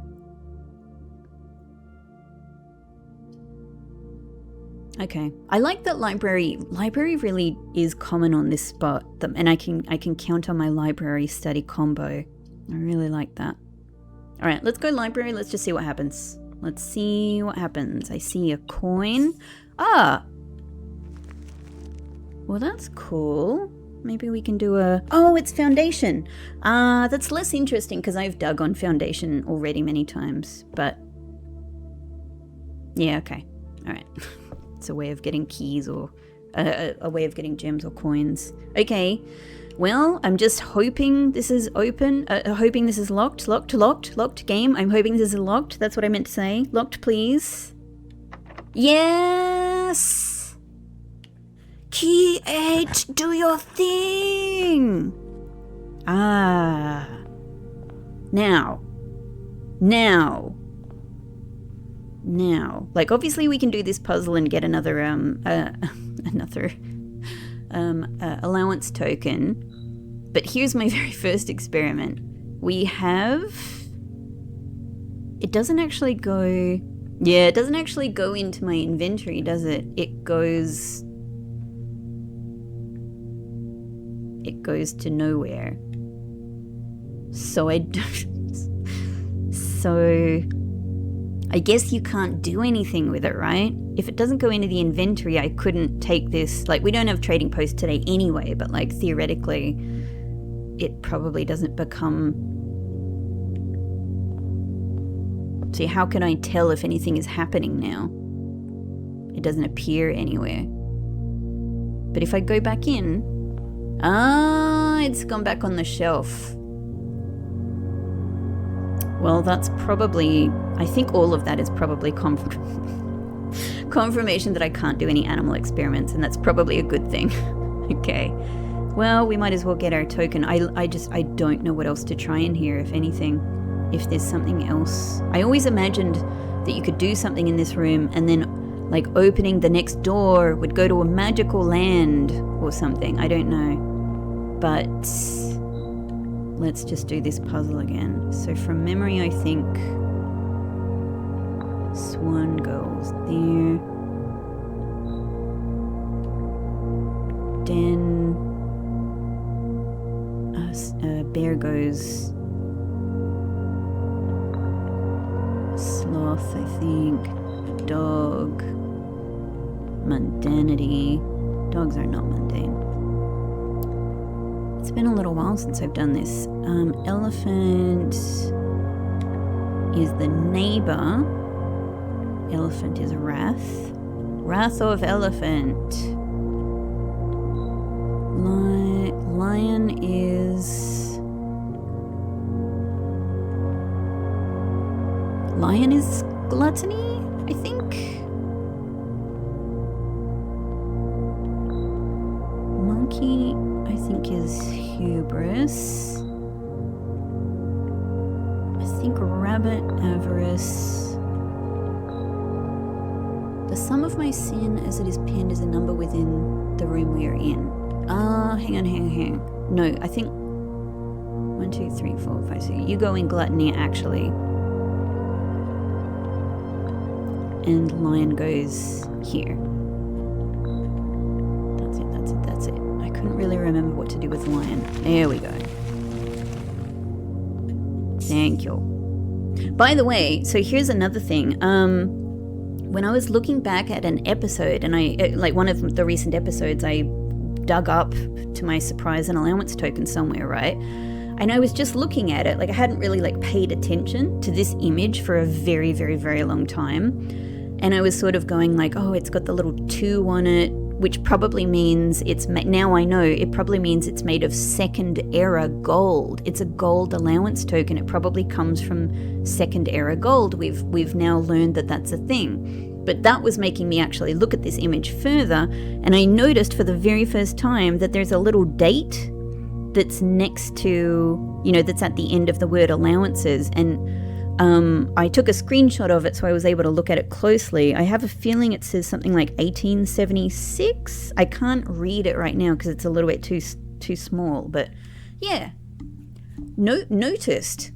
Okay, I like that library. Library really is common on this spot, and I can count on my library study combo. I really like that. All right, let's go library. Let's just see what happens. Let's see what happens. I see a coin. Ah, well that's cool. Maybe we can do a... Oh, it's foundation. That's less interesting because I've dug on foundation already many times. But yeah, okay, all right. It's a way of getting keys or a way of getting gems or coins. Okay, well, I'm just hoping this is open. Hoping this is locked game. I'm hoping this is locked. That's what I meant to say. Locked, please. Yes! Key 8, do your thing! Ah. Now. Like, obviously we can do this puzzle and get another allowance token. But here's my very first experiment. We have... It doesn't actually go... Yeah, it doesn't actually go into my inventory, does it? It goes to nowhere. So I don't... So... I guess you can't do anything with it, right? If it doesn't go into the inventory, I couldn't take this... Like, we don't have trading post today anyway, but, like, theoretically, it probably doesn't become... See, how can I tell if anything is happening now? It doesn't appear anywhere. But if I go back in... Ah, it's gone back on the shelf. Well, that's probably... I think all of that is probably confirmation that I can't do any animal experiments, and that's probably a good thing. Okay. Well, we might as well get our token. I don't know what else to try in here, if anything. If there's something else. I always imagined that you could do something in this room, and then, like, opening the next door would go to a magical land or something. I don't know. But... let's just do this puzzle again. So from memory, I think swan goes there. Den. Bear goes. Sloth, I think. Dog. Mundanity. Dogs are not mundane. It's been a little while since I've done this. Elephant is the neighbor. Elephant is Wrath. Wrath of Elephant. Lion is... Lion is gluttony, I think? Monkey, I think, is hubris. I think rabbit, avarice. The sum of my sin as it is pinned is a number within the room we are in. Hang on. No, I think 1, 2, 3, 4, 5, 6. You go in gluttony, actually. And lion goes here. That's it. I couldn't really remember what to do with lion. There we go. Thank you. By the way, so here's another thing. When I was looking back at an episode, and like one of the recent episodes, I dug up, to my surprise, an allowance token somewhere, right? And I was just looking at it, like I hadn't really like paid attention to this image for a very, very, very long time. And I was sort of going like, oh, it's got the little 2 on it, which probably means it's, now I know, it probably means it's made of second era gold. It's a gold allowance token. It probably comes from second era gold. We've now learned that that's a thing. But that was making me actually look at this image further, and I noticed for the very first time that there's a little date that's next to, that's at the end of the word allowances, and I took a screenshot of it so I was able to look at it closely. I have a feeling it says something like 1876. I can't read it right now because it's a little bit too small, but yeah. Noticed.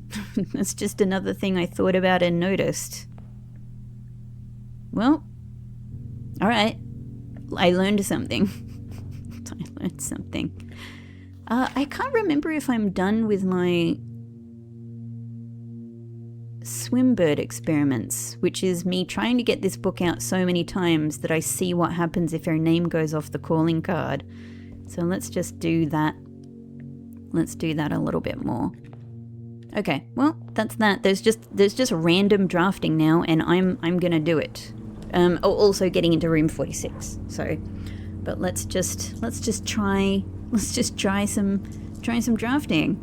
That's just another thing I thought about and noticed. Well, all right. I learned something. I can't remember if I'm done with my swimbird experiments, which is me trying to get this book out so many times that I see what happens if her name goes off the calling card. So let's just do that. Let's do that a little bit more. Okay, well, that's that. There's just random drafting now, and I'm gonna do it. Also getting into room 46. So, but let's just try some drafting.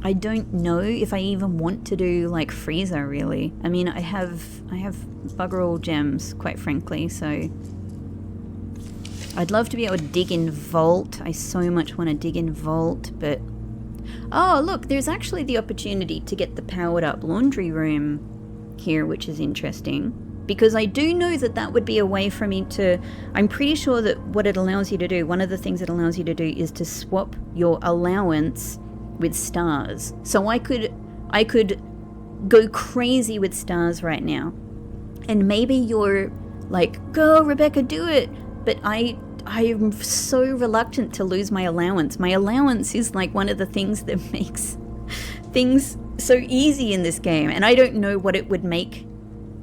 I don't know if I even want to do like freezer, really. I mean, I have bugger all gems, quite frankly, so I'd love to be able to dig in vault. I so much want to dig in vault, but oh, look, there's actually the opportunity to get the powered up laundry room here, which is interesting, because I do know that would be a way for me to, I'm pretty sure that what it allows you to do, one of the things it allows you to do is to swap your allowance with stars. So I could go crazy with stars right now, and maybe you're like, go Rebecca, do it, but I am so reluctant to lose my allowance. My allowance is like one of the things that makes things so easy in this game, and I don't know what it would make.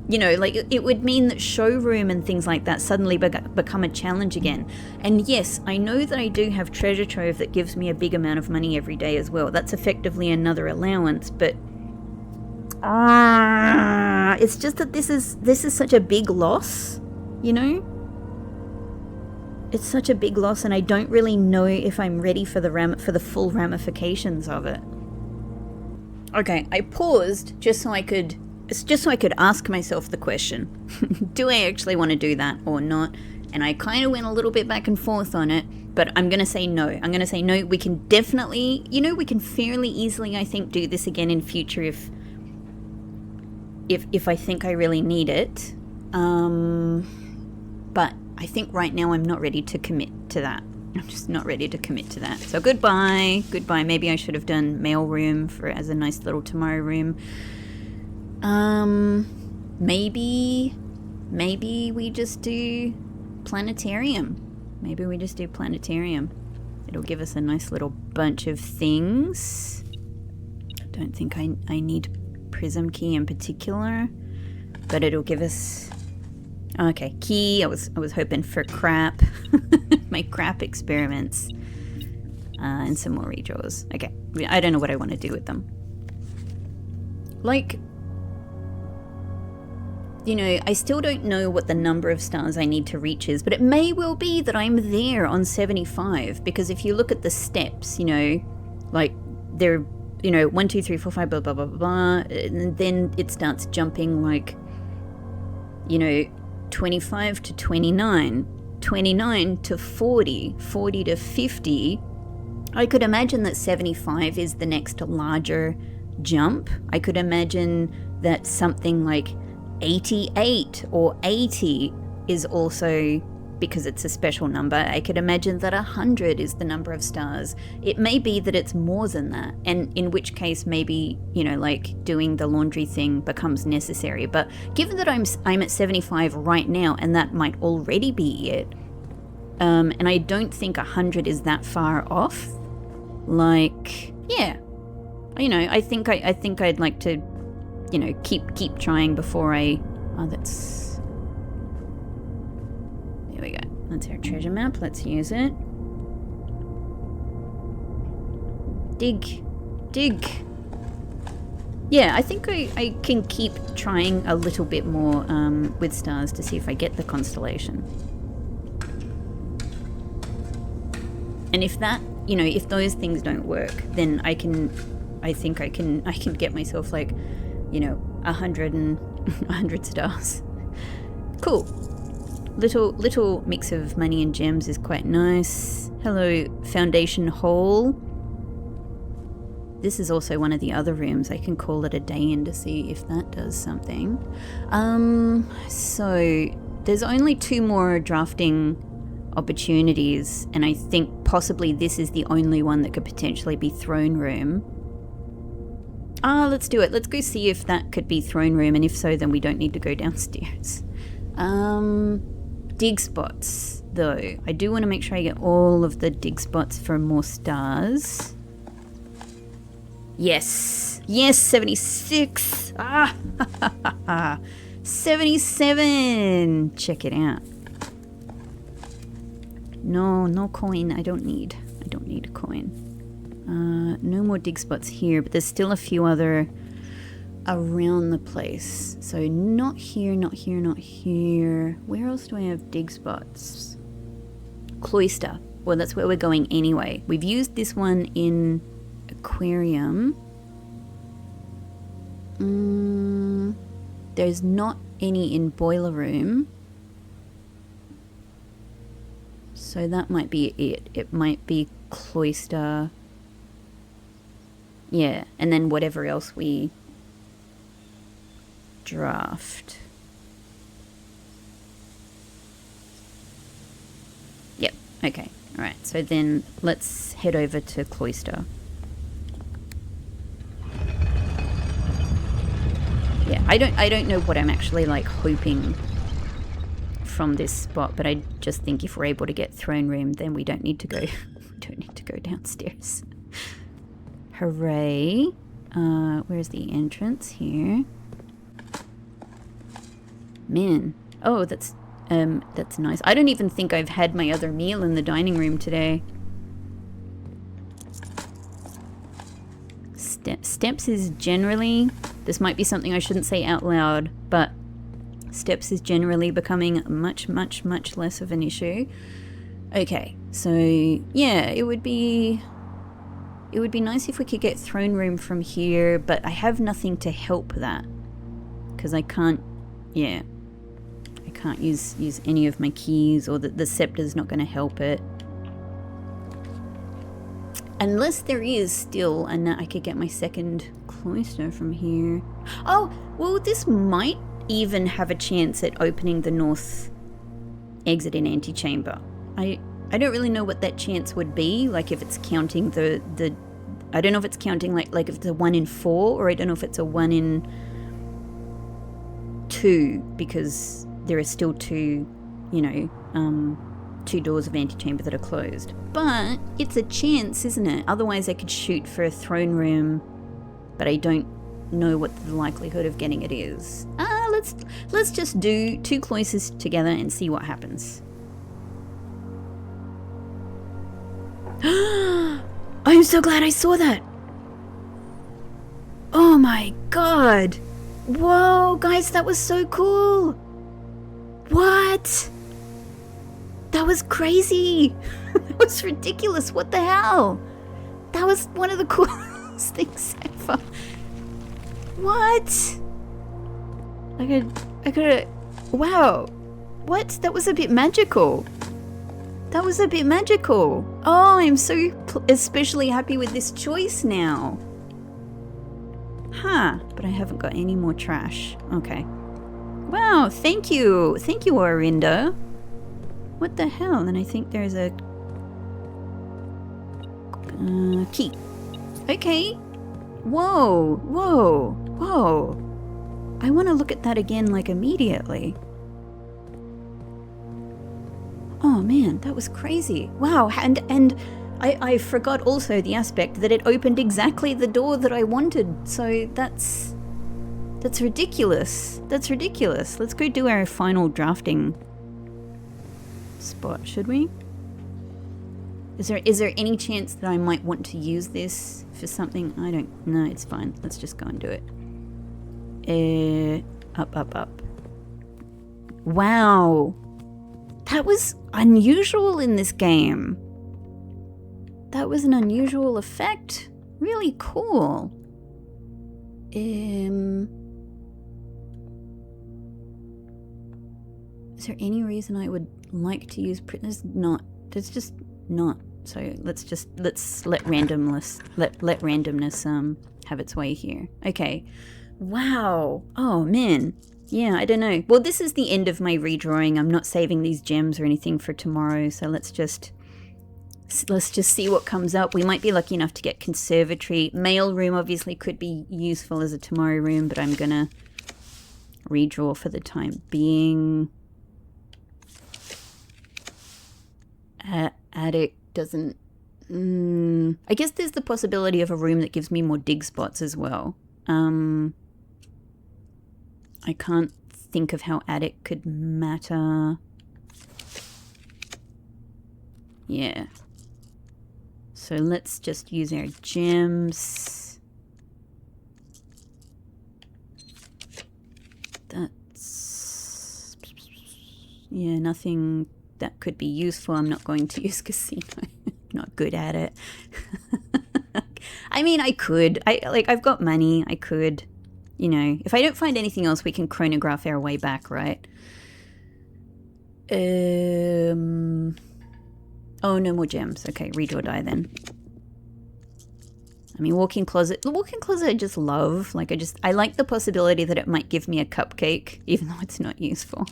Like it would mean that showroom and things like that suddenly become a challenge again. And yes, I know that I do have treasure trove that gives me a big amount of money every day as well. That's effectively another allowance, but it's just that this is such a big loss, It's such a big loss, and I don't really know if I'm ready for the full ramifications of it. Okay, I paused just so I could ask myself the question, do I actually want to do that or not? And I kind of went a little bit back and forth on it, but I'm going to say no. I'm going to say no. We can definitely, we can fairly easily, I think, do this again in future if I think I really need it. But I think right now I'm not ready to commit to that. I'm just not ready to commit to that. So goodbye. Maybe I should have done mail room as a nice little tomorrow room. Maybe we just do planetarium. It'll give us a nice little bunch of things. I don't think I need prism key in particular, but it'll give us, okay, key. I was hoping for crap. My crap experiments, and some more redraws. Okay, I don't know what I want to do with them. Like, you know, I still don't know what the number of stars I need to reach is, but it may well be that I'm there on 75, because if you look at the steps, you know, like they're, you know, 1, 2, 3, 4, 5, blah, blah, blah, blah, blah, and then it starts jumping like, you know, 25 to 29, 29 to 40, 40 to 50. I could imagine that 75 is the next larger jump. I could imagine that something like 88 or 80 is also, because it's a special number, I could imagine that 100 is the number of stars. It may be that it's more than that, and in which case maybe, you know, like doing the laundry thing becomes necessary. But given that I'm at 75 right now, and that might already be it, and I don't think 100 is that far off, like, yeah, you know, I think I'd like to, you know, keep trying before I... Oh, that's... There we go. That's our treasure map. Let's use it. Dig. Yeah, I think I can keep trying a little bit more with stars to see if I get the constellation. And if that, you know, if those things don't work, then I think I can get myself like, you know, 100 stars. Cool. Little mix of money and gems is quite nice. Hello, foundation hole. This is also one of the other rooms. I can call it a day in to see if that does something. So there's only 2 more drafting opportunities, and I think possibly this is the only one that could potentially be throne room. Let's do it. Let's go see if that could be throne room, and if so, then we don't need to go downstairs. Dig spots, though. I do want to make sure I get all of the dig spots for more stars. Yes, 76. 77. Check it out. No coin. I don't need a coin. No more dig spots here, but there's still a few other around the place. So not here, not here, not here. Where else do I have dig spots? Cloister. Well, that's where we're going anyway. We've used this one in aquarium. There's not any in boiler room. So that might be it. It might be cloister. Yeah, and then whatever else we draft. Yep, okay. Alright, so then let's head over to cloister. Yeah, I don't know what I'm actually like hoping from this spot, but I just think if we're able to get throne room, then we don't need to go downstairs. Hooray. Where's the entrance here? Man. Oh, that's nice. I don't even think I've had my other meal in the dining room today. Steps is generally... This might be something I shouldn't say out loud, but steps is generally becoming much less of an issue. Okay, so yeah, it would be nice if we could get throne room from here, but I have nothing to help that. Because I can't use any of my keys, or the scepter's not going to help it. Unless there is still, and I could get my second cloister from here. Oh, well, this might even have a chance at opening the north exit in antechamber. I don't really know what that chance would be, like if it's counting the I don't know if it's counting like if it's a 1 in 4, or I don't know if it's a 1 in 2, because there are still 2, you know, 2 doors of antechamber that are closed. But it's a chance, isn't it? Otherwise I could shoot for a throne room, but I don't know what the likelihood of getting it is. Let's just do 2 cloisters together and see what happens. I'm so glad I saw that. Oh my god. Whoa, guys, that was so cool. What? That was crazy. That was ridiculous. What the hell? That was one of the coolest things ever. What? I could, wow. What? That was a bit magical. That was a bit magical. Oh, I'm so especially happy with this choice now. Huh, but I haven't got any more trash. Okay. Wow, thank you. Thank you, Orinda. What the hell? And I think there's a key. Okay. Whoa, whoa, whoa. I want to look at that again, like, immediately. Oh man, that was crazy. Wow, and I forgot also the aspect that it opened exactly the door that I wanted. So that's ridiculous. That's ridiculous. Let's go do our final drafting spot, should we? Is there any chance that I might want to use this for something? I don't know, it's fine. Let's just go and do it. Up. Wow. That was unusual in this game. That was an unusual effect. Really cool. Is there any reason I would like to use there's not. There's just not. So let's let randomness have its way here. Okay. Wow. Oh man. Yeah, I don't know. Well, this is the end of my redrawing. I'm not saving these gems or anything for tomorrow, so let's just see what comes up. We might be lucky enough to get conservatory. Mail room obviously could be useful as a tomorrow room, but I'm gonna redraw for the time being. Attic doesn't... I guess there's the possibility of a room that gives me more dig spots as well. I can't think of how attic could matter. Yeah. So let's just use our gems. That's... yeah, nothing that could be useful. I'm not going to use casino. Not good at it. I mean, I could. I've got money. I could. You know, if I don't find anything else, we can chronograph our way back, right? Oh, no more gems. Okay, read or die then. I mean, walk-in closet. The walk-in closet I just love. Like, I like the possibility that it might give me a cupcake, even though it's not useful.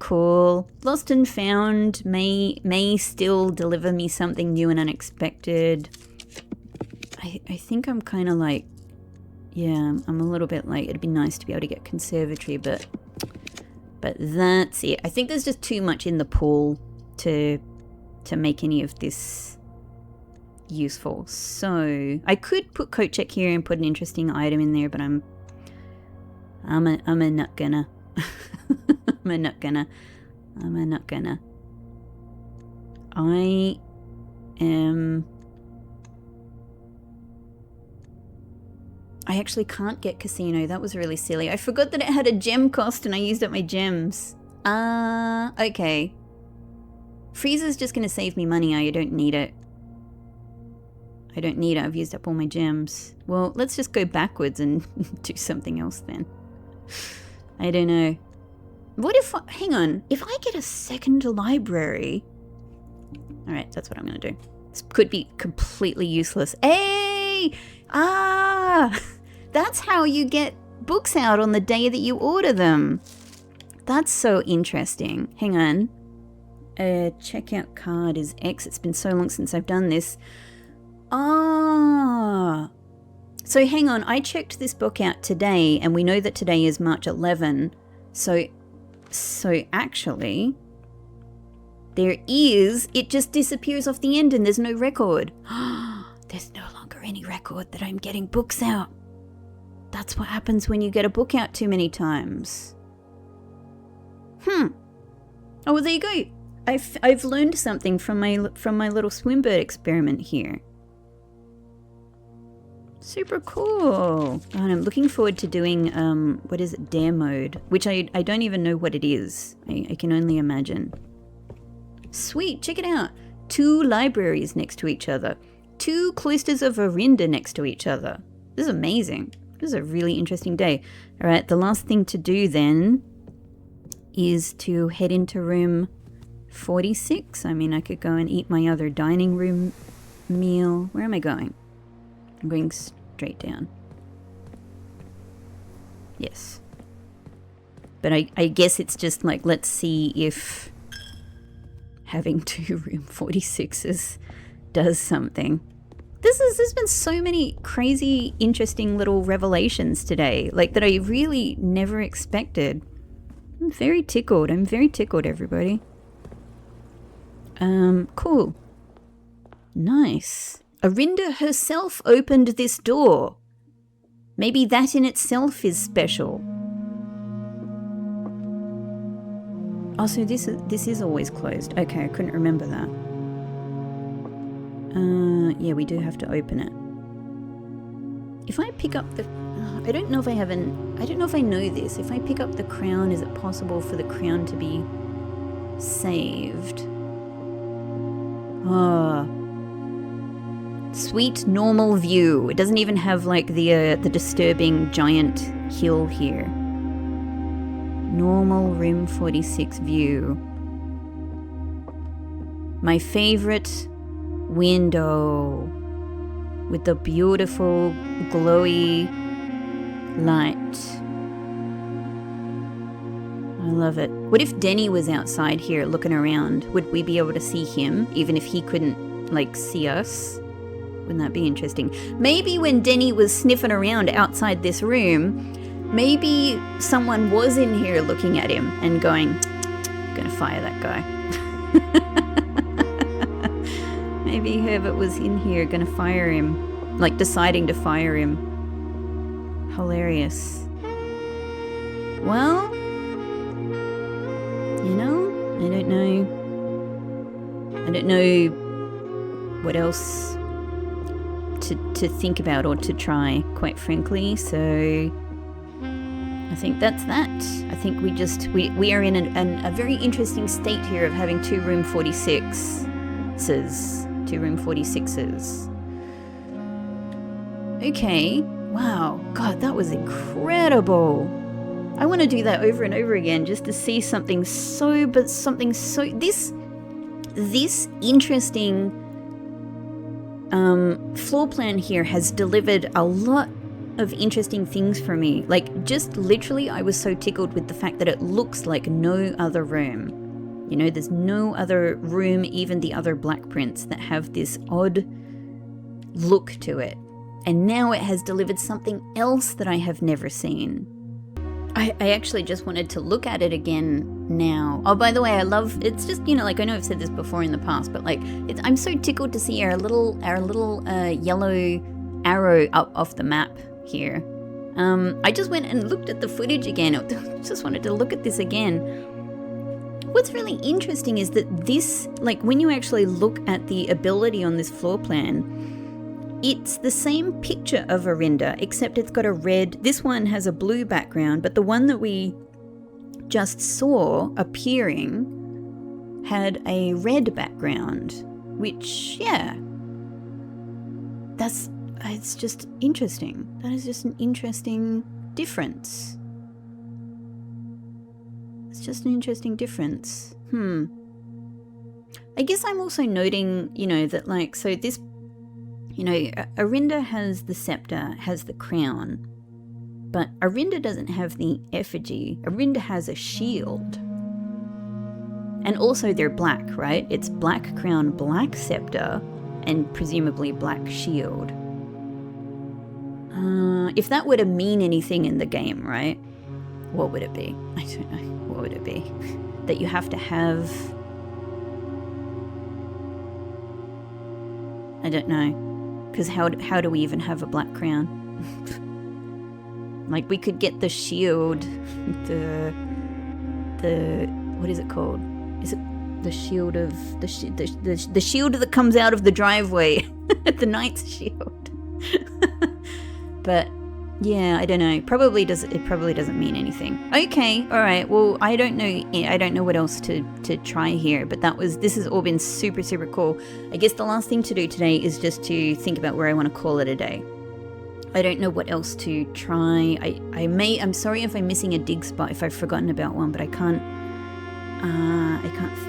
Cool. Lost and found may still deliver me something new and unexpected. I think I'm kind of like, yeah, I'm a little bit like, it'd be nice to be able to get conservatory, but that's it. I think there's just too much in the pool to make any of this useful. So I could put coat check here and put an interesting item in there, but I'm not gonna. I'm not gonna. I actually can't get casino. That was really silly. I forgot that it had a gem cost and I used up my gems. Okay. Freezer's just gonna save me money. I don't need it. I don't need it. I've used up all my gems. Well, let's just go backwards and do something else then. I don't know. What if hang on, if I get a second library? Alright, that's what I'm gonna do. This could be completely useless. Hey! That's how you get books out on the day that you order them. That's so interesting. Hang on. Checkout card is X. It's been so long since I've done this. So hang on, I checked this book out today and we know that today is March 11. So actually, it just disappears off the end and there's no record. There's no longer any record that I'm getting books out. That's what happens when you get a book out too many times. Oh, well, there you go. I've learned something from my little swimbird experiment here. Super cool. And I'm looking forward to doing, what is it, dare mode, which I don't even know what it is. I can only imagine. Sweet, check it out. 2 libraries next to each other. 2 cloisters of Orinda next to each other. This is amazing. This is a really interesting day. All right, the last thing to do then is to head into room 46. I mean, I could go and eat my other dining room meal. Where am I going? I'm going straight down. Yes. But I guess it's just like, let's see if having 2 room 46s does something. There's been so many crazy, interesting little revelations today, like that I really never expected. I'm very tickled. I'm very tickled, everybody. Cool. Nice. Orinda herself opened this door. Maybe that in itself is special. Oh, so this is always closed. Okay, I couldn't remember that. Yeah, we do have to open it. If I pick up the... I don't know if I know this. If I pick up the crown, is it possible for the crown to be saved? Ah. Sweet normal view. It doesn't even have like the disturbing giant hill here. Normal room 46 view. My favorite window with the beautiful glowy light. I love it. What if Denny was outside here looking around? Would we be able to see him even if he couldn't like see us? Wouldn't that be interesting? Maybe when Denny was sniffing around outside this room, maybe someone was in here looking at him and going, gonna fire that guy. Maybe Herbert was in here gonna fire him, like deciding to fire him. Hilarious. Well, you know, I don't know what else to think about or to try, quite frankly, so I think that's that. I think we are in a very interesting state here of having 2 room 46s. 2 room 46s. Okay, wow, God, that was incredible. I want to do that over and over again just to see something so this interesting floor plan here has delivered a lot of interesting things for me. Like, just literally, I was so tickled with the fact that it looks like no other room. You know, there's no other room, even the other black prints, that have this odd look to it. And now it has delivered something else that I have never seen. I actually just wanted to look at it again now. Oh, by the way, it's just, you know, like I know I've said this before in the past, but like, I'm so tickled to see our little yellow arrow up off the map here. I just went and looked at the footage again. I just wanted to look at this again. What's really interesting is that this, like when you actually look at the ability on this floor plan, it's the same picture of Orinda, except it's got a red, this one has a blue background, but the one that we just saw appearing had a red background, which, yeah, it's just interesting. That is just an interesting difference. It's just an interesting difference. I guess I'm also noting, you know, that like, so this, you know, Orinda has the scepter, has the crown, but Orinda doesn't have the effigy. Orinda has a shield. And also they're black, right? It's black crown, black scepter, and presumably black shield. If that were to mean anything in the game, right? What would it be? I don't know. What would it be? That you have to have... I don't know. Because how do we even have a black crown? Like, we could get the shield, the what is it called? Is it the shield of the shield that comes out of the driveway? The knight's shield. But yeah, I don't know. It probably doesn't mean anything. Okay, all right. Well, I don't know what else to try here, but this has all been super, super cool. I guess the last thing to do today is just to think about where I want to call it a day. I don't know what else to try. I'm sorry if I'm missing a dig spot, if I've forgotten about one, but I can't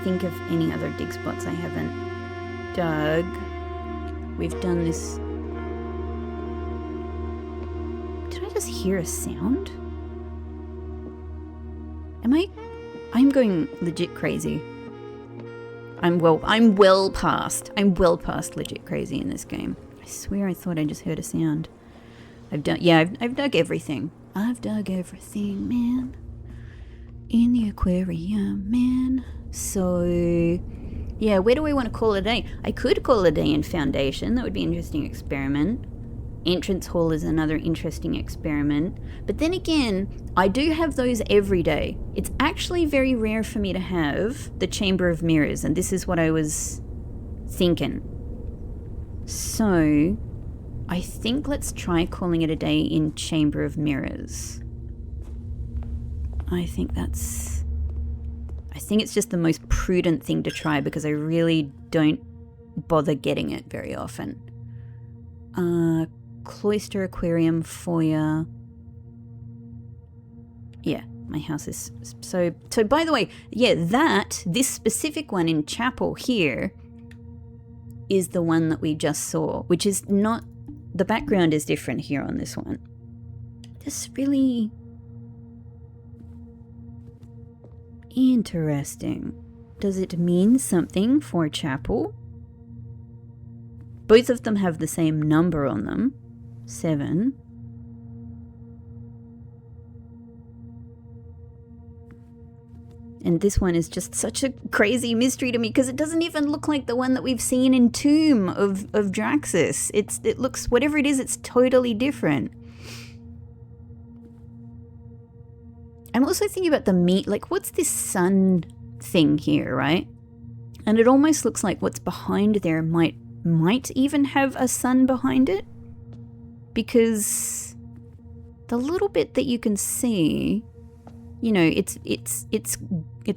think of any other dig spots I haven't dug. We've done this. Did I just hear a sound? I'm going legit crazy. I'm well past legit crazy in this game. I swear I thought I just heard a sound. I've dug everything. I've dug everything, man. In the aquarium, man. So, yeah, where do I want to call it a day? I could call it a day in Foundation. That would be an interesting experiment. Entrance Hall is another interesting experiment. But then again, I do have those every day. It's actually very rare for me to have the Chamber of Mirrors, and this is what I was thinking. So, I think let's try calling it a day in Chamber of Mirrors. I think it's just the most prudent thing to try because I really don't bother getting it very often. Cloister, aquarium, foyer. Yeah, my house is so by the way, yeah, this specific one in Chapel here is the one that we just saw, which is not, the background is different here on this one. This really interesting. Does it mean something for Chapel? Both of them have the same number on them. 7. And this one is just such a crazy mystery to me because it doesn't even look like the one that we've seen in Tomb of Draxus. It looks, whatever it is, it's totally different. I'm also thinking about the meat, like what's this sun thing here, right? And it almost looks like what's behind there might even have a sun behind it, because the little bit that you can see, you know, it's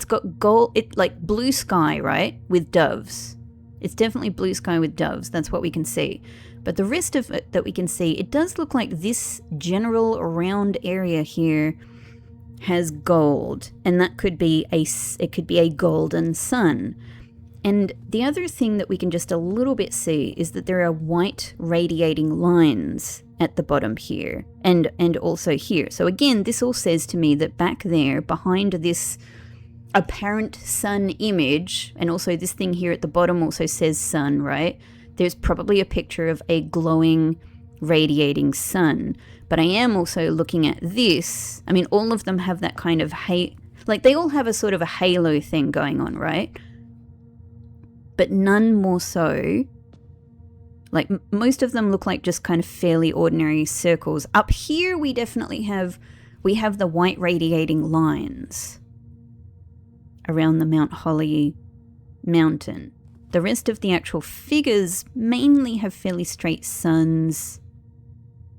got gold, like blue sky, right, with doves. It's definitely blue sky with doves. That's what we can see. But the rest of it that we can see, it does look like this general round area here has gold, and that could be a golden sun. And the other thing that we can just a little bit see is that there are white radiating lines at the bottom here and also here. So again, this all says to me that back there behind this apparent sun image, and also this thing here at the bottom also says sun, right? There's probably a picture of a glowing radiating sun. But I am also looking at this. I mean, all of them have that kind of like they all have a sort of a halo thing going on, right? But none more so. Like most of them look like just kind of fairly ordinary circles. Up here we definitely have the white radiating lines around the Mount Holly mountain. The rest of the actual figures mainly have fairly straight suns.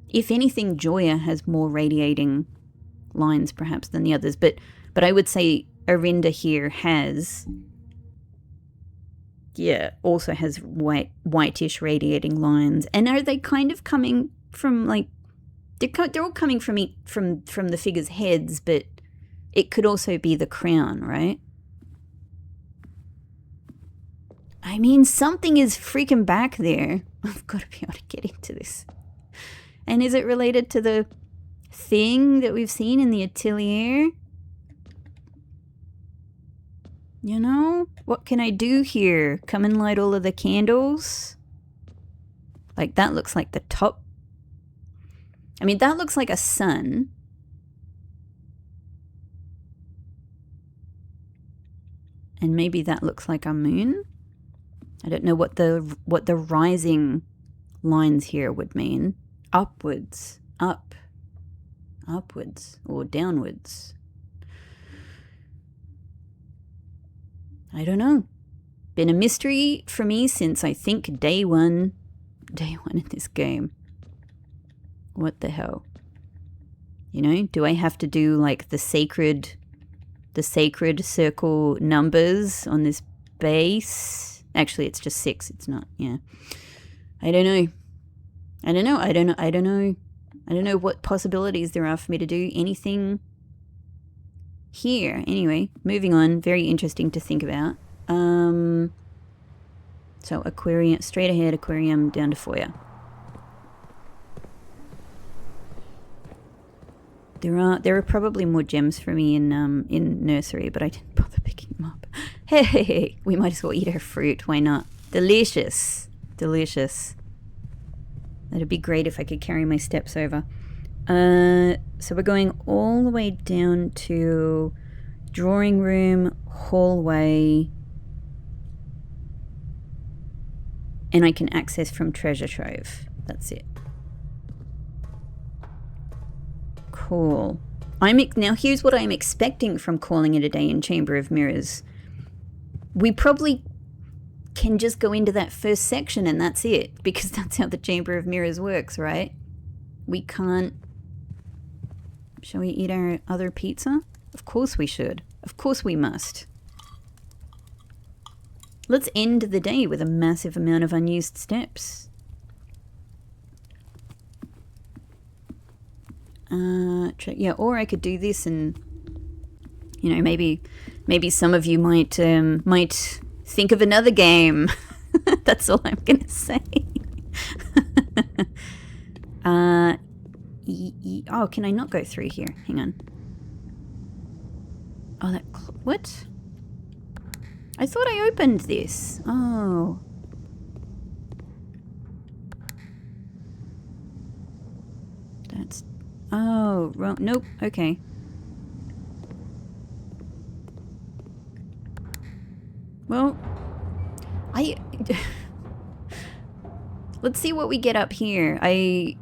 If anything, Joya has more radiating lines perhaps than the others, but I would say Arinda here has, also has whitish radiating lines. And are they kind of coming from like, they're all coming from the figures' heads, but it could also be the crown, right? I mean, something is freaking back there. I've got to be able to get into this. And is it related to the thing that we've seen in the atelier? You know, what can I do here? Come and light all of the candles? Like, that looks like the top. I mean, that looks like a sun. And maybe that looks like a moon. I don't know what the rising lines here would mean. Upwards, upwards, or downwards. I don't know. Been a mystery for me since I think day one in this game. What the hell? You know, do I have to do like the sacred circle numbers on this base? Actually, it's just 6. It's not, yeah. I don't know. I don't know what possibilities there are for me to do anything here. Anyway, moving on. Very interesting to think about. So aquarium, straight ahead, aquarium, down to foyer. There are probably more gems for me in nursery, but I didn't bother picking them up. Hey, we might as well eat our fruit. Why not? Delicious. Delicious. That'd be great if I could carry my steps over. So we're going all the way down to drawing room, hallway, and I can access from treasure trove. That's it. Cool. Now here's what I'm expecting from calling it a day in Chamber of Mirrors. We probably can just go into that first section and that's it, because that's how the Chamber of Mirrors works, right? We can't... Shall we eat our other pizza? Of course we should. Of course we must. Let's end the day with a massive amount of unused steps. Yeah, or I could do this and, you know, maybe some of you might think of another game. That's all I'm gonna say. Oh, can I not go through here? Hang on. Oh, what? I thought I opened this. Oh. That's... Oh, wrong. Nope. Okay. Well, let's see what we get up here. I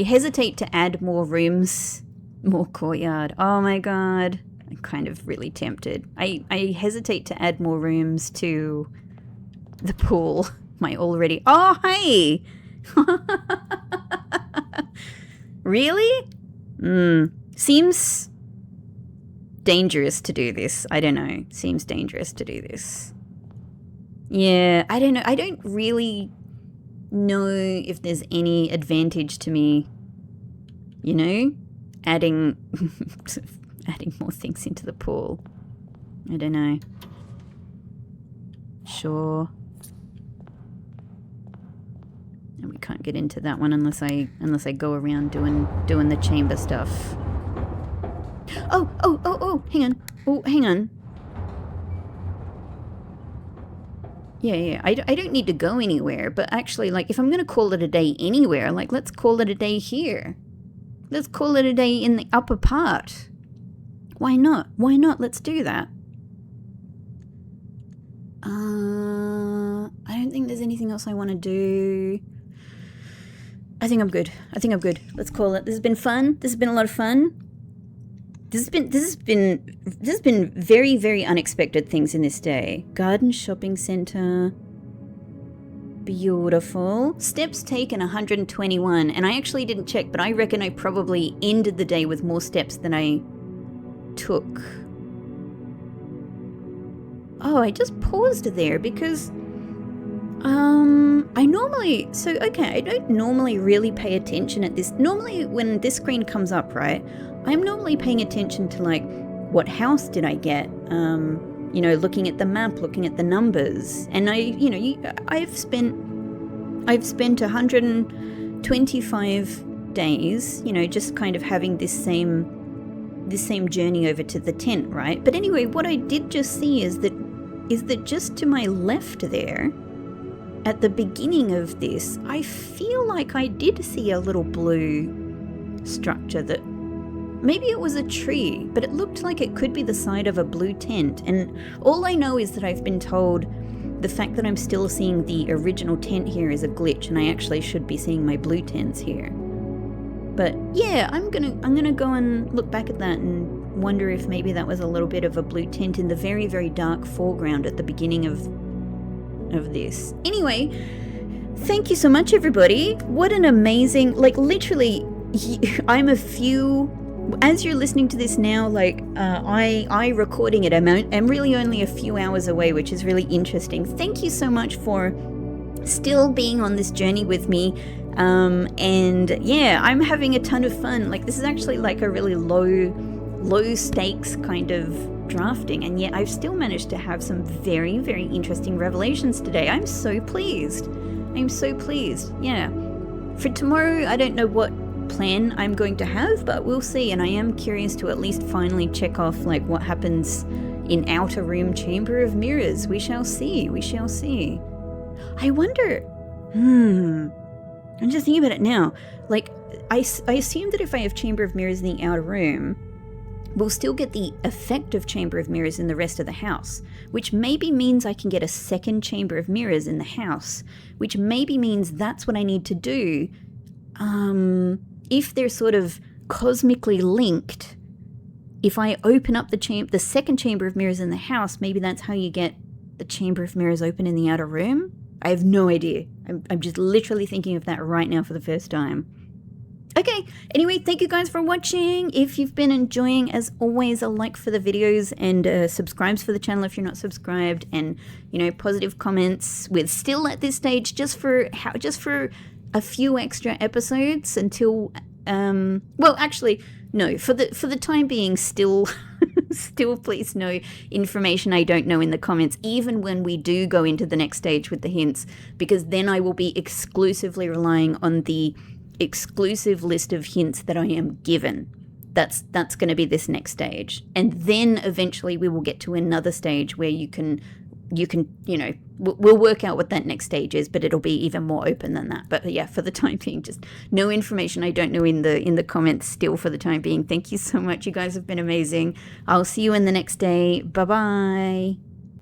hesitate to add more rooms, more courtyard. Oh my god. I'm kind of really tempted. I hesitate to add more rooms to the pool. My already... Oh, hey! Really? Seems dangerous to do this. I don't know. Seems dangerous to do this. Yeah, I don't know. I don't really know if there's any advantage to me, you know, adding more things into the pool. I don't know. Sure. And we can't get into that one unless I go around doing the chamber stuff. Oh, hang on. Oh, hang on. Yeah, I don't need to go anywhere, but actually, like, if I'm going to call it a day anywhere, like, let's call it a day here. Let's call it a day in the upper part. Why not? Why not? Let's do that. I don't think there's anything else I want to do. I think I'm good. Let's call it. This has been fun. This has been a lot of fun. This has been very, very unexpected things in this day. Garden shopping center. Beautiful. Steps taken 121, and I actually didn't check, but I reckon I probably ended the day with more steps than I took. Oh, I just paused there because I don't normally really pay attention at this. Normally when this screen comes up, right, I'm normally paying attention to, like, what house did I get? You know, looking at the map, looking at the numbers. And I've spent 125 days, you know, just kind of having this same journey over to the tent, right? But anyway, what I did just see is that just to my left there, at the beginning of this, I feel like I did see a little blue structure that maybe it was a tree, but it looked like it could be the side of a blue tent. And all I know is that I've been told the fact that I'm still seeing the original tent here is a glitch, and I actually should be seeing my blue tents here. But yeah, I'm gonna go and look back at that and wonder if maybe that was a little bit of a blue tent in the very, very dark foreground at the beginning of this. Anyway, Thank you so much, everybody. What an amazing, like, literally, I'm a few, as you're listening to this now, like, I recording it, I'm really only a few hours away, which is really interesting. Thank you so much for still being on this journey with me. And yeah, I'm having a ton of fun. Like, this is actually like a really low stakes kind of drafting, and yet I've still managed to have some very, very interesting revelations today. I'm so pleased. Yeah. For tomorrow, I don't know what plan I'm going to have, but we'll see. And I am curious to at least finally check off like what happens in Outer Room Chamber of Mirrors. We shall see. I wonder, I'm just thinking about it now. Like, I assume that if I have Chamber of Mirrors in the outer room, we'll still get the effect of Chamber of Mirrors in the rest of the house, which maybe means I can get a second Chamber of Mirrors in the house, which maybe means that's what I need to do. If they're sort of cosmically linked, if I open up the second Chamber of Mirrors in the house, maybe that's how you get the Chamber of Mirrors open in the outer room? I have no idea. I'm just literally thinking of that right now for the first time. Okay, anyway, thank you guys for watching. If you've been enjoying, as always, a like for the videos and subscribes for the channel if you're not subscribed, and, you know, positive comments. We're still at this stage just for a few extra episodes until, well, actually, no, for the time being, still please no information I don't know in the comments, even when we do go into the next stage with the hints, because then I will be exclusively relying on the exclusive list of hints that I am given. That's going to be this next stage, and then eventually we will get to another stage where you can you know, we'll work out what that next stage is, but it'll be even more open than that. But yeah, for the time being, just no information I don't know in the comments still for the time being. Thank you so much. You guys have been amazing. I'll see you in the next day. Bye bye.